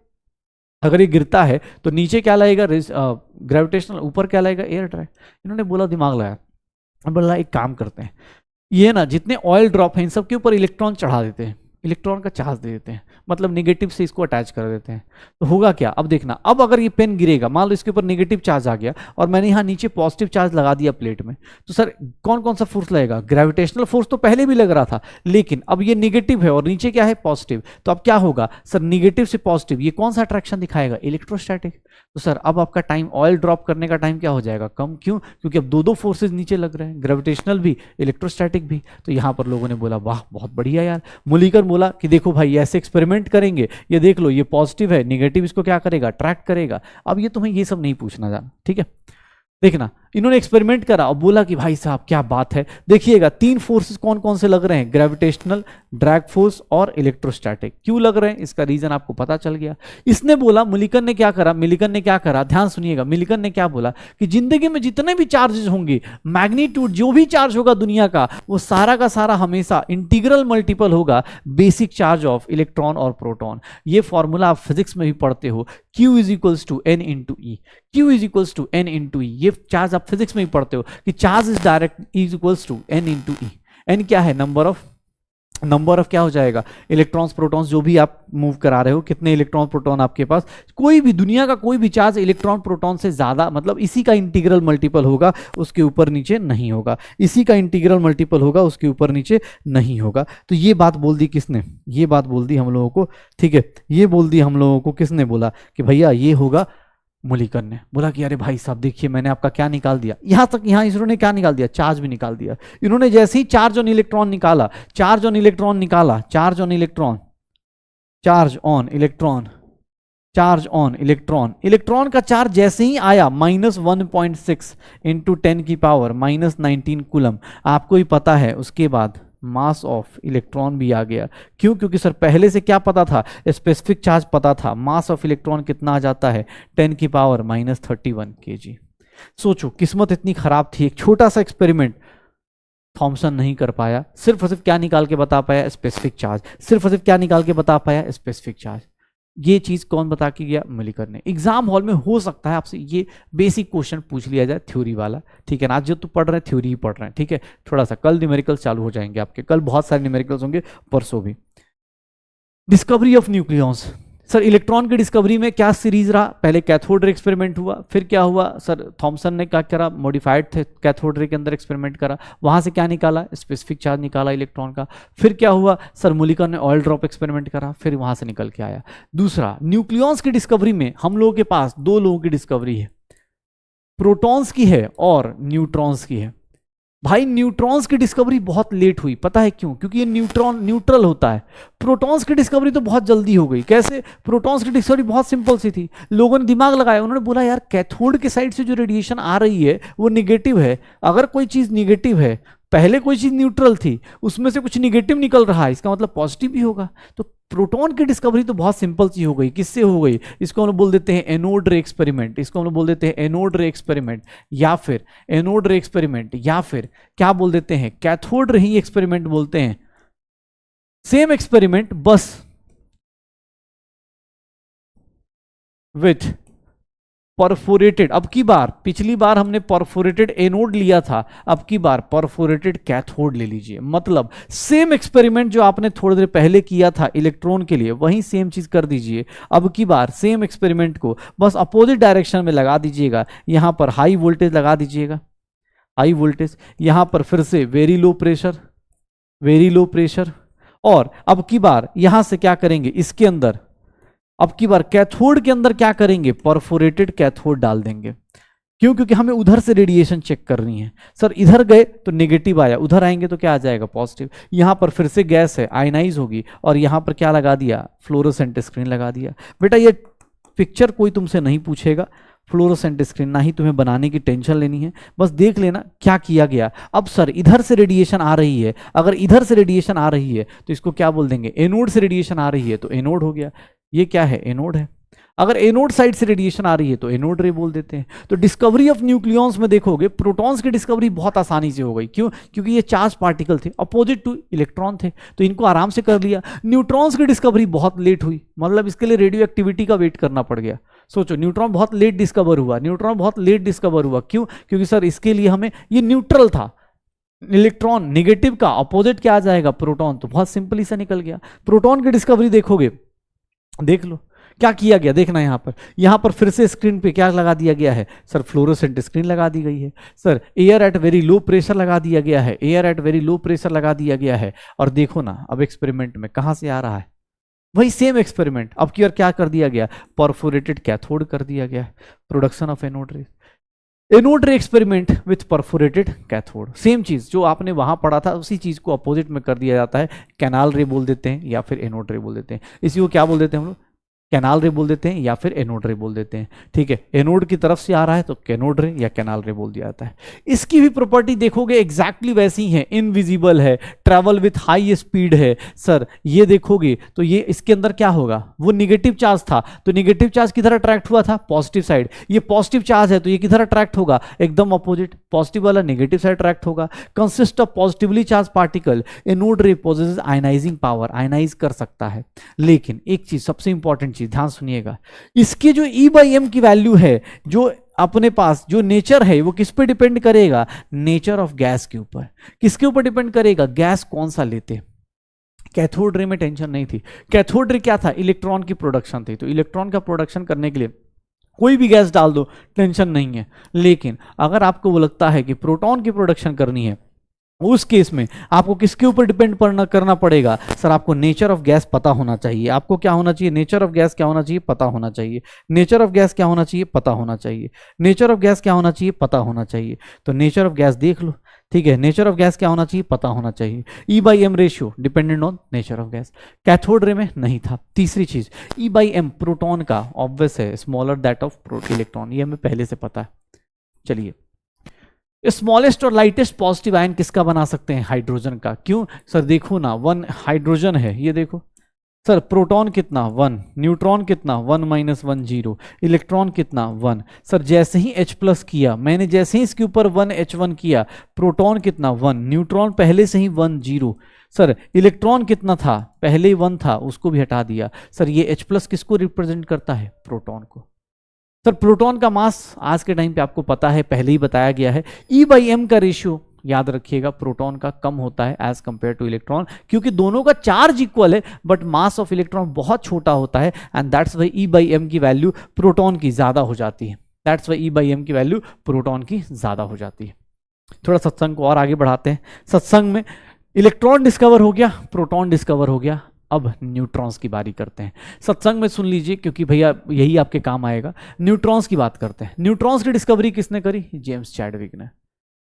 अगर ये गिरता है तो नीचे क्या लगेगा, ग्रेविटेशनल, ऊपर क्या लगेगा, एयर ड्रैग। इन्होंने बोला दिमाग लगाया, बोला एक काम करते हैं, ये ना जितने ऑयल ड्रॉप हैं इन सब के ऊपर इलेक्ट्रॉन चढ़ा देते हैं, इलेक्ट्रॉन का चार्ज दे देते हैं, मतलब नेगेटिव से इसको अटैच कर देते हैं। तो होगा क्या, अब देखना, अब अगर ये पेन गिरेगा, मान लो इसके ऊपर नेगेटिव चार्ज आ गया और मैंने यहाँ नीचे पॉजिटिव चार्ज लगा दिया प्लेट में, तो सर कौन कौन सा फोर्स लगेगा, ग्रेविटेशनल फोर्स तो पहले भी लग रहा था, लेकिन अब ये नेगेटिव है और नीचे क्या है, पॉजिटिव। तो अब क्या होगा सर, नेगेटिव से पॉजिटिव, ये कौन सा अट्रैक्शन दिखाएगा, इलेक्ट्रोस्टैटिक। तो सर अब आपका टाइम, ऑयल ड्रॉप करने का टाइम क्या हो जाएगा, कम। क्यों, क्योंकि अब दो फोर्सेज नीचे लग रहे हैं, ग्रेविटेशनल भी, इलेक्ट्रोस्टैटिक भी। तो यहाँ पर लोगों ने बोला वाह बहुत बढ़िया यार। मुलिकर बोला कि देखो भाई ऐसे एक्सपेरिमेंट करेंगे, ये देख लो ये पॉजिटिव है, नेगेटिव इसको क्या करेगा, अट्रैक्ट करेगा। अब ये तुम्हें ये सब नहीं पूछना जाना, ठीक है। देखना, इन्होंने एक्सपेरिमेंट करा और बोला कि भाई साहब क्या बात है, देखिएगा 3 फोर्सेस कौन कौन से लग रहे हैं, ग्रेविटेशनल, ड्रैग फोर्स और इलेक्ट्रोस्टैटिक। क्यों लग रहे हैं, इसका रीजन आपको पता चल गया। इसने बोला, मिलिकन ने क्या करा, ध्यान सुनिएगा, मिलिकन ने क्या बोला कि जिंदगी में जितने भी चार्जेस होंगे, मैग्नीट्यूड जो भी चार्ज होगा दुनिया का, वो सारा का सारा हमेशा इंटीग्रल मल्टीपल होगा बेसिक चार्ज ऑफ इलेक्ट्रॉन और प्रोटॉन। ये फॉर्मूला आप फिजिक्स में भी पढ़ते हो, Q is equals to N into E, Q is equals to N into E. ये चार्ज आप फिजिक्स में ही पढ़ते हो कि charge is direct is equals to N into E. N क्या है, नंबर ऑफ क्या हो जाएगा, इलेक्ट्रॉन्स प्रोटॉन्स जो भी आप मूव करा रहे हो, कितने इलेक्ट्रॉन प्रोटॉन आपके पास, कोई भी दुनिया का कोई भी चार्ज इलेक्ट्रॉन प्रोटॉन से ज्यादा, मतलब इसी का इंटीग्रल मल्टीपल होगा, उसके ऊपर नीचे नहीं होगा, इसी का इंटीग्रल मल्टीपल होगा, उसके ऊपर नीचे नहीं होगा। तो ये बात बोल दी किसने, ये बात बोल दी हम लोगों को, ठीक है। ये बोल दी हम लोगों को किसने, बोला कि भैया ये होगा, मुलिकन ने बोला कि अरे भाई साहब देखिए मैंने आपका क्या निकाल दिया, यहां तक, यहां इसरो ने क्या निकाल दिया, चार्ज भी निकाल दिया। इन्होंने जैसे ही चार्ज ऑन इलेक्ट्रॉन निकाला, चार्ज ऑन इलेक्ट्रॉन, इलेक्ट्रॉन का चार्ज जैसे ही आया -1.6 इंटू 10 की पावर -19 कूलम। आपको ही पता है उसके बाद मास ऑफ इलेक्ट्रॉन भी आ गया। क्यों, क्योंकि सर पहले से क्या पता था, स्पेसिफिक चार्ज पता था, मास ऑफ इलेक्ट्रॉन कितना आ जाता है, 10 की पावर -31 kg। सोचो किस्मत इतनी खराब थी, एक छोटा सा एक्सपेरिमेंट थॉमसन नहीं कर पाया, सिर्फ और सिर्फ क्या निकाल के बता पाया, स्पेसिफिक चार्ज, सिर्फ और सिर्फ क्या निकाल के बता पाया, स्पेसिफिक चार्ज। ये चीज कौन बता के गया, मिलिकन ने। एग्जाम हॉल में हो सकता है आपसे ये बेसिक क्वेश्चन पूछ लिया जाए, थ्योरी वाला, ठीक है ना। आज जो तू पढ़ रहे हैं थ्योरी ही पढ़ रहे हैं, ठीक है। थोड़ा सा कल न्यूमेरिकल्स चालू हो जाएंगे आपके, कल बहुत सारे न्यूमेरिकल्स होंगे, परसों भी। Discovery of nucleons, sir electron की डिस्कवरी में क्या सीरीज रहा, पहले कैथोड रे एक्सपेरिमेंट हुआ, फिर क्या हुआ सर, थॉमसन ने क्या करा, मॉडिफाइड थे कैथोड रे के अंदर एक्सपेरिमेंट करा, वहां से क्या निकाला, स्पेसिफिक चार्ज निकाला इलेक्ट्रॉन का। फिर क्या हुआ सर, मुलिकर ने ऑयल ड्रॉप एक्सपेरिमेंट करा, फिर वहां से निकल के आया। दूसरा, न्यूक्लियॉन्स की डिस्कवरी में हम लोगों के पास दो लोगों की डिस्कवरी है, प्रोटॉन्स की है और न्यूट्रॉन्स की है। भाई न्यूट्रॉन्स की डिस्कवरी बहुत लेट हुई, पता है क्यों? क्योंकि ये न्यूट्रॉन न्यूट्रल होता है। प्रोटॉन्स की डिस्कवरी तो बहुत जल्दी हो गई। कैसे? प्रोटॉन्स की डिस्कवरी बहुत सिंपल सी थी, लोगों ने दिमाग लगाया, उन्होंने बोला यार कैथोड के साइड से जो रेडिएशन आ रही है वो निगेटिव है, अगर कोई चीज निगेटिव है, पहले कोई चीज न्यूट्रल थी, उसमें से कुछ निगेटिव निकल रहा है, इसका मतलब पॉजिटिव भी होगा। तो प्रोटॉन की डिस्कवरी तो बहुत सिंपल सी हो गई। किससे हो गई? इसको हम लोग बोल देते हैं एनोड रे एक्सपेरिमेंट, इसको हम लोग बोल देते हैं एनोड रे एक्सपेरिमेंट, या फिर एनोड रे एक्सपेरिमेंट, या फिर क्या बोल देते हैं, कैथोड रे ही एक्सपेरिमेंट बोलते हैं। सेम एक्सपेरिमेंट बस विथ परफोरेटेड, अब की बार, पिछली बार हमने परफोरेटेड एनोड लिया था, अब की बार परफोरेटेड कैथोड ले लीजिए। मतलब सेम एक्सपेरिमेंट जो आपने थोड़ी देर पहले किया था इलेक्ट्रॉन के लिए, वही सेम चीज कर दीजिए। अब की बार सेम एक्सपेरिमेंट को बस अपोजिट डायरेक्शन में लगा दीजिएगा। यहां पर हाई वोल्टेज लगा दीजिएगा, हाई वोल्टेज, यहां पर फिर से very low pressure, very low pressure, और अब की बार यहां से क्या करेंगे, इसके अंदर अब की बार कैथोड के अंदर क्या करेंगे, परफोरेटेड कैथोड डाल देंगे। क्यों? क्योंकि हमें उधर से रेडिएशन चेक करनी है। सर इधर गए तो नेगेटिव आया, उधर आएंगे तो क्या आ जाएगा, पॉजिटिव। यहां पर फिर से गैस है, आयनाइज होगी, और यहां पर क्या लगा दिया, फ्लोरोसेंट स्क्रीन लगा दिया। बेटा ये पिक्चर कोई तुमसे नहीं पूछेगा, फ्लोरोसेंट स्क्रीन ना ही तुम्हें बनाने की टेंशन लेनी है, बस देख लेना क्या किया गया। अब सर इधर से रेडिएशन आ रही है, अगर इधर से रेडिएशन आ रही है तो इसको क्या बोल देंगे, एनोड से रेडिएशन आ रही है तो एनोड हो गया। ये क्या है, एनोड है। अगर एनोड साइड से रेडिएशन आ रही है तो एनोड रे बोल देते हैं। तो डिस्कवरी ऑफ न्यूक्लियॉन्स में देखोगे प्रोटॉन्स की डिस्कवरी बहुत आसानी से हो गई। क्यों? क्योंकि ये चार्ज पार्टिकल थे, अपोजिट टू इलेक्ट्रॉन थे, तो इनको आराम से कर लिया। न्यूट्रॉन्स की डिस्कवरी बहुत लेट हुई, मतलब इसके लिए रेडियो एक्टिविटी का वेट करना पड़ गया। सोचो, न्यूट्रॉन बहुत लेट डिस्कवर हुआ, न्यूट्रॉन बहुत लेट डिस्कवर हुआ। क्यों? क्योंकि सर इसके लिए हमें, ये न्यूट्रल था, इलेक्ट्रॉन निगेटिव का अपोजिट क्या आ जाएगा, प्रोटॉन, तो बहुत सिंपली से निकल गया। प्रोटॉन की डिस्कवरी देखोगे, देख लो क्या किया गया, देखना यहां पर फिर से स्क्रीन पे क्या लगा दिया गया है, सर फ्लोरोसेंट स्क्रीन लगा दी गई है। Sir air at very low pressure लगा दिया गया है, air at very low pressure लगा दिया गया है। और देखो ना अब एक्सपेरिमेंट में कहां से आ रहा है, वही सेम एक्सपेरिमेंट, अब की और क्या कर दिया गया, परफोरेटेड कैथोड कर दिया गया। प्रोडक्शन ऑफ एनोड रे, एनोड रे experiment with perforated cathode, same चीज जो आपने वहां पढ़ा था उसी चीज को अपोजिट में कर दिया जाता है। कैनाल रे बोल देते हैं या फिर एनोड रे बोल देते हैं। इसी को क्या बोल देते हैं हम लोग, कैनाल रे बोल देते हैं या फिर एनोड रे बोल देते हैं। ठीक है, एनोड की तरफ से आ रहा है तो कैनोड रे या कैनाल रे बोल दिया जाता है। इसकी भी प्रॉपर्टी देखोगे एग्जैक्टली वैसी है, इनविजिबल है, ट्रैवल विथ हाई स्पीड है। सर ये देखोगे तो ये इसके अंदर क्या होगा, वो निगेटिव चार्ज था तो निगेटिव चार्ज किधर अट्रैक्ट हुआ था, पॉजिटिव साइड। ये पॉजिटिव चार्ज है तो ये किधर अट्रैक्ट होगा, एकदम अपोजिट, पॉजिटिव वाला निगेटिव साइड अट्रैक्ट होगा। Consist of positively charge particle, anode रे पोजेसेस आयनाइजिंग पावर, आयनाइज कर सकता है। लेकिन एक चीज सबसे इंपॉर्टेंट, ध्यान सुनिएगा, इसकी जो E/m की वैल्यू है, जो अपने पास जो नेचर है, वो किस पे डिपेंड करेगा, नेचर ऑफ गैस के ऊपर। किसके ऊपर डिपेंड करेगा, गैस कौन सा लेते। कैथोड रे में टेंशन नहीं थी, कैथोड रे क्या था, इलेक्ट्रॉन की प्रोडक्शन थी, तो इलेक्ट्रॉन का प्रोडक्शन करने के लिए कोई भी गैस डाल दो, टेंशन नहीं है। लेकिन अगर आपको वो लगता है कि प्रोटॉन की प्रोडक्शन करनी है, उस केस में आपको किसके ऊपर डिपेंड करना पड़ेगा, सर आपको नेचर ऑफ गैस पता होना चाहिए। आपको क्या होना चाहिए, नेचर ऑफ गैस क्या होना चाहिए, पता होना चाहिए। नेचर ऑफ गैस क्या होना चाहिए, पता होना चाहिए। नेचर ऑफ गैस क्या होना चाहिए, पता होना चाहिए। तो नेचर ऑफ गैस देख लो, ठीक है, नेचर ऑफ गैस क्या होना चाहिए, पता होना चाहिए। E/m ratio dependent on nature of gas, cathode ray में नहीं था। तीसरी चीज, E/m प्रोटॉन का ऑब्वियस है, स्मॉलर दैट ऑफ इलेक्ट्रॉन, ये हमें पहले से पता है। चलिए, स्मॉलेस्ट और लाइटेस्ट पॉजिटिव आयन किसका बना सकते हैं, हाइड्रोजन का। क्यों सर, देखो ना 1 हाइड्रोजन है, ये देखो सर, प्रोटॉन कितना 1, न्यूट्रॉन कितना 1 - 1 0, इलेक्ट्रॉन कितना 1। सर जैसे ही H+ किया मैंने, जैसे ही इसके ऊपर 1H1 किया, प्रोटॉन कितना 1, न्यूट्रॉन पहले से ही 1 0। सर इलेक्ट्रॉन कितना था, पहले ही 1 था, उसको भी हटा दिया। सर ये H+ किसको रिप्रेजेंट करता है, प्रोटॉन को। सर प्रोटॉन का मास आज के टाइम पे आपको पता है, पहले ही बताया गया है। E/m का रेशियो याद रखिएगा प्रोटॉन का कम होता है एज कंपेयर टू इलेक्ट्रॉन, क्योंकि दोनों का चार्ज इक्वल है बट मास ऑफ इलेक्ट्रॉन बहुत छोटा होता है and that's why E by M की वैल्यू प्रोटॉन की ज्यादा हो जाती है। That's why E by M की वैल्यू प्रोटॉन की ज्यादा हो जाती है। थोड़ा सत्संग को और आगे बढ़ाते हैं। सत्संग में इलेक्ट्रॉन डिस्कवर हो गया, प्रोटॉन डिस्कवर हो गया, अब न्यूट्रॉन्स की बारी करते हैं। सत्संग में सुन लीजिए क्योंकि भैया यही आपके काम आएगा। न्यूट्रॉन्स की बात करते हैं। न्यूट्रॉन्स की डिस्कवरी किसने करी? जेम्स चैडविक ने।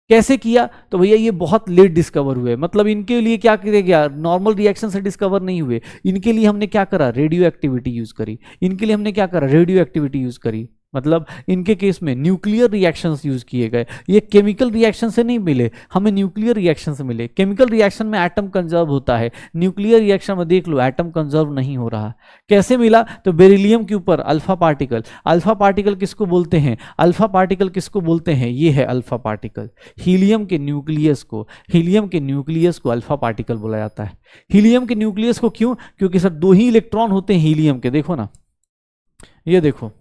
कैसे किया? तो भैया ये बहुत लेट डिस्कवर हुए, मतलब इनके लिए क्या किया गया, नॉर्मल रिएक्शन से डिस्कवर नहीं हुए। इनके लिए हमने क्या करा? रेडियो एक्टिविटी यूज करी। इनके लिए हमने क्या करा? रेडियो एक्टिविटी यूज करी। मतलब इनके केस में न्यूक्लियर रिएक्शंस यूज किए गए। ये केमिकल रिएक्शन से नहीं मिले, हमें न्यूक्लियर रिएक्शन से मिले। केमिकल रिएक्शन में एटम कंजर्व होता है, न्यूक्लियर रिएक्शन में देख लो एटम कंजर्व नहीं हो रहा। कैसे मिला? तो बेरिलियम के ऊपर अल्फा पार्टिकल। अल्फा पार्टिकल किसको बोलते हैं? अल्फा पार्टिकल किसको बोलते हैं? ये है अल्फा पार्टिकल। हीलियम के न्यूक्लियस को, हीलियम के न्यूक्लियस को अल्फा पार्टिकल बोला जाता है। हीलियम के न्यूक्लियस को क्यों? क्योंकि सर दो ही इलेक्ट्रॉन होते हैं हीलियम के। देखो ना, ये देखो,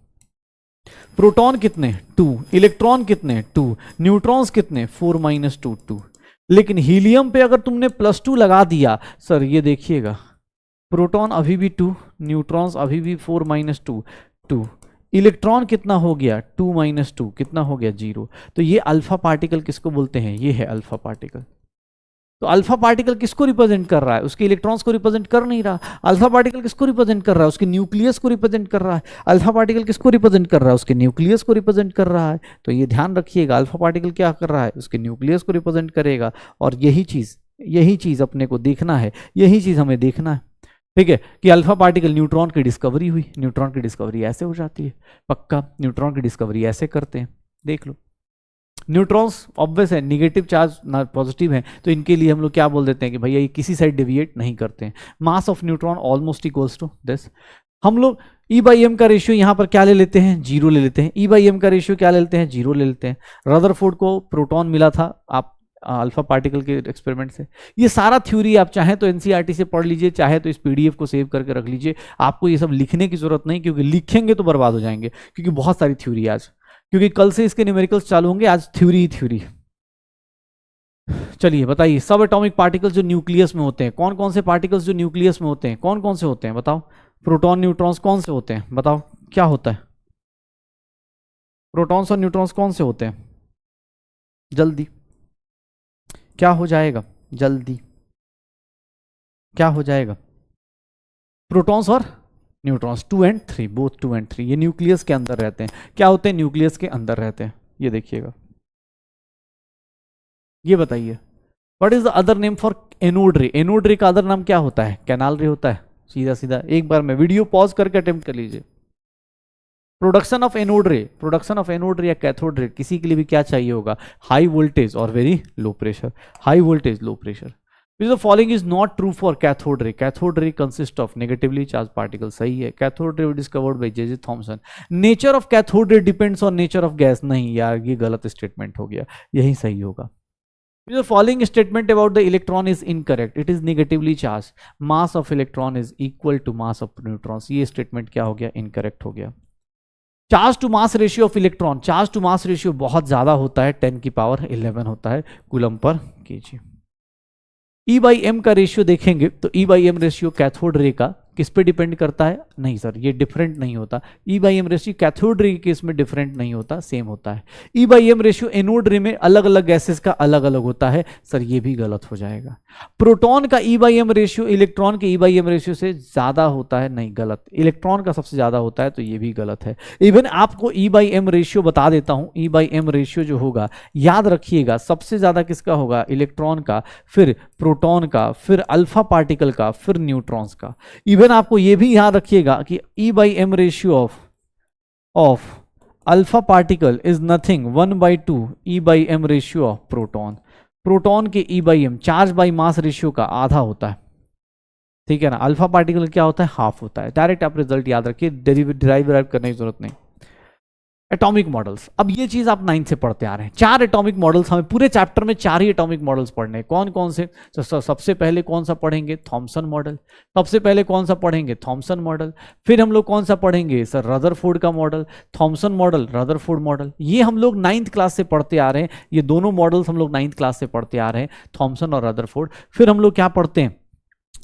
प्रोटॉन कितने? 2, इलेक्ट्रॉन कितने? 2, न्यूट्रॉन्स कितने? 4 - 2 2। लेकिन हीलियम पे अगर तुमने +2 लगा दिया, सर ये देखिएगा प्रोटॉन अभी भी 2, न्यूट्रॉन्स अभी भी 4 - 2 2, इलेक्ट्रॉन कितना हो गया? 2 - 2 कितना हो गया? 0। तो ये अल्फा पार्टिकल किसको बोलते हैं? ये है अल्फा पार्टिकल। तो अल्फा पार्टिकल किसको रिप्रेजेंट कर रहा है? उसके इलेक्ट्रॉन्स को रिप्रेजेंट कर नहीं रहा। अल्फा पार्टिकल किसको रिप्रेजेंट कर रहा है? उसके न्यूक्लियस को रिप्रेजेंट कर रहा है। अल्फा पार्टिकल किसको रिप्रेजेंट कर रहा है? उसके न्यूक्लियस को रिप्रेजेंट कर रहा है। तो ये ध्यान रखिएगा, अल्फा पार्टिकल क्या कर रहा है? उसके न्यूक्लियस को रिप्रेजेंट करेगा। और यही चीज अपने को देखना है, यही चीज हमें देखना है, ठीक है, कि अल्फा पार्टिकल न्यूट्रॉन की डिस्कवरी हुई। न्यूट्रॉन की डिस्कवरी ऐसे हो जाती है, पक्का न्यूट्रॉन की डिस्कवरी ऐसे करते हैं। देख लो, न्यूट्रॉन्स ऑब्वियस है, निगेटिव चार्ज ना पॉजिटिव है, तो इनके लिए हम लोग क्या बोल देते हैं कि भैया ये किसी साइड डेविएट नहीं करते हैं। Mass of neutron almost equals to this. हम लोग E/m का रेशियो यहाँ पर क्या ले लेते हैं? 0 ले लेते हैं। E/m का रेशियो क्या ले लेते हैं? 0 ले लेते हैं। रदरफोर्ड को प्रोटॉन मिला था आप अल्फा पार्टिकल के एक्सपेरिमेंट से। ये सारा थ्योरी आप चाहे तो एनसीईआरटी से पढ़ लीजिए, चाहे तो इस पीडीएफ को सेव करके रख लीजिए। आपको ये सब लिखने की जरूरत नहीं, क्योंकि लिखेंगे तो बर्बाद हो जाएंगे, क्योंकि बहुत सारी थ्योरी आज, क्योंकि कल से इसके न्यूमेरिकल्स चालू होंगे, आज थ्योरी ही थ्योरी। चलिए बताइए, सब एटॉमिक पार्टिकल्स जो न्यूक्लियस में होते हैं, कौन कौन से पार्टिकल्स जो न्यूक्लियस में होते हैं, कौन कौन से होते हैं बताओ? प्रोटॉन न्यूट्रॉन्स कौन से होते हैं बताओ? क्या होता है? प्रोटॉन्स और न्यूट्रॉन्स कौन से होते हैं? जल्दी क्या हो जाएगा? जल्दी क्या हो जाएगा? प्रोटॉन्स और न्यूट्रॉन्स 2 और 3, बोथ 2 और 3, ये न्यूक्लियस के अंदर रहते हैं। क्या होते हैं? न्यूक्लियस के अंदर रहते हैं। ये देखिएगा, ये बताइए, what is the other name for anode रे? एनोड रे का अदर नाम क्या होता है? कैनाल रे होता है। सीधा सीधा एक बार में वीडियो पॉज करके अटेम्प्ट कर लीजिए। प्रोडक्शन ऑफ एनोड रे, प्रोडक्शन ऑफ एनोड रे या कैथोड रे, किसी के लिए भी क्या चाहिए होगा? हाई वोल्टेज और very low pressure. High voltage, low pressure. The following is not true for cathode ray. Cathode ray consists of negatively charged particles. सही है। Cathode ray discovered by J.J. Thomson. Nature of cathode ray depends on nature of gas. नहीं यार, ये गलत statement हो गया, यही सही होगा। The following statement about the electron is incorrect. It is negatively charged. Mass of electron is equal to mass of neutrons. ये स्टेटमेंट क्या हो गया? इनकरेक्ट हो गया। Charge to mass ratio of electron, charge to mass ratio बहुत ज्यादा होता है, 10⁻11 होता है कूलम पर केजी। E/m का रेशियो देखेंगे तो E/m रेशियो कैथोड रे का किस पे डिपेंड करता है? नहीं सर, ये डिफरेंट नहीं होता। E/m रेशियो कैथोड रे के केस में डिफरेंट नहीं होता, सेम होता है। E/m रेशियो एनोड रे में अलग अलग गैसेस का अलग अलग होता है। सर ये भी गलत हो जाएगा। प्रोटॉन का E/m रेशियो इलेक्ट्रॉन के E/m रेशियो से ज्यादा होता है, नहीं गलत। इलेक्ट्रॉन का सबसे ज्यादा होता है, तो ये भी गलत है। इवन आपको E/m रेशियो बता देता हूं। E/m रेशियो जो होगा, याद रखिएगा, सबसे ज्यादा किसका होगा? इलेक्ट्रॉन का, फिर प्रोटॉन का, फिर अल्फा पार्टिकल का, फिर न्यूट्रॉन्स का। इवन आपको यह भी याद रखिएगा कि E/m ratio of alpha particle is nothing 1/2 E/m ratio of proton. Proton के E/m charge by mass ratio का आधा होता है, ठीक है ना। अल्फा पार्टिकल क्या होता है? हाफ होता है। डायरेक्ट आप रिजल्ट याद रखिए, डिराइव करने की जरूरत नहीं। Atomic models. अब ये चीज आप 9 से पढ़ते आ रहे हैं, 4 एटॉमिक मॉडल्स, हमें पूरे चैप्टर में 4 ही एटॉमिक मॉडल्स पढ़ने हैं। कौन कौन से? तो सबसे पहले कौन सा पढ़ेंगे? Thompson model. सबसे पहले कौन सा पढ़ेंगे? Thompson model. फिर हम लोग कौन सा पढ़ेंगे सर? रदरफोर्ड का model. Thompson model, Rutherford model, ये हम लोग 9th क्लास से पढ़ते आ रहे हैं। ये दोनों मॉडल्स हम लोग 9th क्लास से पढ़ते आ रहे हैं, थॉमसन और रदरफोर्ड। फिर हम लोग क्या पढ़ते हैं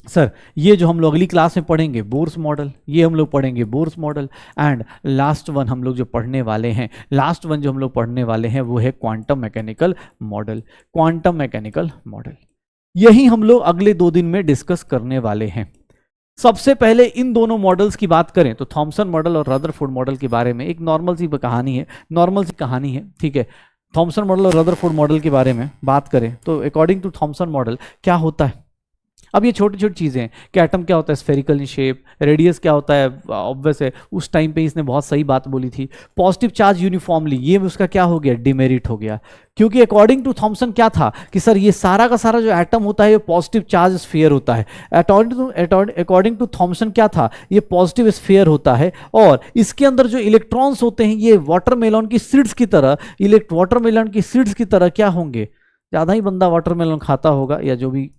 सर? ये जो हम लोग अगली क्लास में पढ़ेंगे बोर्स मॉडल, ये हम लोग पढ़ेंगे Bohr's model. And last one हम लोग जो पढ़ने वाले हैं, लास्ट वन जो हम लोग पढ़ने वाले हैं वो है quantum mechanical model. Quantum mechanical model यही हम लोग अगले 2 दिन में डिस्कस करने वाले हैं। सबसे पहले इन दोनों मॉडल्स की बात करें तो थॉमसन मॉडल और रदरफोर्ड मॉडल के बारे में एक नॉर्मल सी कहानी है, ठीक है। थॉमसन मॉडल और रदरफोर्ड मॉडल के बारे में बात करें तो अकॉर्डिंग टू थॉमसन मॉडल क्या होता है? अब ये छोटी छोटी चीज़ें हैं कि एटम क्या होता है? Spherical in shape. रेडियस क्या होता है? ऑब्वियस है, उस टाइम पे इसने बहुत सही बात बोली थी। पॉजिटिव चार्ज यूनिफॉर्मली, ये उसका क्या हो गया? डिमेरिट हो गया, क्योंकि अकॉर्डिंग टू थॉमसन क्या था कि सर ये सारा का सारा जो एटम होता है ये पॉजिटिव चार्ज स्फीयर होता है। अकॉर्डिंग टू थॉमसन क्या था? ये पॉजिटिव स्फीयर होता है और इसके अंदर जो इलेक्ट्रॉन्स होते हैं ये वाटरमेलन की सीड्स की तरह क्या होंगे? ज़्यादा ही बंदा वाटरमेलन खाता होगा या जो भी,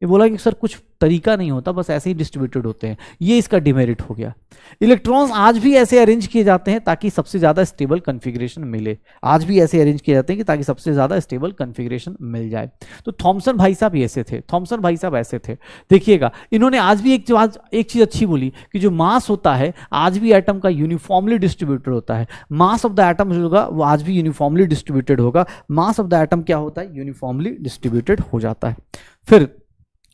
ये बोला कि सर कुछ तरीका नहीं होता, बस ऐसे ही डिस्ट्रीब्यूटेड होते हैं, ये इसका डिमेरिट हो गया। इलेक्ट्रॉन्स आज भी ऐसे अरेंज किए जाते हैं ताकि सबसे ज़्यादा स्टेबल कन्फिग्रेशन मिले, आज भी ऐसे अरेंज किए जाते हैं कि ताकि सबसे ज़्यादा स्टेबल कन्फिग्रेशन मिल जाए। तो थॉमसन भाई साहब ऐसे थे, देखिएगा इन्होंने आज भी एक चीज़ अच्छी बोली कि जो मास होता है आज भी एटम का यूनिफॉर्मली डिस्ट्रीब्यूटेड होता है। मास ऑफ द एटम जो होगा वो आज भी यूनिफॉर्मली डिस्ट्रीब्यूटेड होगा। मास ऑफ द एटम क्या होता है? यूनिफॉर्मली डिस्ट्रीब्यूटेड हो जाता है। फिर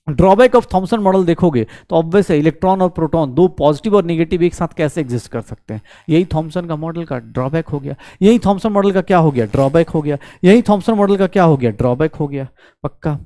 ड्रॉबैक ऑफ थॉमसन मॉडल देखोगे तो ऑब्वियस है, इलेक्ट्रॉन और प्रोटॉन दो पॉजिटिव और नेगेटिव एक साथ कैसे एग्जिस्ट कर सकते हैं? यही थॉमसन का मॉडल का ड्रॉबैक हो गया। यही थॉमसन मॉडल का क्या हो गया? ड्रॉबैक हो गया। यही थॉमसन मॉडल का क्या हो गया? ड्रॉबैक हो गया। पक्का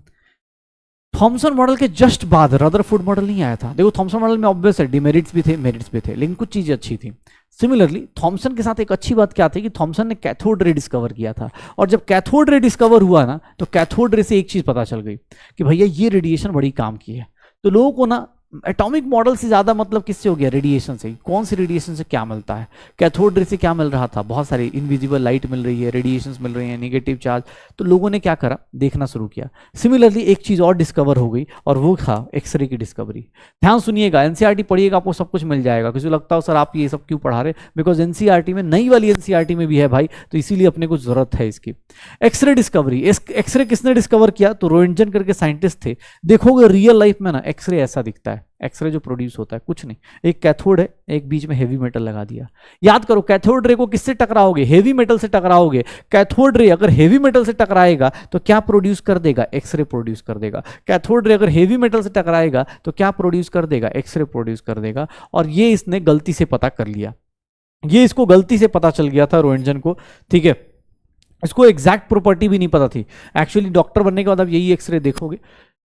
थॉमसन मॉडल के जस्ट बाद रदरफोर्ड मॉडल नहीं आया था। देखो थॉमसन मॉडल में ऑब्वियस है डिमेरिट्स भी थे, मेरिट्स भी थे, लेकिन कुछ चीजें अच्छी थी। सिमिलरली थॉमसन के साथ एक अच्छी बात क्या थी कि थॉमसन ने कैथोड रे डिस्कवर किया था, और जब कैथोड रे डिस्कवर हुआ ना तो कैथोड रे से एक चीज पता चल गई कि भैया ये रेडिएशन बड़ी काम की है। तो लोगों को ना एटॉमिक मॉडल से ज्यादा मतलब किससे हो गया? रेडिएशन से। कौन सी रेडिएशन से क्या मिलता है? कैथोड रे से क्या मिल रहा था? बहुत सारी इनविजिबल लाइट मिल रही है, रेडिएशंस मिल रही हैं, नेगेटिव चार्ज। तो लोगों ने क्या करा? देखना शुरू किया। सिमिलरली एक चीज और डिस्कवर हो गई और वो था एक्सरे की डिस्कवरी। ध्यान सुनिएगा, एनसीईआरटी पढ़िएगा आपको सब कुछ मिल जाएगा। किसी लगता हो सर आप ये सब क्यों पढ़ा रहे? बिकॉज एनसीईआरटी में, नई वाली एनसीईआरटी में भी है भाई, तो इसीलिए अपने को जरूरत है इसकी। एक्सरे डिस्कवरी, एक्सरे किसने डिस्कवर किया? तो रोएंटजन करके साइंटिस्ट थे। देखोगे रियल लाइफ में ना एक्सरे ऐसा दिखता है। एक्सरे जो प्रोड्यूस होता है कुछ नहीं, एक कैथोड है, एक बीच में हेवी मेटल लगा दिया। याद करो कैथोड रे को किससे टकराओगे? हेवी मेटल से टकराओगे। कैथोड रे अगर हेवी मेटल से टकराएगा तो क्या प्रोड्यूस कर देगा? एक्सरे प्रोड्यूस कर देगा। कैथोड रे अगर हेवी मेटल से टकराएगा तो क्या प्रोड्यूस कर देगा? एक्सरे प्रोड्यूस कर देगा। और ये इसने गलती से पता कर लिया, ये इसको गलती से पता चल गया था रोएंटजन को, ठीक है। इसको एग्जैक्ट प्रॉपर्टी भी नहीं पता थी। एक्चुअली डॉक्टर बनने के बाद आप यही एक्सरे देखोगे,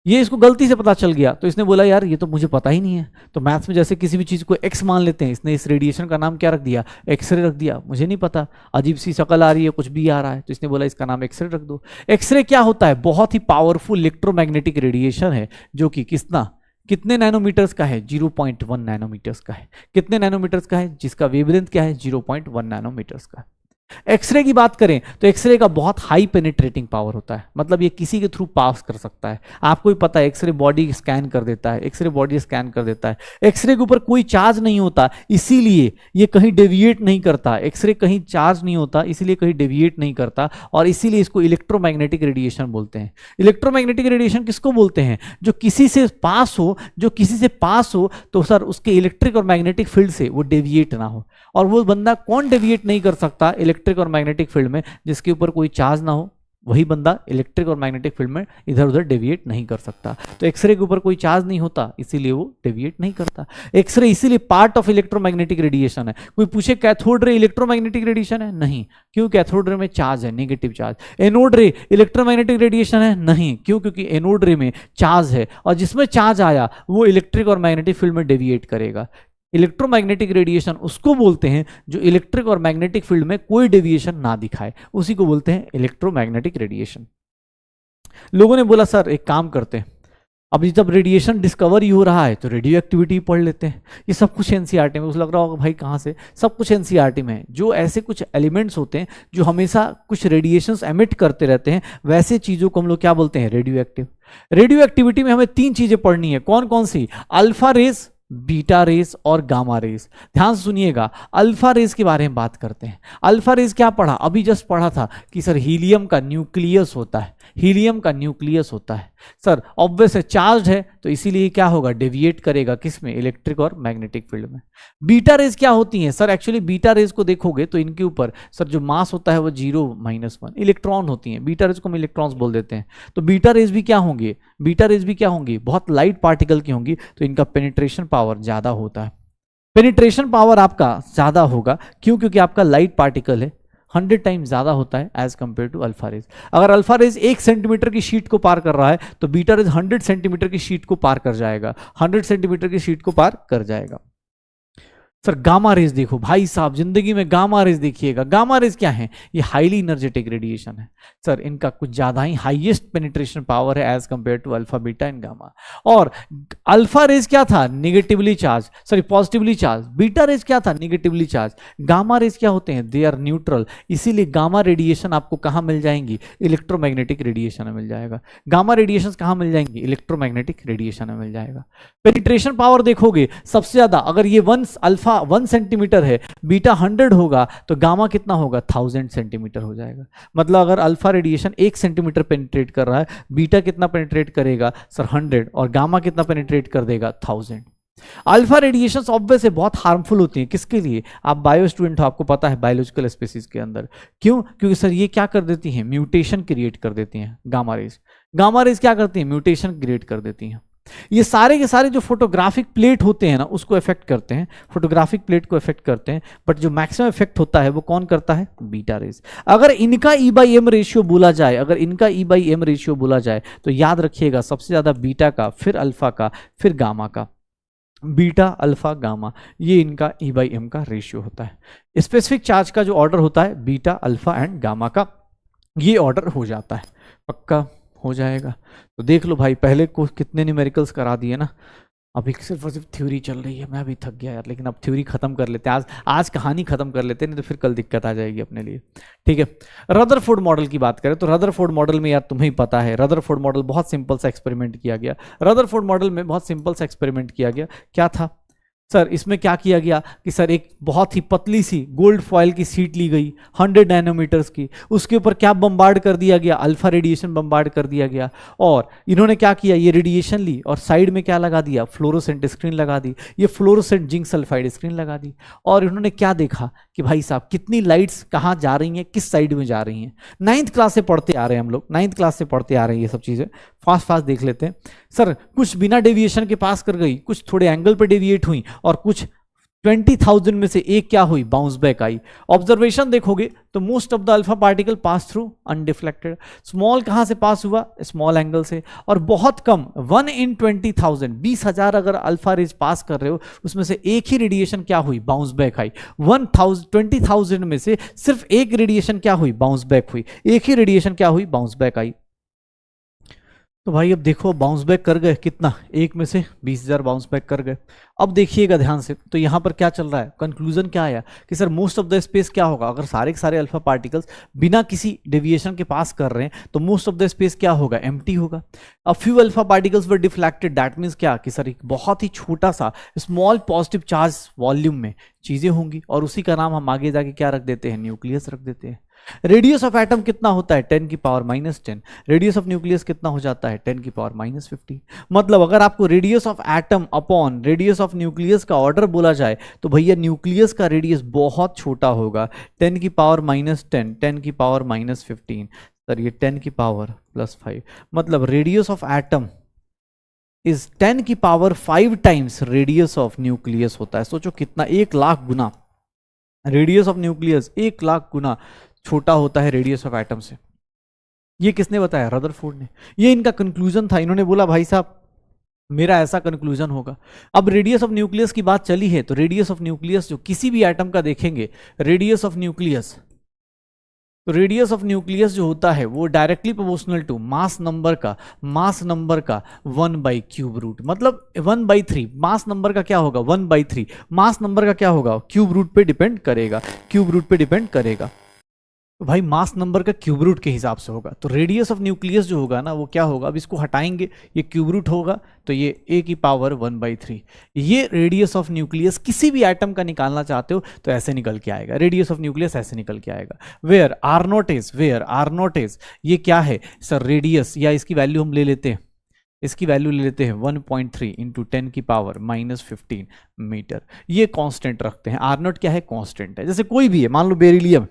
ये इसको गलती से पता चल गया। तो इसने बोला यार ये तो मुझे पता ही नहीं है। तो मैथ्स में जैसे किसी भी चीज़ को एक्स मान लेते हैं, इसने इस रेडिएशन का नाम क्या रख दिया? एक्सरे रख दिया। मुझे नहीं पता, अजीब सी शक्ल आ रही है, कुछ भी आ रहा है, तो इसने बोला इसका नाम एक्सरे रख दो। एक्सरे क्या होता है? बहुत ही पावरफुल इलेक्ट्रोमैग्नेटिक रेडिएशन है, जो कि कितने नैनोमीटर्स का है? 0.1 नैनोमीटर्स का है। कितने नैनोमीटर्स का है? जिसका वेवलेंथ क्या है? 0.1 नैनोमीटर्स का। एक्सरे की बात करें तो एक्सरे का बहुत हाई पेनिट्रेटिंग पावर होता है, मतलब ये किसी के थ्रू पास कर सकता है। आपको भी पता है एक्सरे बॉडी स्कैन कर देता है, एक्सरे बॉडी स्कैन कर देता है। एक्सरे के ऊपर कोई चार्ज नहीं होता, इसीलिए ये कहीं डेविएट नहीं करता। एक्सरे कहीं चार्ज नहीं होता, इसीलिए कहीं डेविएट नहीं करता, और इसीलिए इसको इलेक्ट्रोमैग्नेटिक रेडिएशन बोलते हैं। इलेक्ट्रोमैग्नेटिक रेडिएशन किसको बोलते हैं? जो किसी से पास हो, तो सर उसके इलेक्ट्रिक और मैग्नेटिक फील्ड से वो डेविएट ना हो। और वो बंदा कौन डेविएट नहीं कर सकता इलेक्ट्रिक और मैग्नेटिक फील्ड में? जिसके ऊपर कोई चार्ज ना हो, वही बंदा इलेक्ट्रिक और मैग्नेटिक फील्ड में इधर उधर डेविएट नहीं कर सकता। तो एक्सरे के ऊपर कोई चार्ज नहीं होता, इसीलिए वो डेविएट नहीं करता। एक्सरे इसीलिए पार्ट ऑफ इलेक्ट्रोमैग्नेटिक रेडिएशन है। कोई पूछे कैथोड रे इलेक्ट्रोमैग्नेटिक रेडिएशन है? नहीं। क्यों? कैथोड रे में चार्ज है, नेगेटिव चार्ज। एनोड रे इलेक्ट्रोमैग्नेटिक रेडिएशन है? नहीं। क्यों? क्योंकि एनोड रे में चार्ज है, और जिसमें चार्ज आया वो इलेक्ट्रिक और मैग्नेटिक फील्ड में डेविएट करेगा। इलेक्ट्रोमैग्नेटिक रेडिएशन उसको बोलते हैं जो इलेक्ट्रिक और मैग्नेटिक फील्ड में कोई डेविएशन ना दिखाए, उसी को बोलते हैं इलेक्ट्रोमैग्नेटिक रेडिएशन। लोगों ने बोला सर एक काम करते हैं, अब जब रेडिएशन डिस्कवर ही हो रहा है तो रेडियो एक्टिविटी पढ़ लेते हैं। ये सब कुछ एनसीईआरटी में, उस लग रहा होगा भाई कहाँ से, सब कुछ एनसीईआरटी में है। जो ऐसे कुछ एलिमेंट्स होते हैं जो हमेशा कुछ रेडिएशंस एमिट करते रहते हैं, वैसे चीज़ों को हम लोग क्या बोलते हैं, रेडियो एक्टिव। रेडियो एक्टिविटी में हमें 3 चीज़ें पढ़नी है, कौन कौन सी, अल्फा रेस, बीटा रेस और गामा रेस। ध्यान से सुनिएगा, अल्फा रेस के बारे में बात करते हैं। अल्फा रेस क्या पढ़ा, अभी जस्ट पढ़ा था कि सर हीलियम का न्यूक्लियस होता है, हीलियम का न्यूक्लियस होता है सर, ऑब्वियस है चार्ज है तो इसीलिए क्या होगा, डेविएट करेगा किसमें, इलेक्ट्रिक और मैग्नेटिक फील्ड में। बीटा रेस क्या होती हैं सर, एक्चुअली बीटा रेस को देखोगे तो इनके ऊपर सर जो मास होता है वो 0-1 इलेक्ट्रॉन होती हैं। बीटा रेस को हम इलेक्ट्रॉन्स बोल देते हैं। तो बीटा रेस भी क्या होंगे, बीटा रेस भी क्या होंगी, बहुत लाइट पार्टिकल की होंगी, तो इनका पेनिट्रेशन पावर ज्यादा होता है। पेनिट्रेशन पावर आपका ज्यादा होगा क्यों, क्योंकि आपका लाइट पार्टिकल है, 100 टाइम ज्यादा होता है as compared to alpha rays. अगर अल्फा रेज 1 सेंटीमीटर की शीट को पार कर रहा है तो बीटा रेज 100 सेंटीमीटर की शीट को पार कर जाएगा, 100 सेंटीमीटर की शीट को पार कर जाएगा। सर गामा रेज देखो भाई साहब, जिंदगी में गामा रेज देखिएगा। गामा रेज क्या है, ये हाईली एनर्जेटिक रेडिएशन है सर, इनका कुछ ज्यादा ही हाईएस्ट पेनिट्रेशन पावर है as compared to alpha, beta and gamma. और अल्फा रेज क्या था, negatively charge, sorry positively charge. Beta rays क्या था, निगेटिवली चार्ज। गामा रेज क्या होते हैं, दे आर न्यूट्रल। इसीलिए गामा रेडिएशन आपको कहां मिल जाएंगी, इलेक्ट्रोमैग्नेटिक रेडिएशन में मिल जाएगा। गामा रेडिएशन कहां मिल जाएंगी, इलेक्ट्रोमैग्नेटिक रेडिएशन में मिल जाएगा। पेनिट्रेशन पावर देखोगे सबसे ज्यादा, अगर ये 1 सेंटीमीटर है, बीटा 100 होगा, तो गामा कितना होगा, 1000 सेंटीमीटर हो जाएगा। मतलब अगर अल्फा रेडिएशन 1 सेंटीमीटर पेनिट्रेट कर रहा है, बीटा कितना पेनिट्रेट करेगा सर 100, और गामा कितना पेनिट्रेट कर देगा 1000। अल्फा रेडिएशन ऑब्वियस है बहुत हार्मफुल होती है, किसके लिए, आप बायो स्टूडेंट हो, आपको पता है बायोलॉजिकल स्पीसीज के अंदर। क्यों, क्योंकि सर ये क्या कर देती हैं, म्यूटेशन क्रिएट कर देती हैं। गामा रेज, गामा रेज क्या करती हैं, म्यूटेशन क्रिएट कर देती हैं। ये सारे के सारे जो फोटोग्राफिक प्लेट होते हैं ना, उसको इफेक्ट करते हैं, फोटोग्राफिक प्लेट को इफेक्ट करते हैं, बट जो मैक्सिमम इफेक्ट होता है वो कौन करता है, बीटा रेज। अगर इनका E/M रेशियो बोला जाए, अगर इनका E/M रेशियो बोला जाए तो याद रखिएगा सबसे ज्यादा बीटा का, फिर अल्फा का, फिर गामा का। बीटा, अल्फा, गामा, ये इनका E/M का रेशियो होता है। स्पेसिफिक चार्ज का जो ऑर्डर होता है बीटा, अल्फा एंड गामा का, ये ऑर्डर हो जाता है, पक्का हो जाएगा। तो देख लो भाई, पहले को कितने न्यूमेरिकल्स करा दिए ना, अभी सिर्फ और सिर्फ थ्योरी चल रही है। मैं अभी थक गया यार, लेकिन अब थ्योरी खत्म कर लेते हैं, आज कहानी खत्म कर लेते हैं, नहीं तो फिर कल दिक्कत आ जाएगी अपने लिए। ठीक है, रदरफोर्ड मॉडल की बात करें तो रदरफोर्ड मॉडल में यार तुम्हें ही पता है, रदरफोर्ड मॉडल बहुत सिंपल सा एक्सपेरिमेंट किया गया। रदरफोर्ड मॉडल में बहुत सिंपल सा एक्सपेरिमेंट किया गया। क्या था सर, इसमें क्या किया गया कि सर एक बहुत ही पतली सी गोल्ड फॉयल की शीट ली गई 100 नैनोमीटर्स की, उसके ऊपर क्या बम्बार्ड कर दिया गया, अल्फा रेडिएशन बम्बार्ड कर दिया गया। और इन्होंने क्या किया, ये रेडिएशन ली और साइड में क्या लगा दिया, फ्लोरोसेंट स्क्रीन लगा दी, ये फ्लोरोसेंट जिंक सल्फाइड स्क्रीन लगा दी। और इन्होंने क्या देखा कि भाई साहब कितनी लाइट्स कहाँ जा रही हैं, किस साइड में जा रही हैं। 9th क्लास से पढ़ते आ रहे हैं हम लोग, 9th क्लास से पढ़ते आ रहे हैं ये सब चीज़ें। फास्ट देख लेते हैं। सर कुछ बिना डेविएशन के पास कर गई, कुछ थोड़े एंगल पे डेविएट हुई, और कुछ 20,000 में से एक क्या हुई, बाउंस बैक आई। ऑब्जर्वेशन देखोगे तो most of the alpha particle pass through undeflected. Small कहां से पास हुआ, स्मॉल एंगल से। और बहुत कम 1 in 20,000, 20,000 अगर अल्फा रेज पास कर रहे हो, उसमें से एक ही रेडिएशन क्या हुई, बाउंस बैक आई। 20,000 में से सिर्फ एक रेडिएशन क्या हुई, बाउंस बैक हुई। एक ही रेडिएशन क्या हुई, बाउंस बैक आई। तो भाई अब देखो बाउंस बैक कर गए कितना, एक में से 20,000 बाउंस बैक कर गए। अब देखिएगा ध्यान से, तो यहाँ पर क्या चल रहा है, कंक्लूजन क्या आया कि sir most of the space क्या होगा, अगर सारे के सारे अल्फा पार्टिकल्स बिना किसी डेविएशन के पास कर रहे हैं तो मोस्ट ऑफ द स्पेस क्या होगा, एम्प्टी होगा। अब few alpha particles were deflected, that means क्या कि सर एक बहुत ही छोटा सा स्मॉल पॉजिटिव चार्ज वॉल्यूम में चीजें होंगी, और उसी का नाम हम आगे जाके क्या रख देते हैं, न्यूक्लियस रख देते हैं। रेडियस ऑफ एटम कितना होता है, 10 की पावर -10। रेडियस ऑफ न्यूक्लियस कितना हो जाता है, 10 की पावर -50। मतलब अगर आपको radius of atom upon radius of nucleus का ऑर्डर बोला जाए तो भैया न्यूक्लियस का रेडियस बहुत छोटा होगा, 10 की पावर -10, 10 की पावर -15। सर ये 10 की पावर +5, मतलब रेडियस ऑफ एटम इज 10 की power 5 times radius of nucleus होता है। सोचो कितना, 1 लाख गुना रेडियस ऑफ न्यूक्लियस, 1 लाख गुना छोटा होता है रेडियस ऑफ एटम से। ये किसने बताया, रदरफोर्ड ने। ये इनका कंक्लूजन था, इन्होंने बोला भाई साहब मेरा ऐसा कंक्लूजन होगा। अब रेडियस ऑफ न्यूक्लियस की बात चली है तो रेडियस ऑफ न्यूक्लियस जो किसी भी एटम का देखेंगे, रेडियस ऑफ न्यूक्लियस तो रेडियस ऑफ न्यूक्लियस जो होता है वो directly proportional to mass number का 1/3, मतलब 1/3 मास नंबर का क्या होगा 1/3 मास नंबर का क्या होगा क्यूब रूट पे डिपेंड करेगा। तो भाई मास नंबर का क्यूब रूट के हिसाब से होगा, तो रेडियस ऑफ न्यूक्लियस जो होगा ना वो क्या होगा, अब इसको हटाएंगे, ये क्यूब रूट होगा तो ये a⁻1/3। ये रेडियस ऑफ न्यूक्लियस किसी भी एटम का निकालना चाहते हो तो ऐसे निकल के आएगा, रेडियस ऑफ न्यूक्लियस ऐसे निकल के आएगा। वेयर आर नॉट इज ये क्या है सर रेडियस, या इसकी वैल्यू हम ले लेते हैं, 1.3 इंटू 10⁻⁻15 मीटर। ये कांस्टेंट रखते हैं, आर नॉट क्या है कांस्टेंट है। जैसे कोई भी है, मान लो बेरिलियम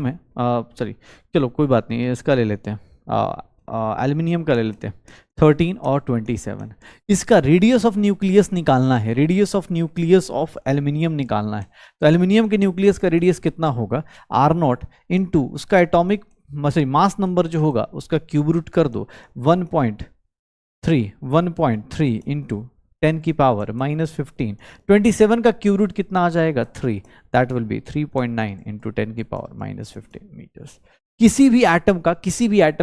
है, सॉरी चलो कोई बात नहीं, इसका ले लेते हैं, एल्यूमिनियम का ले लेते हैं 13 और 27। इसका रेडियस ऑफ न्यूक्लियस निकालना है, radius of nucleus of aluminium निकालना है। तो एल्यूमिनियम के न्यूक्लियस का रेडियस कितना होगा आर नॉट इंटू उसका एटॉमिक सॉरी मास नंबर जो होगा उसका क्यूब रूट कर दो 1.3 इंटू 10⁻⁻15। 27 का क्यूब रूट कितना आ जाएगा 3, that will be 3.9 into 10⁻⁻15 metres. किसी भी एटम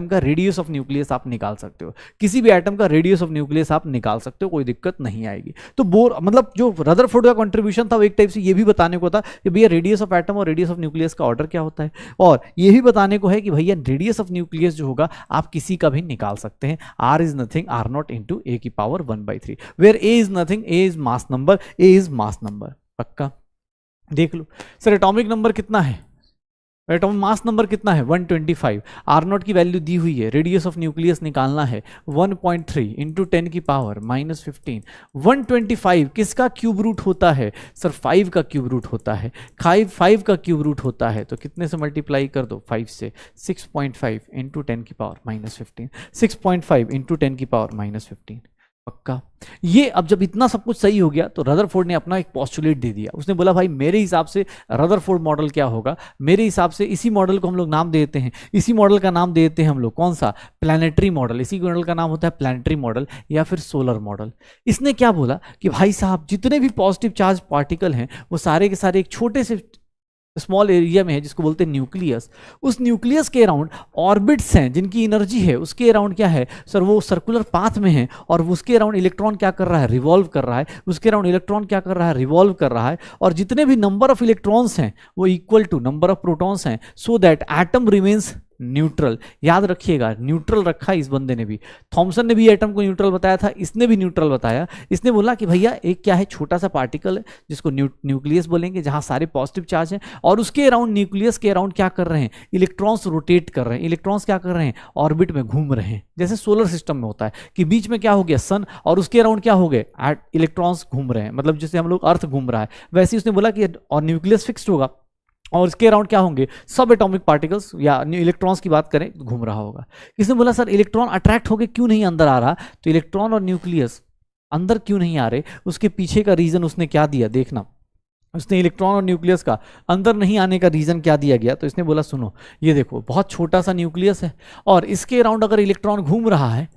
का रेडियस ऑफ न्यूक्लियस आप निकाल सकते हो, कोई दिक्कत नहीं आएगी। तो बोर मतलब जो रदरफोर्ड का कंट्रीब्यूशन था वो एक टाइप से ये भी बताने को था कि भैया रेडियस ऑफ एटम और रेडियस ऑफ न्यूक्लियस का ऑर्डर क्या होता है, और ये भी बताने को है कि भैया रेडियस ऑफ न्यूक्लियस जो होगा आप किसी का भी निकाल सकते हैं। R is nothing R naught into a⁻1/3, where A is nothing, A is mass number, पक्का देख लो। सर एटॉमिक नंबर कितना है, एटॉमिक मास नंबर कितना है 125, आर नॉट की वैल्यू दी हुई है, रेडियस ऑफ न्यूक्लियस निकालना है 1.3 इंटू 10⁻⁻15। 125 किसका क्यूब रूट होता है सर 5 का क्यूब रूट होता है, 5 का क्यूब रूट होता है, तो कितने से मल्टीप्लाई कर दो 5 से, 6.5 इंटू 10⁻⁻15, 6.5 इंटू 10⁻⁻15, पक्का। ये अब जब इतना सब कुछ सही हो गया तो रदरफोर्ड ने अपना एक पोस्टुलेट दे दिया, उसने बोला भाई मेरे हिसाब से रदरफोर्ड मॉडल क्या होगा, मेरे हिसाब से इसी मॉडल को हम लोग नाम देते हैं, इसी मॉडल का नाम देते हैं हम लोग कौन सा प्लैनेटरी मॉडल, इसी मॉडल का नाम होता है प्लैनेटरी मॉडल या फिर सोलर मॉडल। इसने क्या बोला कि भाई साहब जितने भी पॉजिटिव चार्ज पार्टिकल हैं वो सारे के सारे एक छोटे से स्मॉल एरिया में है जिसको बोलते हैं न्यूक्लियस, उस न्यूक्लियस के अराउंड ऑर्बिट्स हैं जिनकी एनर्जी है उसके अराउंड क्या है सर वो सर्कुलर पाथ में है, और उसके अराउंड इलेक्ट्रॉन क्या कर रहा है रिवॉल्व कर रहा है, और जितने भी नंबर ऑफ इलेक्ट्रॉन्स हैं वो equal to number of protons हैं, so that atom remains neutral. याद रखिएगा न्यूट्रल रखा इस बंदे ने भी, थॉमसन ने भी एटम को न्यूट्रल बताया था, इसने भी न्यूट्रल बताया। इसने बोला कि भैया एक क्या है छोटा सा पार्टिकल है जिसको न्यूक्लियस बोलेंगे जहां सारे पॉजिटिव चार्ज हैं, और उसके अराउंड न्यूक्लियस के अराउंड क्या कर रहे हैं इलेक्ट्रॉन्स रोटेट कर रहे हैं, इलेक्ट्रॉन्स क्या कर रहे हैं ऑर्बिट में घूम रहे हैं। जैसे सोलर सिस्टम में होता है कि बीच में क्या हो गया सन और उसके अराउंड क्या हो गए इलेक्ट्रॉन्स घूम रहे हैं, मतलब जैसे हम लोग अर्थ घूम रहा है वैसे उसने बोला कि और न्यूक्लियस फिक्स्ड होगा और इसके अराउंड क्या होंगे सब एटॉमिक पार्टिकल्स या इलेक्ट्रॉन्स की बात करें घूम रहा होगा। इसने बोला सर इलेक्ट्रॉन अट्रैक्ट होकर क्यों नहीं अंदर आ रहा, तो इलेक्ट्रॉन और न्यूक्लियस अंदर क्यों नहीं आ रहे, उसके पीछे का रीजन उसने क्या दिया देखना, उसने इलेक्ट्रॉन और न्यूक्लियस का अंदर नहीं आने का रीजन क्या दिया गया, तो इसने बोला सुनो ये देखो बहुत छोटा सा न्यूक्लियस है और इसके अराउंड अगर इलेक्ट्रॉन घूम रहा है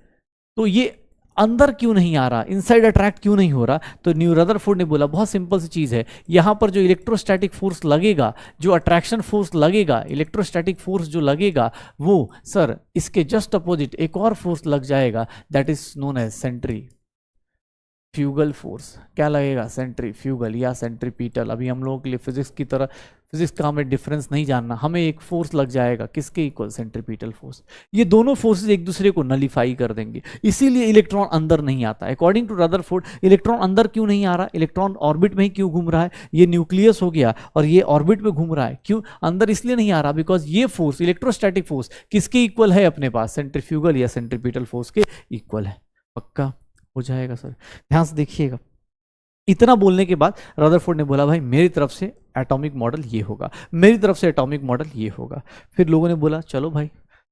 तो ये अंदर क्यों नहीं आ रहा, इनसाइड अट्रैक्ट क्यों नहीं हो रहा, तो रदरफोर्ड ने बोला बहुत सिंपल सी चीज़ है, यहाँ पर जो इलेक्ट्रोस्टैटिक फोर्स लगेगा, जो अट्रैक्शन फोर्स लगेगा, इलेक्ट्रोस्टैटिक फोर्स जो लगेगा वो सर इसके जस्ट अपोजिट एक और फोर्स लग जाएगा that is known as centrifugal force. क्या लगेगा सेंट्रीफ्यूगल या सेंट्रीपिटल, अभी हम लोगों के लिए फिजिक्स की तरह फिजिक्स का हमें डिफरेंस नहीं जानना, हमें एक फोर्स लग जाएगा किसके इक्वल सेंट्रीपिटल फोर्स। ये दोनों फोर्सेस एक दूसरे को नलीफाई कर देंगे, इसीलिए इलेक्ट्रॉन अंदर नहीं आता। अकॉर्डिंग टू रदरफोर्ड इलेक्ट्रॉन अंदर क्यों नहीं आ रहा, इलेक्ट्रॉन ऑर्बिट में ही क्यों घूम रहा है, ये न्यूक्लियस हो गया और ये ऑर्बिट में घूम रहा है, क्यों अंदर इसलिए नहीं आ रहा बिकॉज ये फोर्स इलेक्ट्रोस्टैटिक फोर्स किसके इक्वल है अपने पास सेंट्रीफ्यूगल या सेंट्रीपिटल फोर्स के इक्वल है। पक्का हो जाएगा सर, ध्यान से देखिएगा। इतना बोलने के बाद रदरफोर्ड ने बोला भाई मेरी तरफ से एटॉमिक मॉडल ये होगा, मेरी तरफ से एटॉमिक मॉडल ये होगा। फिर लोगों ने बोला चलो भाई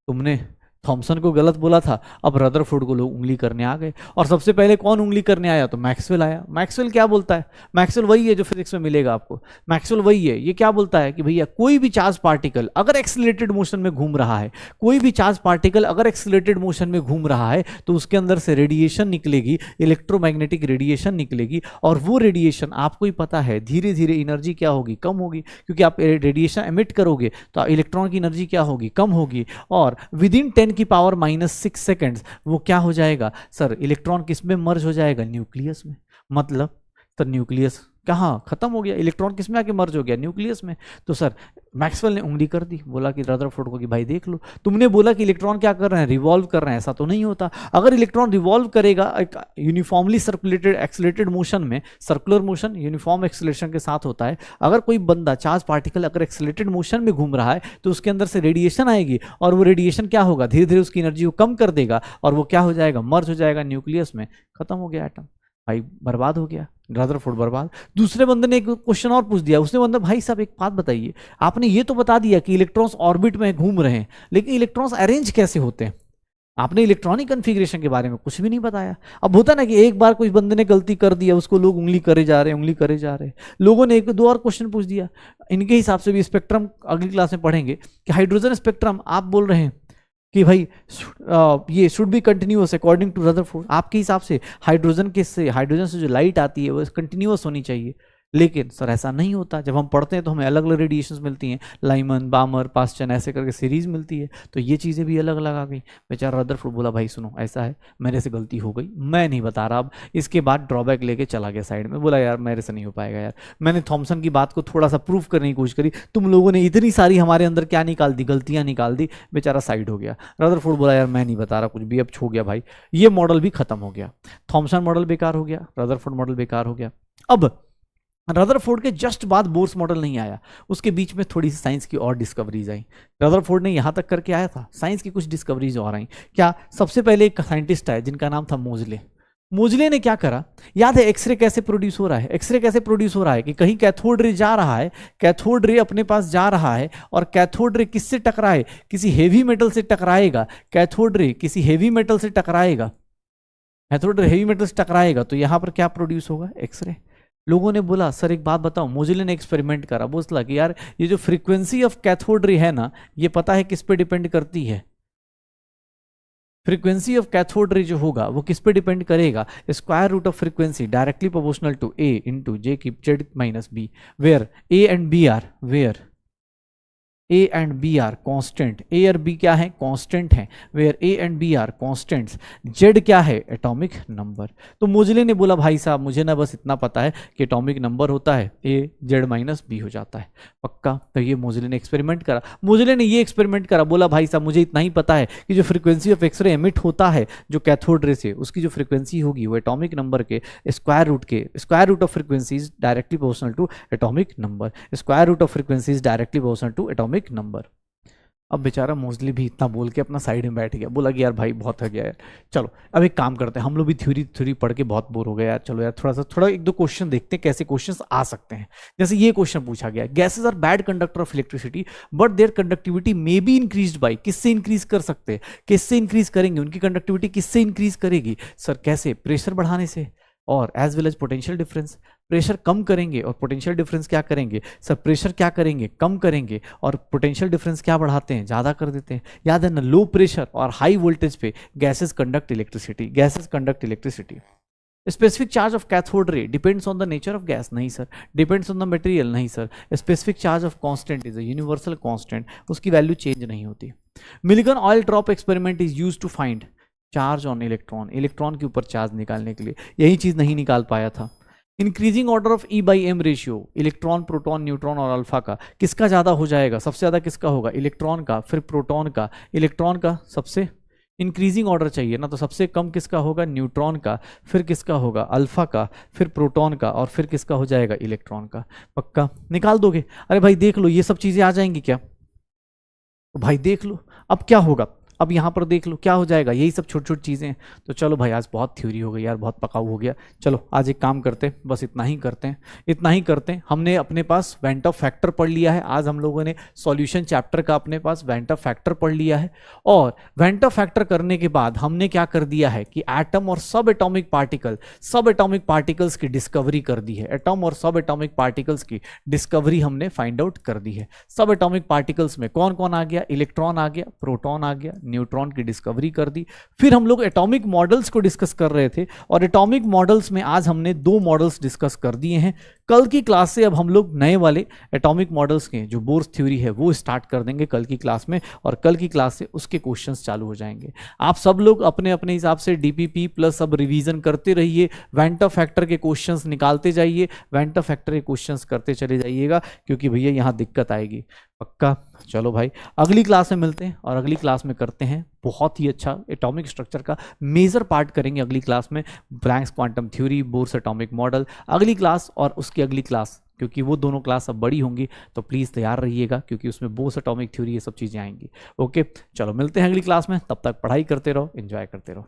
तुमने थॉमसन को गलत बोला था, अब रदरफोर्ड को लोग उंगली करने आ गए। और सबसे पहले कौन उंगली करने आया? तो मैक्सवेल आया। मैक्सवेल क्या बोलता है? मैक्सवेल वही है जो फिजिक्स में मिलेगा आपको, मैक्सवेल वही है। ये क्या बोलता है कि भैया कोई भी चार्ज पार्टिकल अगर एक्सीलरेटेड मोशन में घूम रहा है, कोई भी चार्ज पार्टिकल अगर एक्सीलरेटेड मोशन में घूम रहा है तो उसके अंदर से रेडिएशन निकलेगी, इलेक्ट्रोमैग्नेटिक रेडिएशन निकलेगी, और वो रेडिएशन आपको ही पता है धीरे धीरे एनर्जी क्या होगी? कम होगी, क्योंकि आप रेडिएशन एमिट करोगे तो इलेक्ट्रॉन की एनर्जी क्या होगी? कम होगी। और विद इन 10 की पावर -6 सेकेंड्स वो क्या हो जाएगा सर? इलेक्ट्रॉन किस में मर्ज हो जाएगा? न्यूक्लियस में। मतलब सर न्यूक्लियस कहाँ खत्म हो गया? इलेक्ट्रॉन किस में आके मर्ज हो गया? न्यूक्लियस में। तो सर मैक्सवेल ने उंगली कर दी, बोला कि रदरफोर्ड को कि भाई देख लो, तुमने बोला कि इलेक्ट्रॉन क्या कर रहे हैं? रिवॉल्व कर रहे हैं। ऐसा तो नहीं होता। अगर इलेक्ट्रॉन रिवॉल्व करेगा एक यूनिफॉर्मली सर्कुलेटेड एक्सीलरेटेड मोशन में, सर्कुलर मोशन यूनिफॉर्म एक्सीलरेशन के साथ होता है, अगर कोई बंदा चार्ज पार्टिकल अगर एक्सीलरेटेड मोशन में घूम रहा है तो उसके अंदर से रेडिएशन आएगी, और वो रेडिएशन क्या होगा? धीरे धीरे उसकी एनर्जी को कम कर देगा, और वो क्या हो जाएगा? मर्ज हो जाएगा न्यूक्लियस में। खत्म हो गया एटम, भाई बर्बाद हो गया, रदरफोर्ड बर्बाद। दूसरे बंदे ने एक क्वेश्चन और पूछ दिया, उसने बंदा भाई साहब एक बात बताइए, आपने ये तो बता दिया कि इलेक्ट्रॉन्स ऑर्बिट में घूम रहे हैं, लेकिन इलेक्ट्रॉन्स अरेंज कैसे होते हैं? आपने इलेक्ट्रॉनिक कन्फिग्रेशन के बारे में कुछ भी नहीं बताया। अब होता ना कि एक बार कोई बंदे ने गलती कर दिया, उसको लोग उंगली करे जा रहे हैं, उंगली करे जा रहे हैं। लोगों ने एक दो और क्वेश्चन पूछ दिया, इनके हिसाब से भी स्पेक्ट्रम अगली क्लास में पढ़ेंगे कि हाइड्रोजन स्पेक्ट्रम आप बोल रहे हैं कि भाई ये should be continuous according to Rutherford. आपके हिसाब से हाइड्रोजन से जो लाइट आती है वो कंटिन्यूअस होनी चाहिए, लेकिन सर ऐसा नहीं होता। जब हम पढ़ते हैं तो हमें अलग अलग रेडिएशंस मिलती हैं, लाइमन, बामर, पास्चन, ऐसे करके सीरीज मिलती है, तो ये चीज़ें भी अलग अलग आ गई। बेचारा रदरफोर्ड बोला भाई सुनो ऐसा है, मेरे से गलती हो गई, मैं नहीं बता रहा। अब इसके बाद ड्रॉबैक लेके चला गया साइड में, बोला यार मेरे से नहीं हो पाएगा यार। मैंने थॉमसन की बात को थोड़ा सा प्रूफ करने की कोशिश करी, तुम लोगों ने इतनी सारी हमारे अंदर क्या निकाल दी? गलतियाँ निकाल दी। बेचारा साइड हो गया। रदरफोर्ड बोला यार मैं नहीं बता रहा कुछ भी, अब छो गया भाई। ये मॉडल भी खत्म हो गया, थॉमसन मॉडल बेकार हो गया, रदरफोर्ड मॉडल बेकार हो गया। अब रदरफोर्ड के जस्ट बाद बोर्स मॉडल नहीं आया, उसके बीच में थोड़ी सी साइंस की और डिस्कवरीज आई। रदरफोर्ड ने यहां तक करके आया था, साइंस की कुछ डिस्कवरीज और आई। क्या? सबसे पहले एक साइंटिस्ट आया जिनका नाम था मोजले। मोजले ने क्या करा? याद है एक्सरे कैसे प्रोड्यूस हो रहा है? एक्सरे कैसे प्रोड्यूस हो रहा है कि कहीं कैथोड रे जा रहा है, कैथोड रे अपने पास जा रहा है, और कैथोड रे किससे टकराए? किसी हेवी मेटल से टकराएगा। कैथोड रे किसी हेवी मेटल से टकराएगा, कैथोड रे हेवी मेटल से टकराएगा, तो यहां पर क्या प्रोड्यूस होगा? एक्सरे। लोगों ने बोला सर एक बात बताओ, मोजले ने एक्सपेरिमेंट करा, बोला कि यार ये जो फ्रीक्वेंसी ऑफ कैथोड रे है ना, ये पता है किस पे डिपेंड करती है? फ्रीक्वेंसी ऑफ कैथोड रे जो होगा वो किस पे डिपेंड करेगा? Square root of frequency directly proportional to A into J की Z minus B, where A and B are, where A and B are constant. A और बी क्या है? कॉन्स्टेंट है। Where A and B are constants, Z क्या है? Atomic number. तो Moseley ने बोला भाई साहब मुझे ना बस इतना पता है कि एटॉमिक नंबर होता है ए जेड माइनस बी हो जाता है, पक्का। तो ये मोजले ने एक्सपेरिमेंट करा। मोजले ने ये एक्सपेरिमेंट करा, बोला भाई साहब मुझे इतना ही पता है कि जो फ्रीक्वेंसी ऑफ एक्सरे एमिट होता है जो कैथोड रे से, उसकी जो फ्रीक्वेंसी होगी वो एटॉमिक नंबर के square root of frequencies directly proportional to atomic number, square root of frequencies directly proportional to atomic number. अब बेचारा मोजली भी इतना बोल के अपना साइड में बैठ गया, बोला कि यार भाई बहुत हो गया यार, चलो अब एक काम करते हैं, हम लोग भी थ्योरी पढ़ के बहुत बोर हो गए यार, चलो यार थोड़ा एक दो क्वेश्चन देखते हैं कैसे क्वेश्चंस आ सकते हैं। जैसे ये क्वेश्चन पूछा गया, gases are bad conductor of electricity but their conductivity may be increased by, किससे इंक्रीज कर सकते हैं? किससे इंक्रीज करेंगे? उनकी कंडक्टिविटी किससे इंक्रीज करेगी? सर कैसे? प्रेशर बढ़ाने से, और as well as potential difference. Pressure कम करेंगे और पोटेंशियल डिफरेंस क्या करेंगे? सर प्रेशर क्या करेंगे? कम करेंगे, और पोटेंशियल डिफरेंस क्या बढ़ाते हैं? ज़्यादा कर देते हैं। याद है ना, लो प्रेशर और हाई वोल्टेज पे gases conduct electricity. Specific charge of cathode ray depends on the nature of gas, नहीं sir. Depends on the material, नहीं sir. Specific charge of constant is a universal constant, उसकी value change नहीं होती। Millikan oil drop experiment is used to find charge on electron, electron के ऊपर charge निकालने के लिए। यही चीज नहीं निकाल पाया था। Increasing order of E/M ratio, electron, proton, neutron और अल्फा का किसका ज्यादा हो जाएगा? सबसे ज्यादा किसका होगा? इलेक्ट्रॉन का, फिर प्रोटॉन का, इलेक्ट्रॉन का सबसे इंक्रीजिंग ऑर्डर चाहिए ना, तो सबसे कम किसका होगा? न्यूट्रॉन का, फिर किसका होगा? अल्फा का, फिर प्रोटॉन का, और फिर किसका हो जाएगा? इलेक्ट्रॉन का। पक्का निकाल दोगे? अरे भाई देख लो, ये सब चीजें आ जाएंगी क्या? भाई देख लो अब क्या होगा। अब यहाँ पर देख लो क्या हो जाएगा, यही सब छोटी छोटी चीज़ें हैं। तो चलो भाई आज बहुत थ्योरी हो गई यार, बहुत पकाऊ हो गया। चलो आज एक काम करते हैं, बस इतना ही करते हैं, इतना ही करते हैं। हमने अपने पास वेंट ऑफ फैक्टर पढ़ लिया है, आज हम लोगों ने सॉल्यूशन चैप्टर का अपने पास वेंट ऑफ फैक्टर पढ़ लिया है। और वेंट ऑफ फैक्टर करने के बाद हमने क्या कर दिया है कि एटम और सब एटॉमिक पार्टिकल्स की डिस्कवरी कर दी है। एटम और सब एटॉमिक पार्टिकल्स की डिस्कवरी हमने फाइंड आउट कर दी है। सब एटॉमिक पार्टिकल्स में कौन कौन आ गया, इलेक्ट्रॉन आ गया, प्रोटॉन आ गया, न्यूट्रॉन की डिस्कवरी कर दी। फिर हम लोग एटॉमिक मॉडल्स को डिस्कस कर रहे थे, और एटॉमिक मॉडल्स में आज हमने 2 मॉडल्स डिस्कस कर दिए हैं। कल की क्लास से अब हम लोग नए वाले एटॉमिक मॉडल्स के जो बोर्स थ्योरी है वो स्टार्ट कर देंगे कल की क्लास में, और कल की क्लास से उसके क्वेश्चंस चालू हो जाएंगे। आप सब लोग अपने अपने हिसाब से डीपीपी प्लस सब रिवीजन करते रहिए, वेंट ऑफ फैक्टर के क्वेश्चंस निकालते जाइए, वेंट ऑफ फैक्टर के क्वेश्चंस करते चले जाइएगा, क्योंकि भैया यहाँ दिक्कत आएगी पक्का। चलो भाई अगली क्लास में मिलते हैं, और अगली क्लास में करते हैं बहुत ही अच्छा एटॉमिक स्ट्रक्चर का मेजर पार्ट करेंगे अगली क्लास में, blanks quantum theory, Bohr's atomic model, अगली क्लास और उसकी अगली क्लास, क्योंकि वो दोनों क्लास अब बड़ी होंगी, तो प्लीज़ तैयार रहिएगा, क्योंकि उसमें बोर्स एटॉमिक थ्योरी ये सब चीज़ें आएंगी। ओके चलो मिलते हैं अगली क्लास में, तब तक पढ़ाई करते रहो, एंजॉय करते रहो।